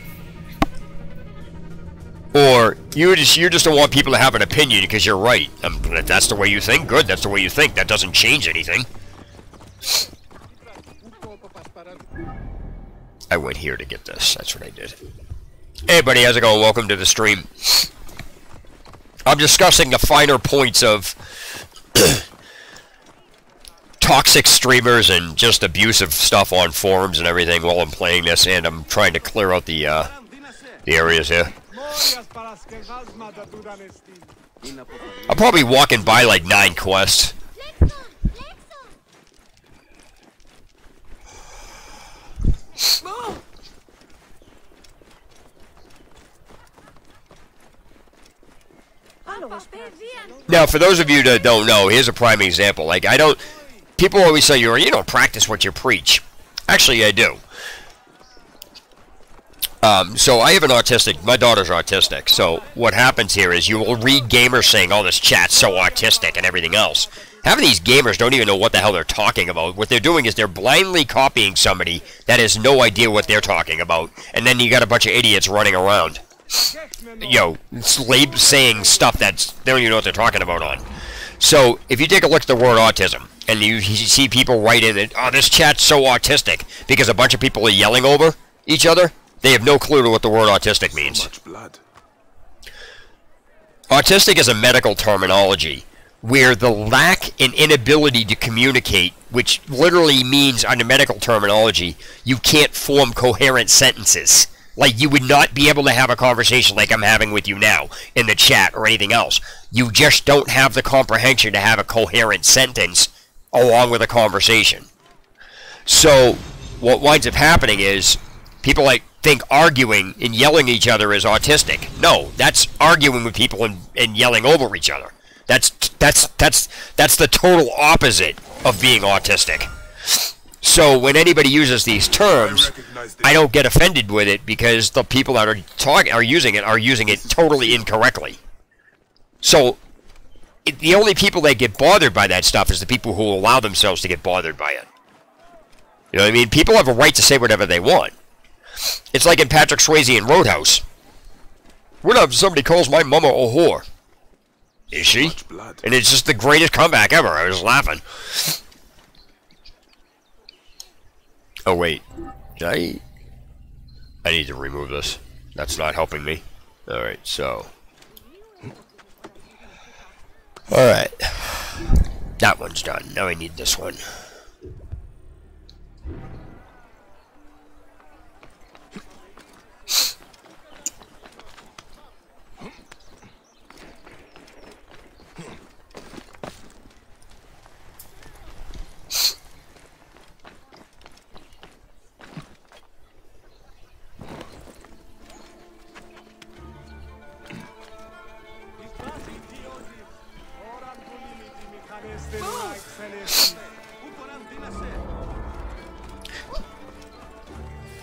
Or You just don't want people to have an opinion because you're right. If that's the way you think, good, that's the way you think. That doesn't change anything. I went here to get this. That's what I did. Hey, buddy, how's it going? Welcome to the stream. I'm discussing the finer points of toxic streamers and just abusive stuff on forums and everything while I'm playing this, and I'm trying to clear out the areas here. I'm probably walking by like 9 quests. Now, for those of you that don't know, here's a prime example. Like, people always say, you don't practice what you preach. Actually, I do. So I have my daughter's autistic, so what happens here is you will read gamers saying, oh, this chat's so autistic and everything else. Half of these gamers don't even know what the hell they're talking about. What they're doing is they're blindly copying somebody that has no idea what they're talking about, and then you got a bunch of idiots running around. Saying stuff they don't even know what they're talking about on. So, if you take a look at the word autism, and you see people write in that, oh, this chat's so autistic, because a bunch of people are yelling over each other, they have no clue to what the word autistic means. So much blood. Autistic is a medical terminology, where the lack and inability to communicate, which literally means, under medical terminology, you can't form coherent sentences. Like, you would not be able to have a conversation like I'm having with you now, in the chat or anything else. You just don't have the comprehension to have a coherent sentence along with a conversation. So, what winds up happening is, people think arguing and yelling at each other is autistic. No, that's arguing with people and yelling over each other. That's the total opposite of being autistic. So when anybody uses these terms, I don't get offended with it because the people that are using it totally incorrectly. So the only people that get bothered by that stuff is the people who allow themselves to get bothered by it. You know what I mean? People have a right to say whatever they want. It's like in Patrick Swayze in Roadhouse. What if somebody calls my mama a whore? Is she? And it's just the greatest comeback ever. I was laughing. Oh, wait. I need to remove this. That's not helping me. Alright, so. Alright. That one's done. Now I need this one.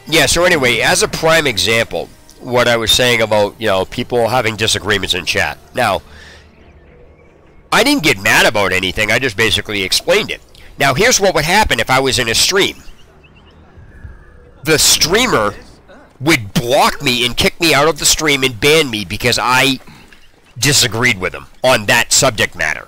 Yeah, so anyway, as a prime example, what I was saying about, people having disagreements in chat. Now, I didn't get mad about anything, I just basically explained it. Now, here's what would happen if I was in a stream. The streamer would block me and kick me out of the stream and ban me because I disagreed with him on that subject matter.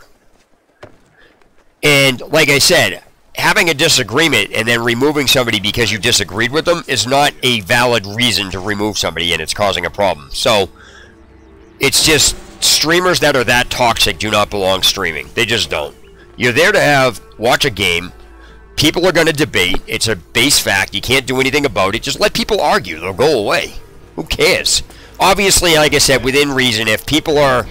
And, like I said, having a disagreement and then removing somebody because you disagreed with them is not a valid reason to remove somebody and it's causing a problem. So, it's just streamers that are that toxic do not belong streaming. They just don't. You're there to watch a game. People are going to debate. It's a base fact. You can't do anything about it. Just let people argue. They'll go away. Who cares? Obviously, like I said, within reason, if people are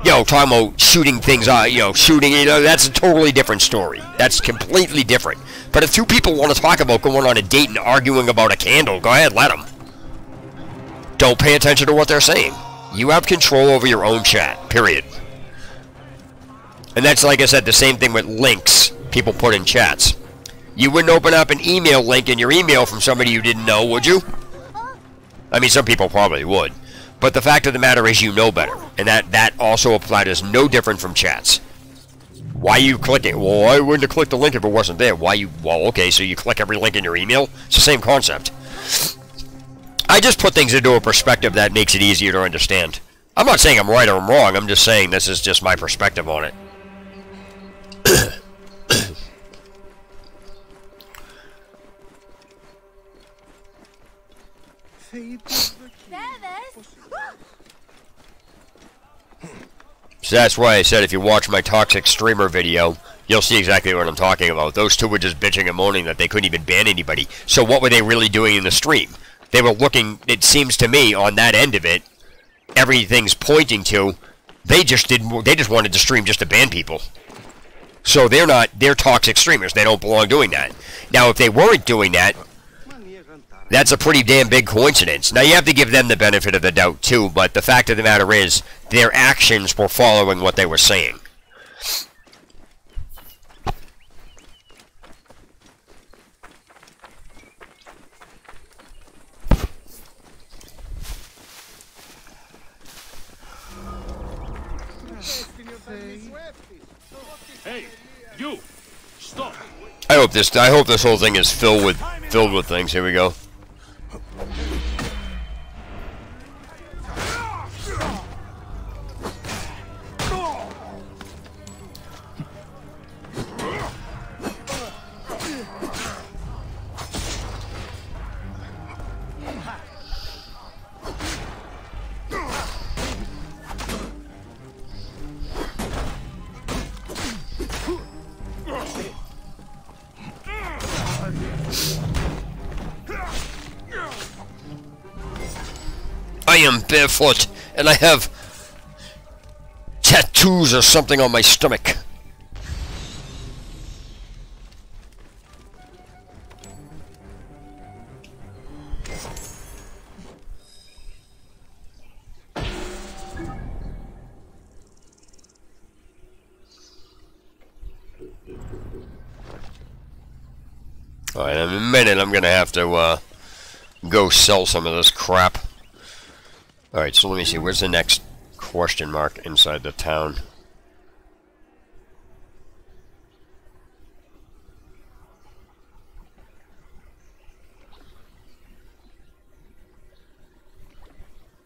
talking about shooting things, that's a totally different story. That's completely different. But if two people want to talk about going on a date and arguing about a candle, go ahead, let them. Don't pay attention to what they're saying. You have control over your own chat, period. And that's, like I said, the same thing with links people put in chats. You wouldn't open up an email link in your email from somebody you didn't know, would you? I mean, some people probably would. But the fact of the matter is you know better. And that also applied as no different from chats. Why are you clicking? Well, I wouldn't have clicked the link if it wasn't there. Well, okay, so you click every link in your email? It's the same concept. I just put things into a perspective that makes it easier to understand. I'm not saying I'm right or I'm wrong. I'm just saying this is just my perspective on it. So that's why I said if you watch my Toxic Streamer video, you'll see exactly what I'm talking about. Those two were just bitching and moaning that they couldn't even ban anybody. So what were they really doing in the stream? They were looking, it seems to me, on that end of it, everything's pointing to, they just wanted to stream just to ban people. So they're toxic streamers. They don't belong doing that. Now, if they weren't doing that, that's a pretty damn big coincidence. Now, you have to give them the benefit of the doubt, too, but the fact of the matter is, their actions were following what they were saying. Hey, you! Stop! I hope this whole thing is filled with things. Here we go. I am barefoot, and I have tattoos or something on my stomach. Alright, in a minute I'm gonna have to go sell some of this crap. Alright, so let me see, where's the next question mark inside the town?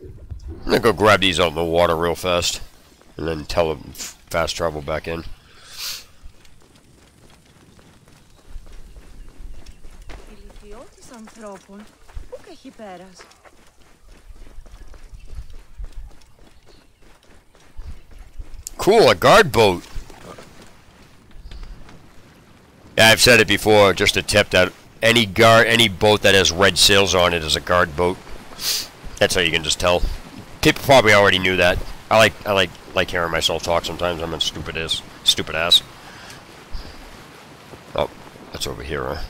I'm gonna go grab these out in the water real fast, and then tell them fast travel back in. Cool, a guard boat. Yeah, I've said it before, just a tip that any boat that has red sails on it is a guard boat. That's how you can just tell. People probably already knew that. I like hearing myself talk sometimes. I'm a stupid ass. Oh, that's over here, huh?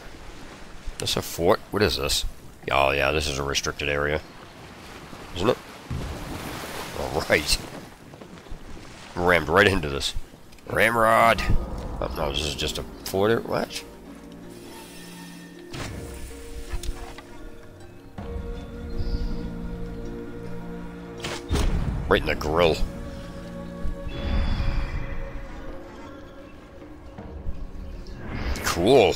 That's a fort? What is this? Oh yeah, this is a restricted area. Isn't it? Alright. Rammed right into this. Ramrod! Oh no, this is just a fort. What? Right in the grill. Cool.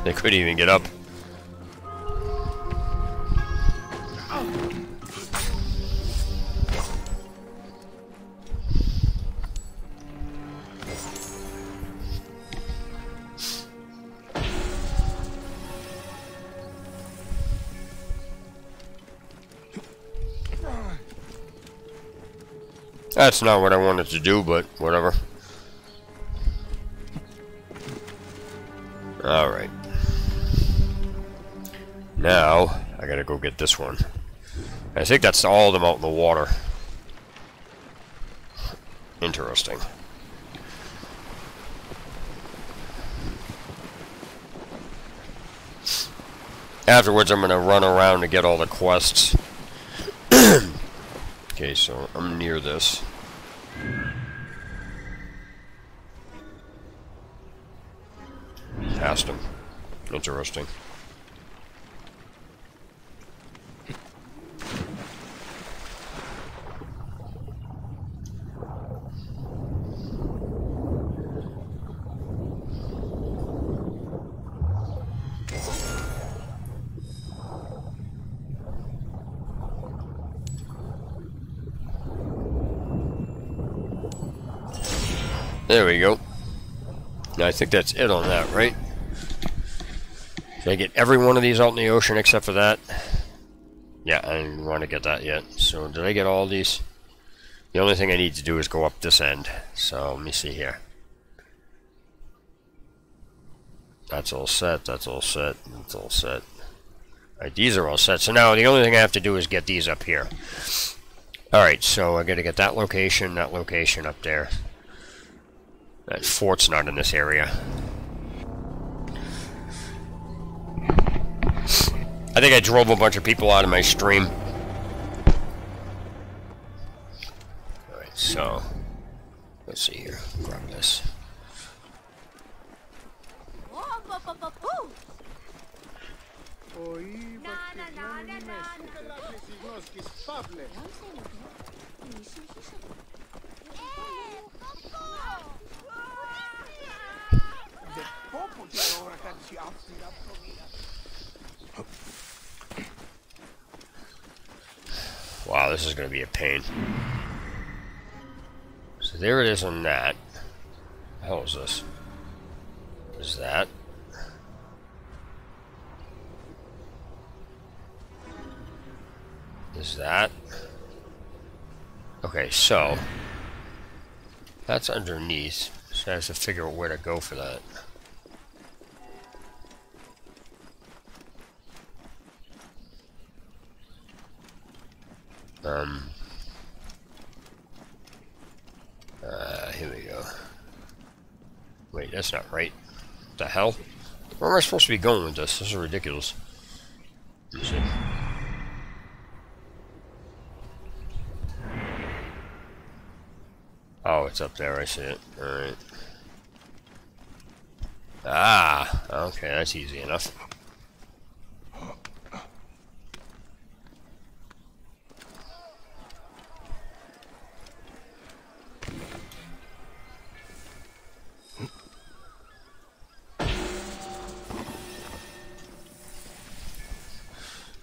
They couldn't even get up. That's not what I wanted to do, but whatever. Alright. Now, I gotta go get this one. I think that's all of them out in the water. Interesting. Afterwards, I'm gonna run around to get all the quests. Okay, so I'm near this. Past him. Interesting. There we go. Now I think that's it on that, right? Did I get every one of these out in the ocean except for that? Yeah, I didn't want to get that yet. So did I get all these? The only thing I need to do is go up this end. So let me see here. That's all set, that's all set, that's all set. Alright, these are all set. So now the only thing I have to do is get these up here. Alright, so I gotta get that location up there. That fort's not in this area. I think I drove a bunch of people out of my stream. Alright, so let's see here. Grab this. Wow, this is going to be a pain. So there it is on that. What the hell is this? What is that? Is that? Okay, so that's underneath. So I have to figure out where to go for that. Here we go. Wait, that's not right. What the hell? Where am I supposed to be going with this? This is ridiculous. Let me see. Oh, it's up there. I see it. Alright. Ah, okay, that's easy enough.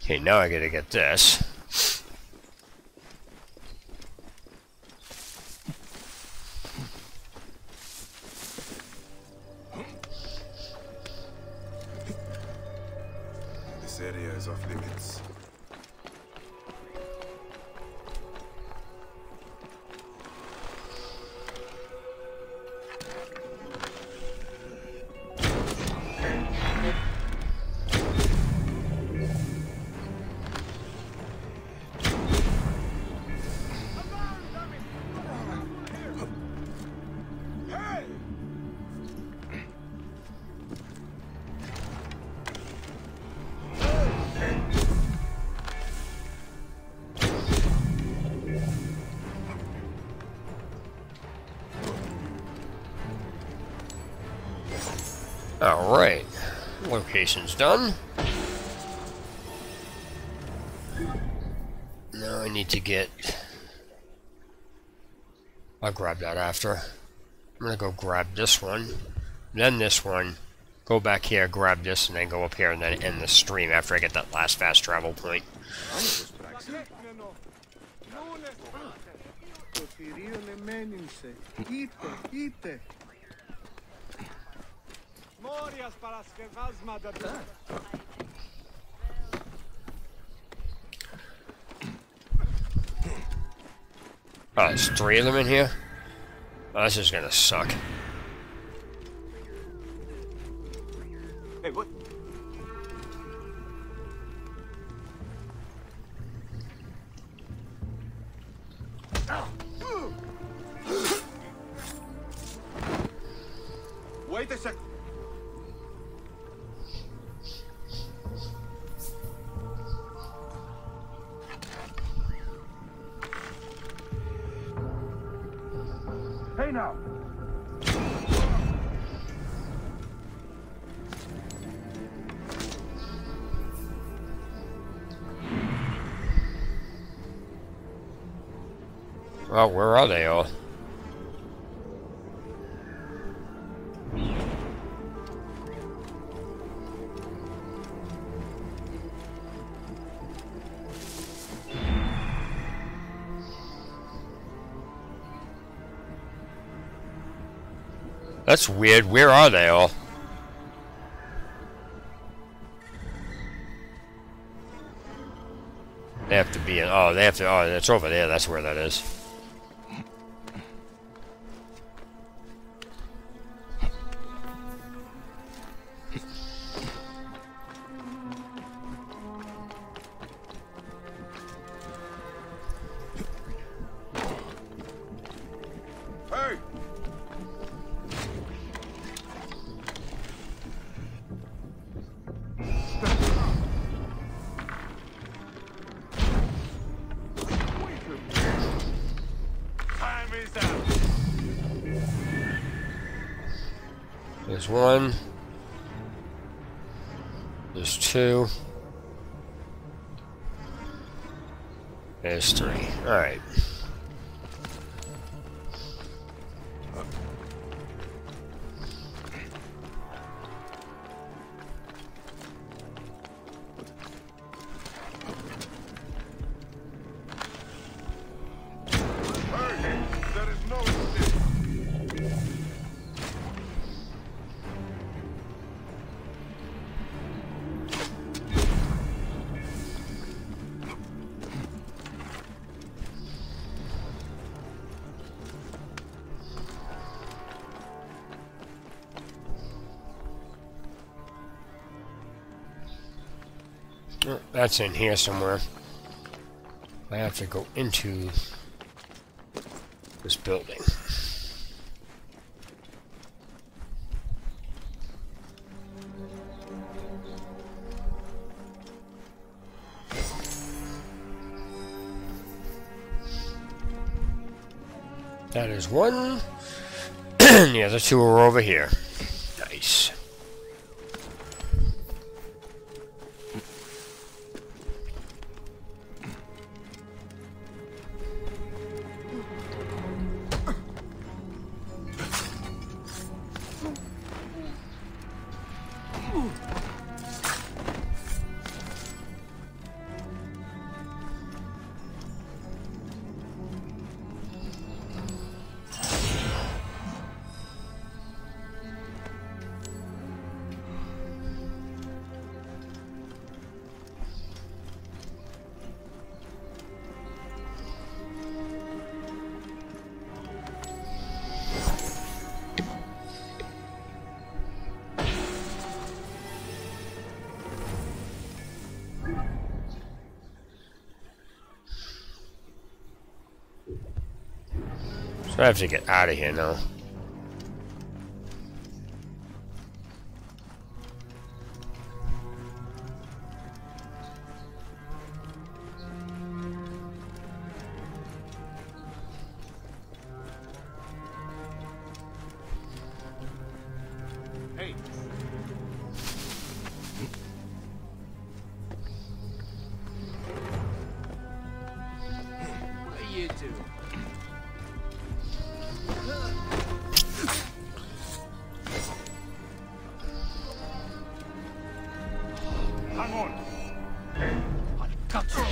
Okay, now I gotta get this. This area is off limits. Alright, location's done. Now I need to get... I'll grab that after. I'm gonna go grab this one, then this one, go back here, grab this, and then go up here and then end the stream after I get that last fast travel point. Oh, there's 3 of them in here? Oh, this is gonna suck. Hey, what? Wait a sec. Hey now. Well, where are they all? That's weird. Where are they all? They have to be in. Oh, they have to. Oh, it's over there. That's where that is. Hey! Time is up. There's one. There's two. There's three. Alright. There is no escape. Oh, that's in here somewhere. I have to go into this building. That is one. The other two are over here. Nice. So I have to get out of here now. Hey. What are you doing? Hang on. I'll cut you.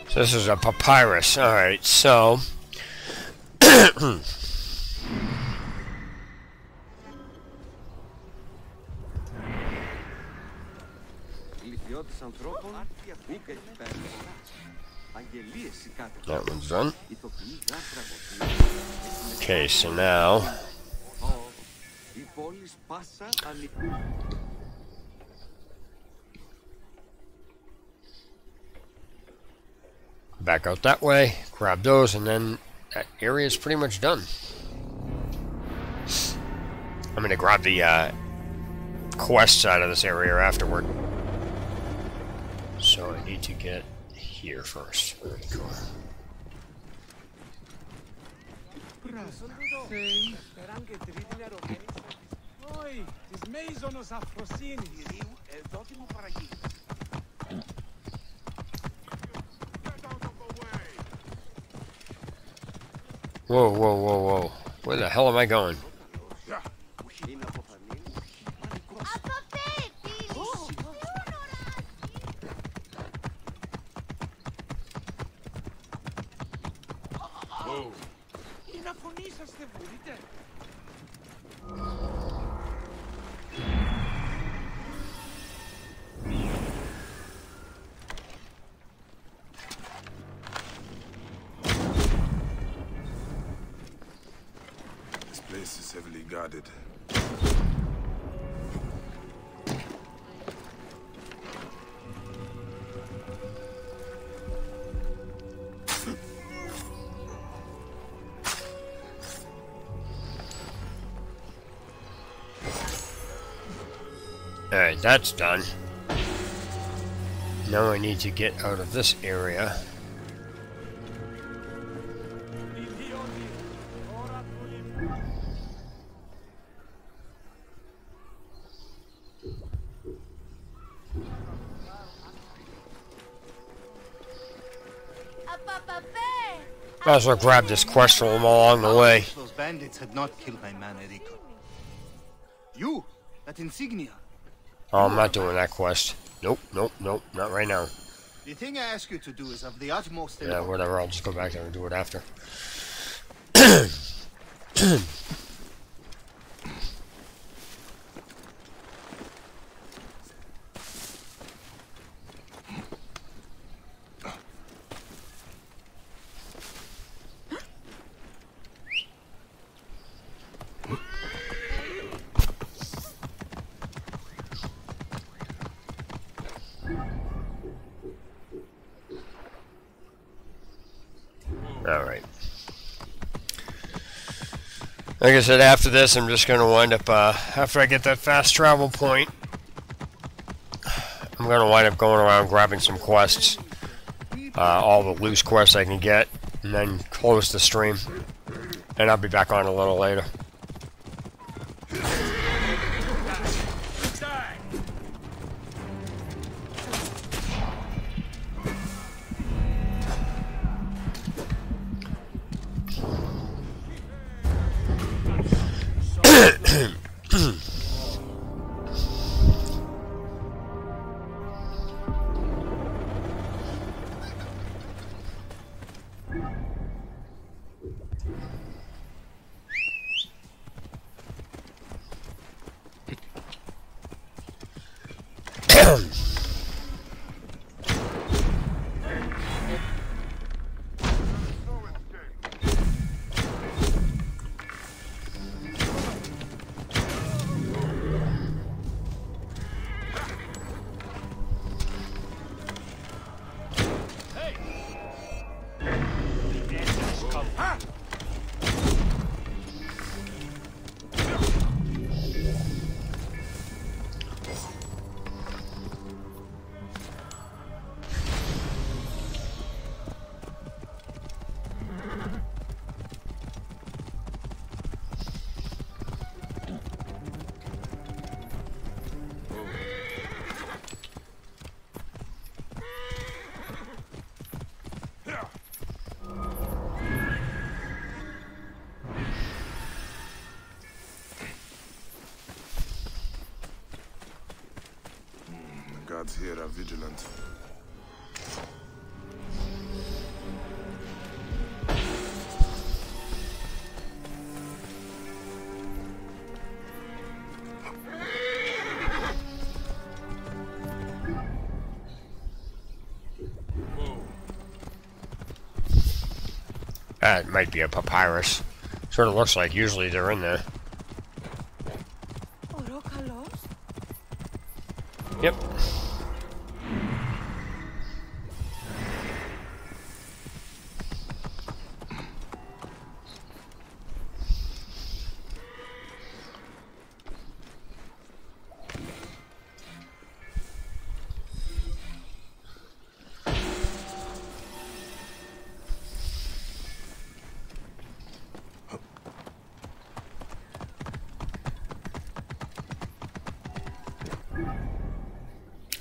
So this is a papyrus. Alright, so that one's done. Okay, so now back out that way, grab those, and then that area is pretty much done. I'm going to grab the quest side of this area afterward. So I need to get here first. Very cool. Voi, τις μέιζονος αφροσύνης. Δώτη μου παραγγείλεις. Whoa, whoa, whoa, whoa. Where the hell am I going? Να φωνήσαστε, μπορείτε. This place is heavily guarded. Alright, that's done. Now I need to get out of this area. Might as well grab this quest from them along the way. Those bandits had not killed my man, Enrico. You? That insignia? Oh, I'm not doing that quest. Nope, nope, nope, not right now. The thing I ask you to do is of the utmost Yeah, whatever, I'll just go back there and do it after. Alright. Like I said, after this, I'm just going to wind up, after I get that fast travel point, I'm going to wind up going around grabbing some quests. All the loose quests I can get, and then close the stream. And I'll be back on a little later. Guards here are vigilant. That might be a papyrus. Sort of looks like usually they're in there. Yep.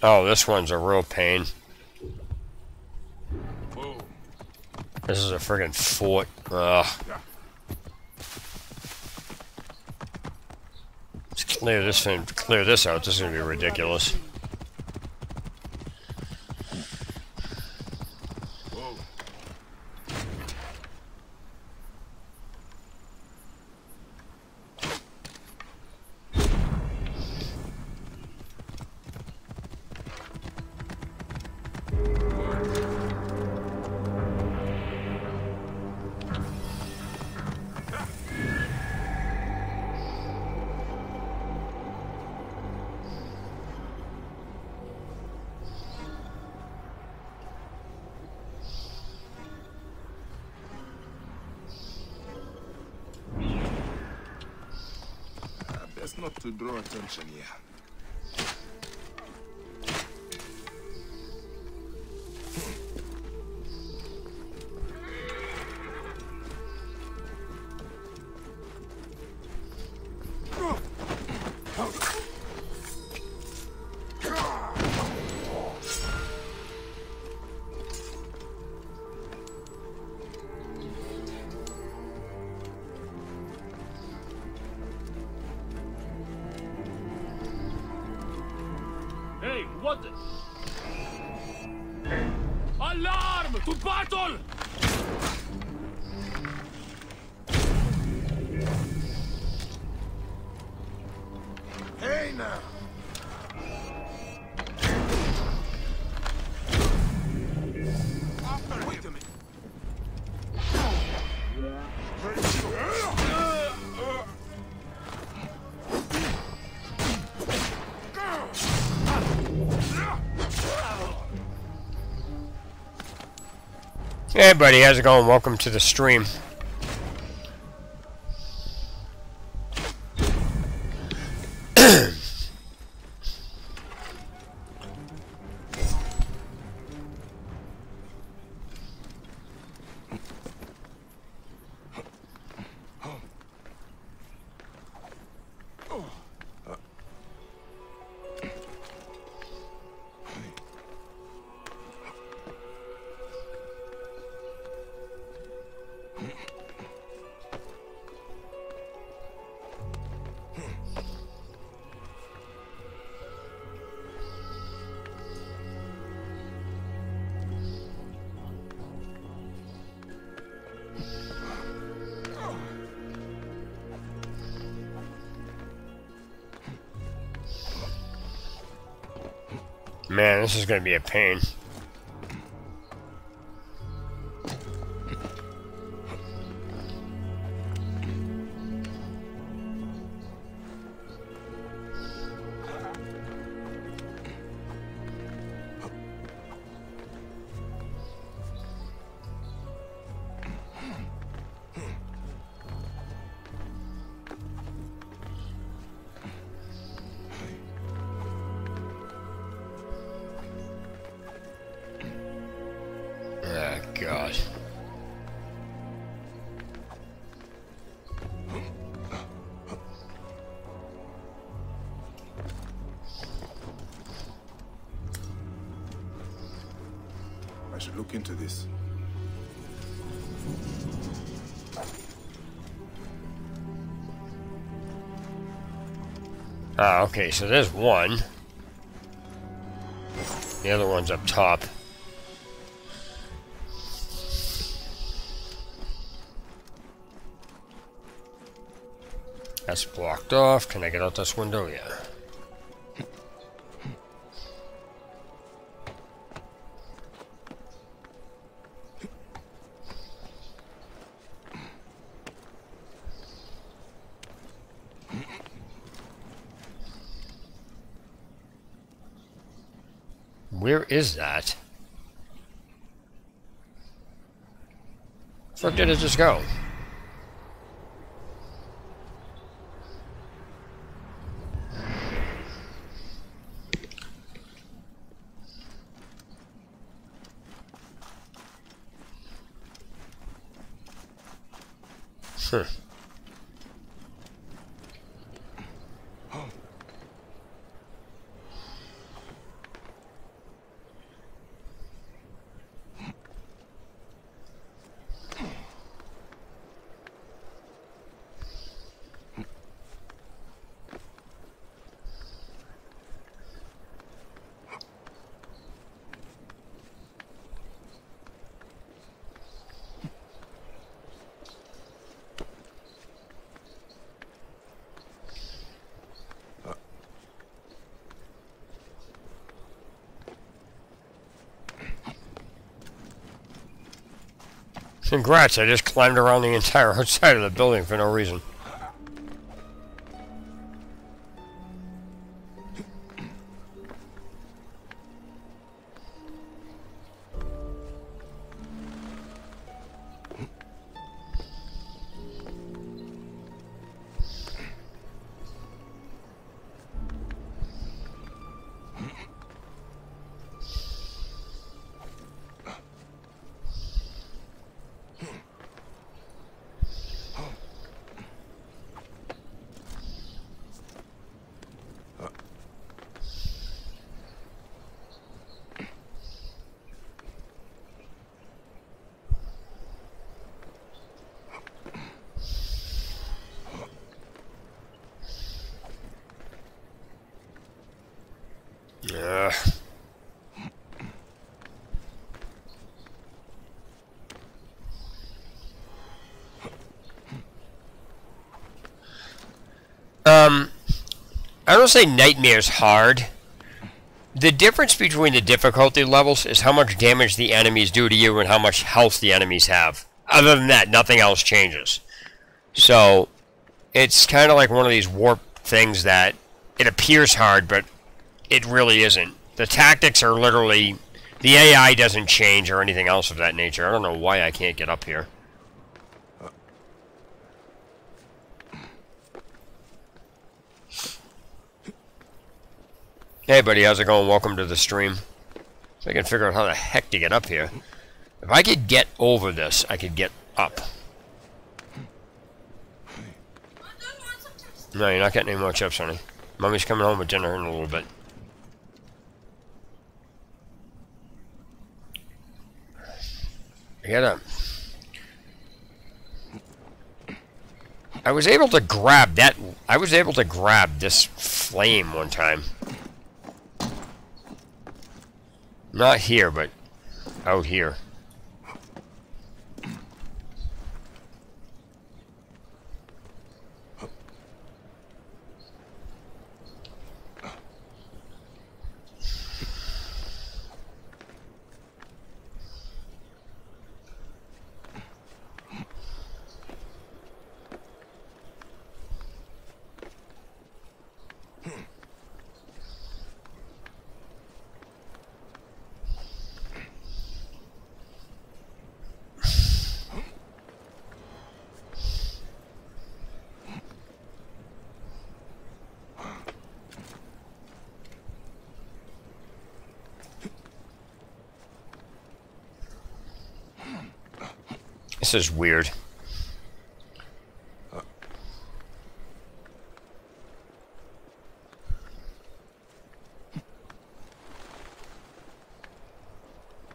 Oh, this one's a real pain. This is a friggin' fort. Ugh. Let's clear this thing, clear this out. This is gonna be ridiculous. Best not to draw attention here. Hey, what the... Alarm! To battle! Hey now! Wait a minute. Hey buddy, how's it going? Welcome to the stream. Man, this is gonna be a pain. Oh, God. I should look into this. Ah, okay, so there's one. The other one's up top. That's blocked off. Can I get out this window? Yeah. Where is that? Where did it just go? Huh. Congrats, I just climbed around the entire outside of the building for no reason. I don't say Nightmare's hard. The difference between the difficulty levels is how much damage the enemies do to you and how much health the enemies have. Other than that, nothing else changes. So, it's kind of like one of these warp things that it appears hard, but it really isn't. The tactics are literally... The AI doesn't change or anything else of that nature. I don't know why I can't get up here. Hey buddy, how's it going? Welcome to the stream. So I can figure out how the heck to get up here. If I could get over this, I could get up. No, you're not getting any more chips, honey. Mommy's coming home with dinner in a little bit. I was able to grab that. I was able to grab this flame one time. Not here, but out here. This is weird.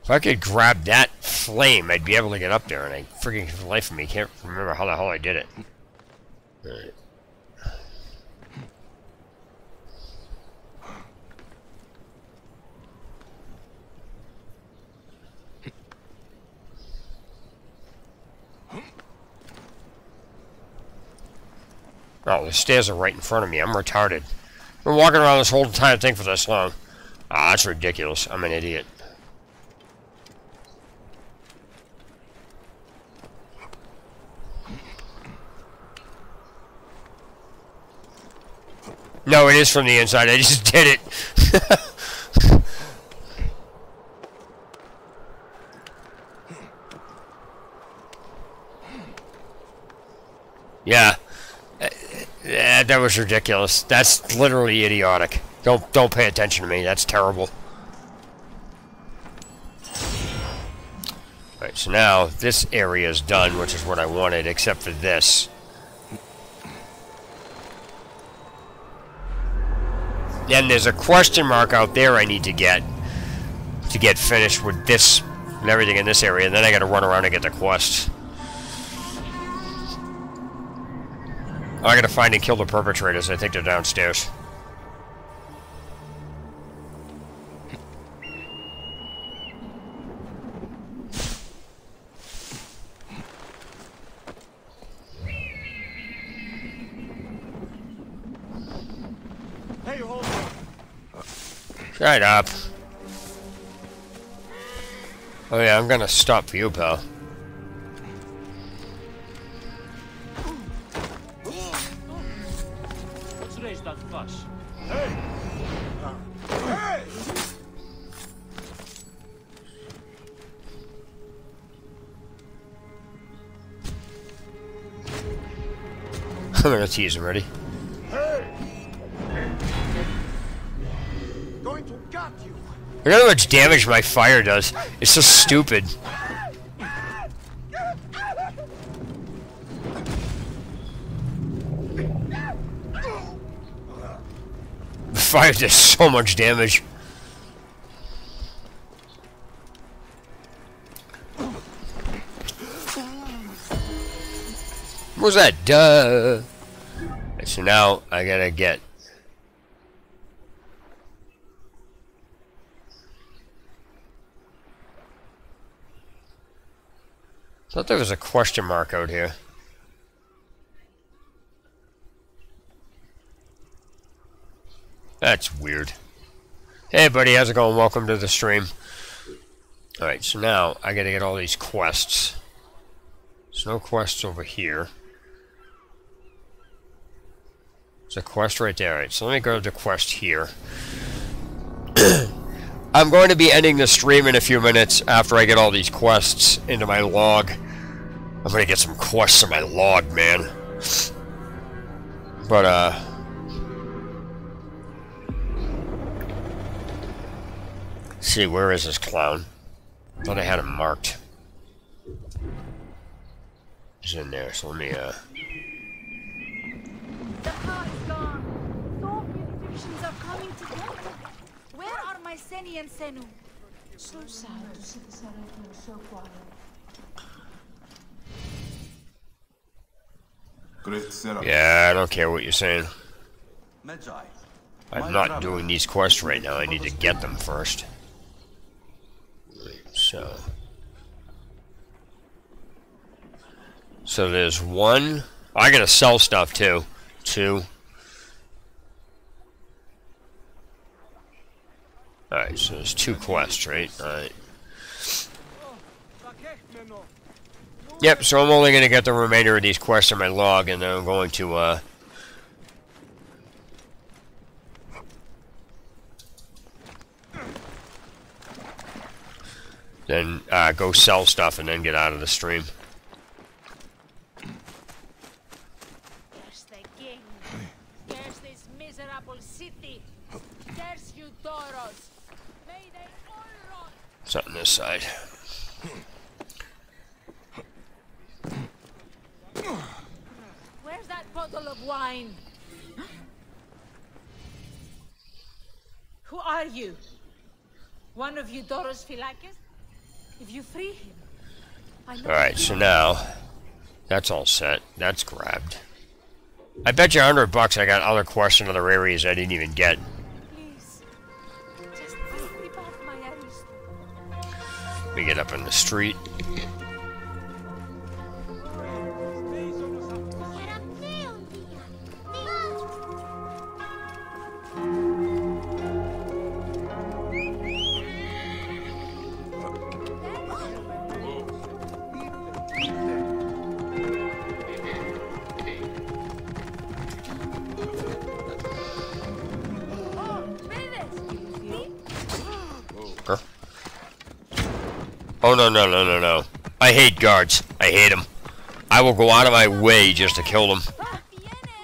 If I could grab that flame, I'd be able to get up there, and I freaking, for the life of me, can't remember how the hell I did it. Alright. Oh, the stairs are right in front of me. I'm retarded. I've been walking around this whole entire thing for this long. Ah, that's ridiculous. I'm an idiot. No, it is from the inside. I just did it. Yeah. That was ridiculous. That's literally idiotic. Don't pay attention to me. That's terrible. Alright, so now this area is done, which is what I wanted, except for this. Then there's a question mark out there I need to get finished with this and everything in this area, and then I gotta run around and get the quest. I gotta find and kill the perpetrators. I think they're downstairs. Hey, hold on. Shut up. Oh yeah, I'm gonna stop for you, pal. I'm gonna tease him, ready? Going to gut you. Look at how much damage my fire does. It's so stupid. The fire does so much damage. What was that? Duh. So now I gotta get. Thought there was a question mark out here. That's weird. Hey buddy, how's it going? Welcome to the stream. Alright, so now I gotta get all these quests. There's no quests over here. There's a quest right there. Alright, so let me go to the quest here. I'm going to be ending the stream in a few minutes after I get all these quests into my log. I'm going to get some quests in my log, man. But, let's see, where is this clown? I thought I had him marked. He's in there, so let me, The car is gone. So many Egyptians are coming together. Where are my Seni and Senu? So sad to see the Saracens so quiet. yeah, I don't care what you're saying. I'm not doing these quests right now. I need to get them first. So there's one. I gotta sell stuff too. Two. Alright, so there's two quests, right? Alright. Yep, so I'm only gonna get the remainder of these quests in my log, and then I'm going to, then, go sell stuff and then get out of the stream. There's the king. There's this miserable city. There's you Doros. May they all rot. It's on this side. Where's that bottle of wine? Who are you? One of you Doros Philakis? If you free him, I know. Alright, so now that's all set. That's grabbed. I bet you $100 I got other quests in other areas I didn't even get. Please, just take me back, my Aristo. Let me get up in the street. Oh, no. I hate guards. I hate them. I will go out of my way just to kill them.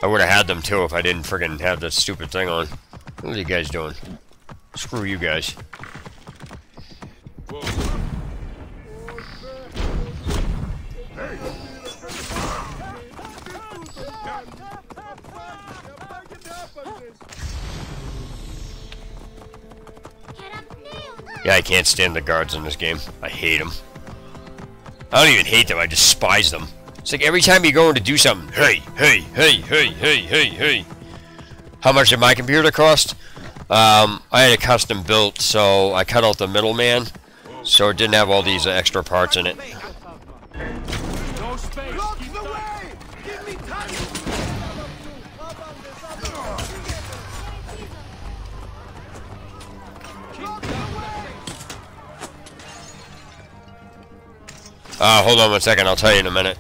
I would have had them too if I didn't friggin' have that stupid thing on. What are you guys doing? Screw you guys. Yeah, I can't stand the guards in this game. I hate them. I don't even hate them, I despise them. It's like every time you go in to do something, hey. How much did my computer cost? I had a custom built, so I cut out the middleman, so it didn't have all these extra parts in it. No space. Keep tight. Give me time. Hold on one second, I'll tell you in a minute.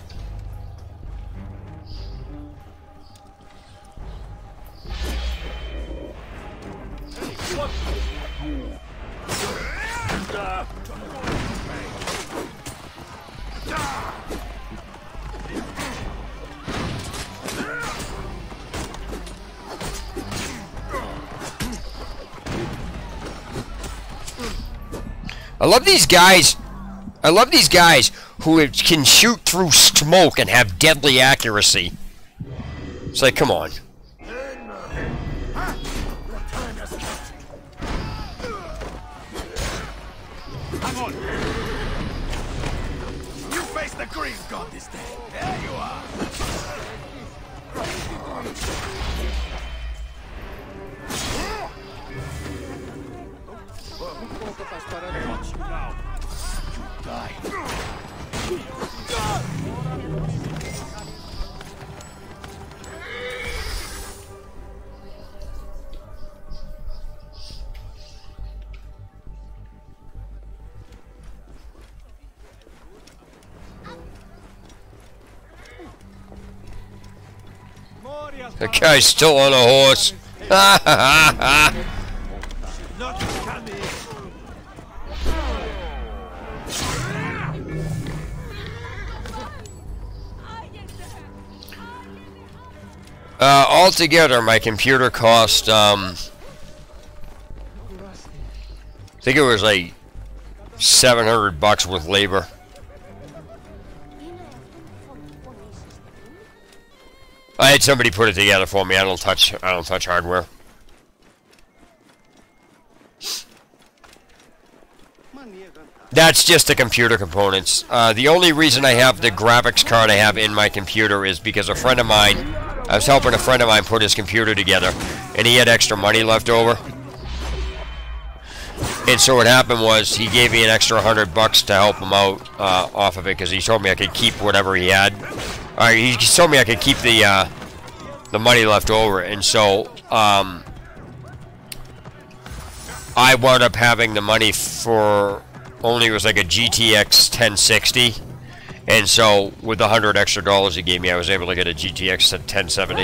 I love these guys. I love these guys who can shoot through smoke and have deadly accuracy. It's like, come on. Hang on. You face the green god this day. There you are. Now, you die. The guy's still on a horse. Ha ha ha. Altogether, my computer cost, I think it was like $700 with labor. I had somebody put it together for me. I don't touch hardware. That's just the computer components. The only reason I have the graphics card I have in my computer is because a friend of mine, I was helping a friend of mine put his computer together, and he had extra money left over. And so what happened was he gave me an extra $100 to help him out off of it, because he told me I could keep whatever he had. He told me I could keep the money left over, and so I wound up having the money for only, it was like a GTX 1060, and so with the $100 extra he gave me, I was able to get a GTX 1070.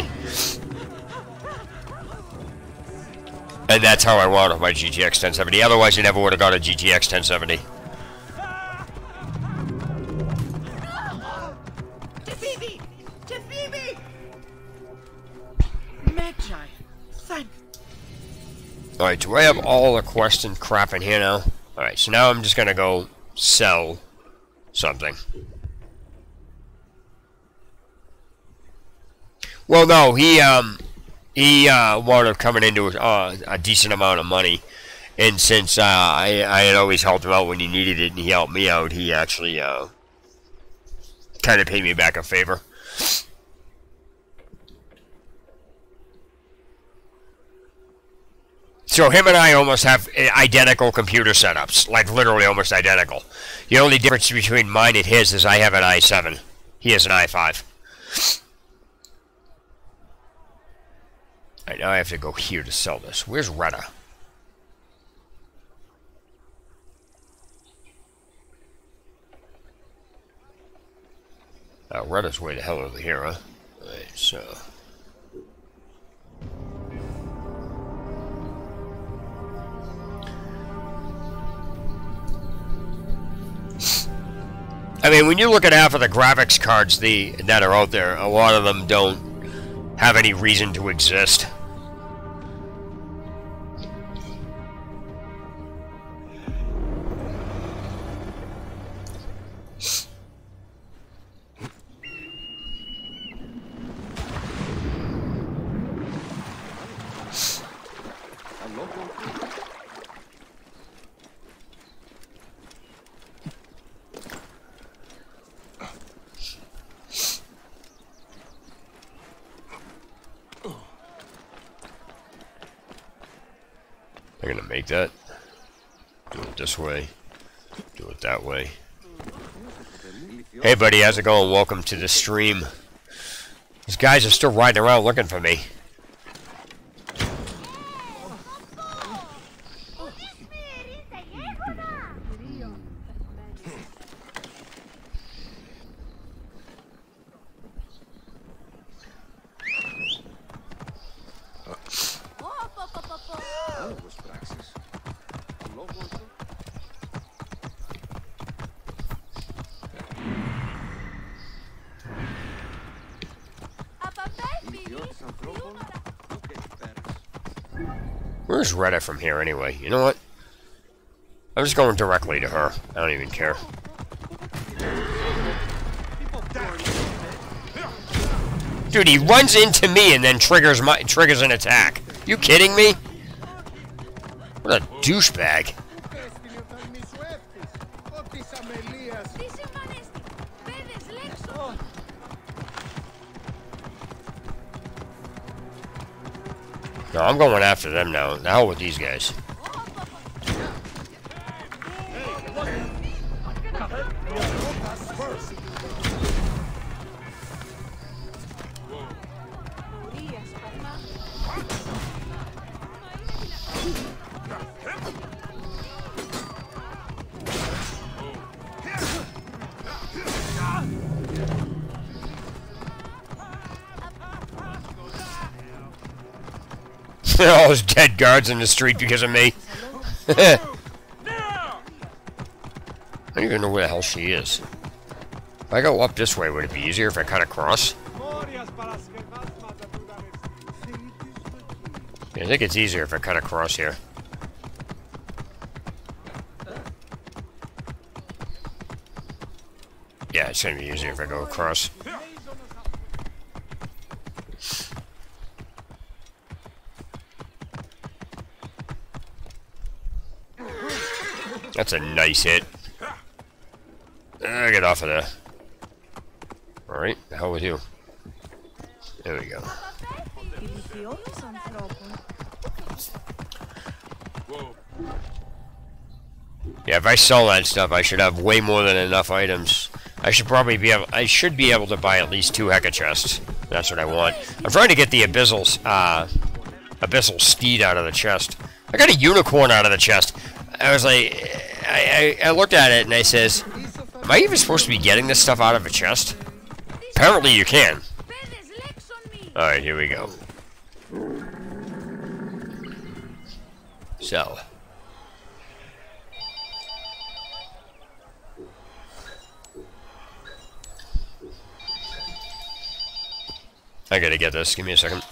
And that's how I wound up my GTX 1070. Otherwise, you never would have got a GTX 1070. Alright, do I have all the quests and crap in here now? Alright, so now I'm just gonna go sell something. Well, no, he wound up coming into a decent amount of money, and since I had always helped him out when he needed it, and he helped me out, he actually kind of paid me back a favor. So him and I almost have identical computer setups, like literally almost identical. The only difference between mine and his is I have an i7. He has an i5. Alright, now I have to go here to sell this. Where's Retta? Retta's way the hell over here, huh? Alright, so... I mean, when you look at half of the graphics cards that are out there, a lot of them don't have any reason to exist. I'm gonna make that. Do it this way. Do it that way. Hey buddy, how's it going? Welcome to the stream. These guys are still riding around looking for me. Where's Retta from here anyway? You know what? I'm just going directly to her. I don't even care. Dude, he runs into me and then triggers an attack. You kidding me? What a douchebag. No, I'm going after them now. The hell with these guys. All those dead guards in the street because of me. I don't even know where the hell she is. If I go up this way, would it be easier if I cut across? Yeah, I think it's easier if I cut across here. Yeah, it's gonna be easier if I go across. That's a nice hit. Get off of there. Alright, the hell with you. There we go. Yeah, if I sell that stuff, I should have way more than enough items. I should be able to buy at least 2 Hecka chests. That's what I want. I'm trying to get the Abyssal Steed out of the chest. I got a unicorn out of the chest. I was like, I looked at it and I says, am I even supposed to be getting this stuff out of a chest? Apparently you can. Alright, here we go. So. I gotta get this. Give me a second.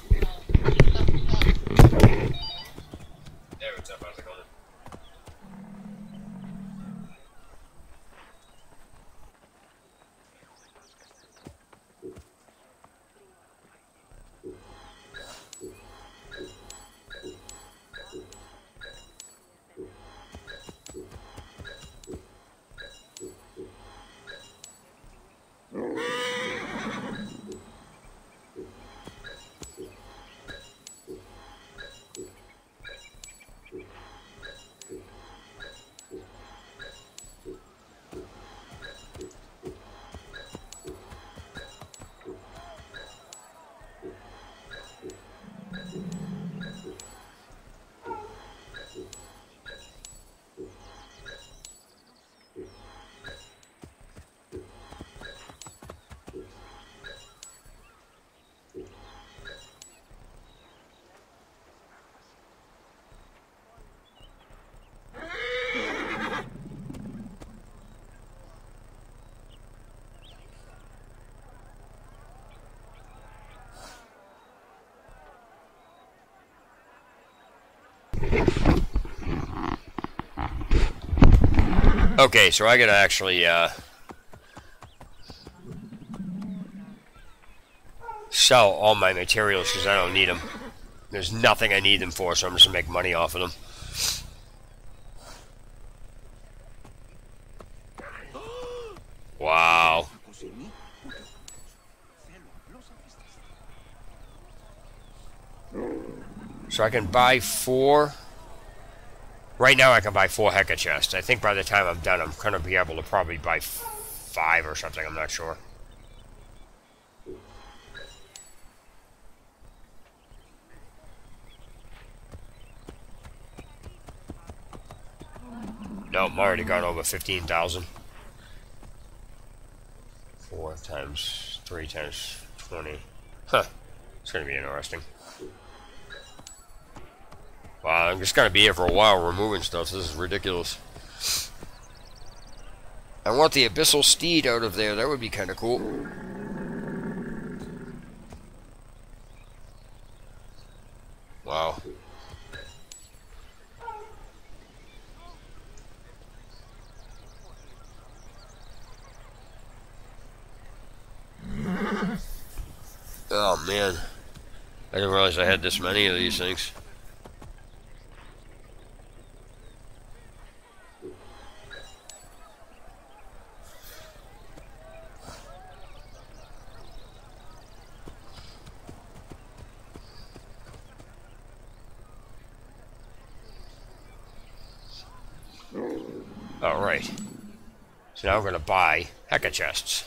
Okay, so I gotta actually sell all my materials because I don't need them. There's nothing I need them for, so I'm just gonna make money off of them. Wow. So I can buy 4. Right now I can buy 4 Hecka chests. I think by the time I'm done, I'm going to be able to probably buy 5 or something. I'm not sure. No, I'm already gone over 15,000. 4 times 3 times 20. Huh. It's going to be interesting. Wow, I'm just going to be here for a while removing stuff. This is ridiculous. I want the Abyssal Steed out of there. That would be kind of cool. Wow. Oh man, I didn't realize I had this many of these things. Alright, so now I'm going to buy Hecka chests.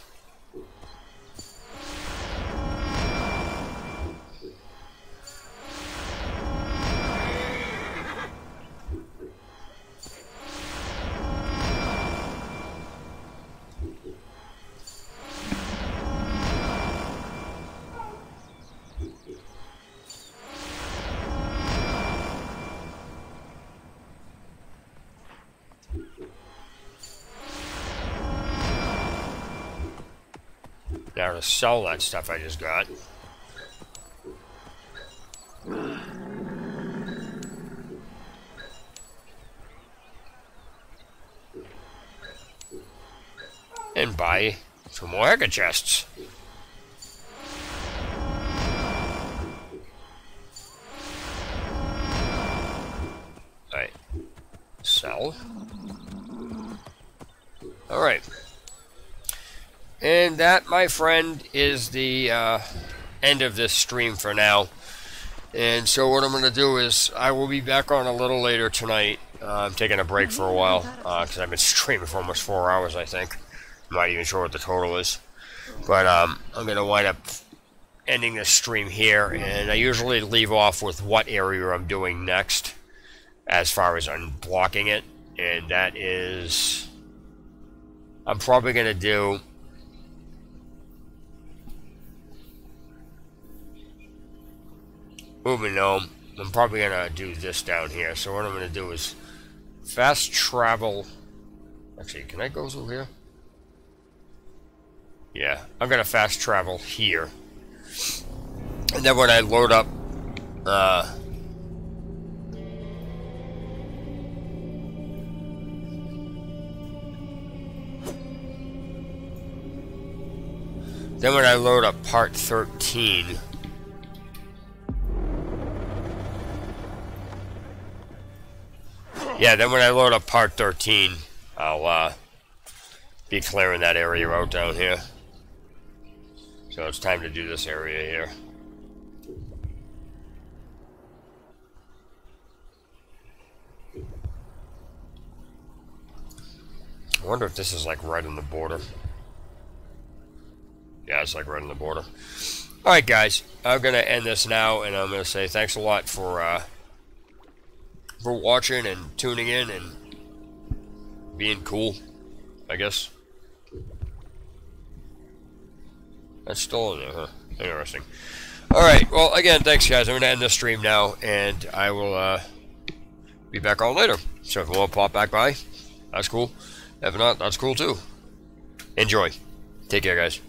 Now to sell that stuff I just got. And buy some more Hecka chests. Alright. Sell. Alright. And that, my friend, is the end of this stream for now. And so what I'm going to do is I will be back on a little later tonight. I'm taking a break for a while because I've been streaming for almost 4 hours, I think. I'm not even sure what the total is. But I'm going to wind up ending this stream here. And I usually leave off with what area I'm doing next as far as unblocking it. And that is... I'm probably going to do... Moving on, I'm probably going to do this down here. So what I'm going to do is fast travel. Actually, can I go through here? Yeah, I'm going to fast travel here. And then when I load up then when I load up part 13, yeah, then when I load up part 13, I'll be clearing that area out down here. So it's time to do this area here. I wonder if this is like right on the border. Yeah, it's like right on the border. Alright guys, I'm going to end this now, and I'm going to say thanks a lot for watching and tuning in and being cool, I guess. That's still in there, huh? Interesting. Alright, well, again, thanks guys. I'm going to end this stream now, and I will be back on later. So if you want to pop back by, that's cool. If not, that's cool too. Enjoy. Take care, guys.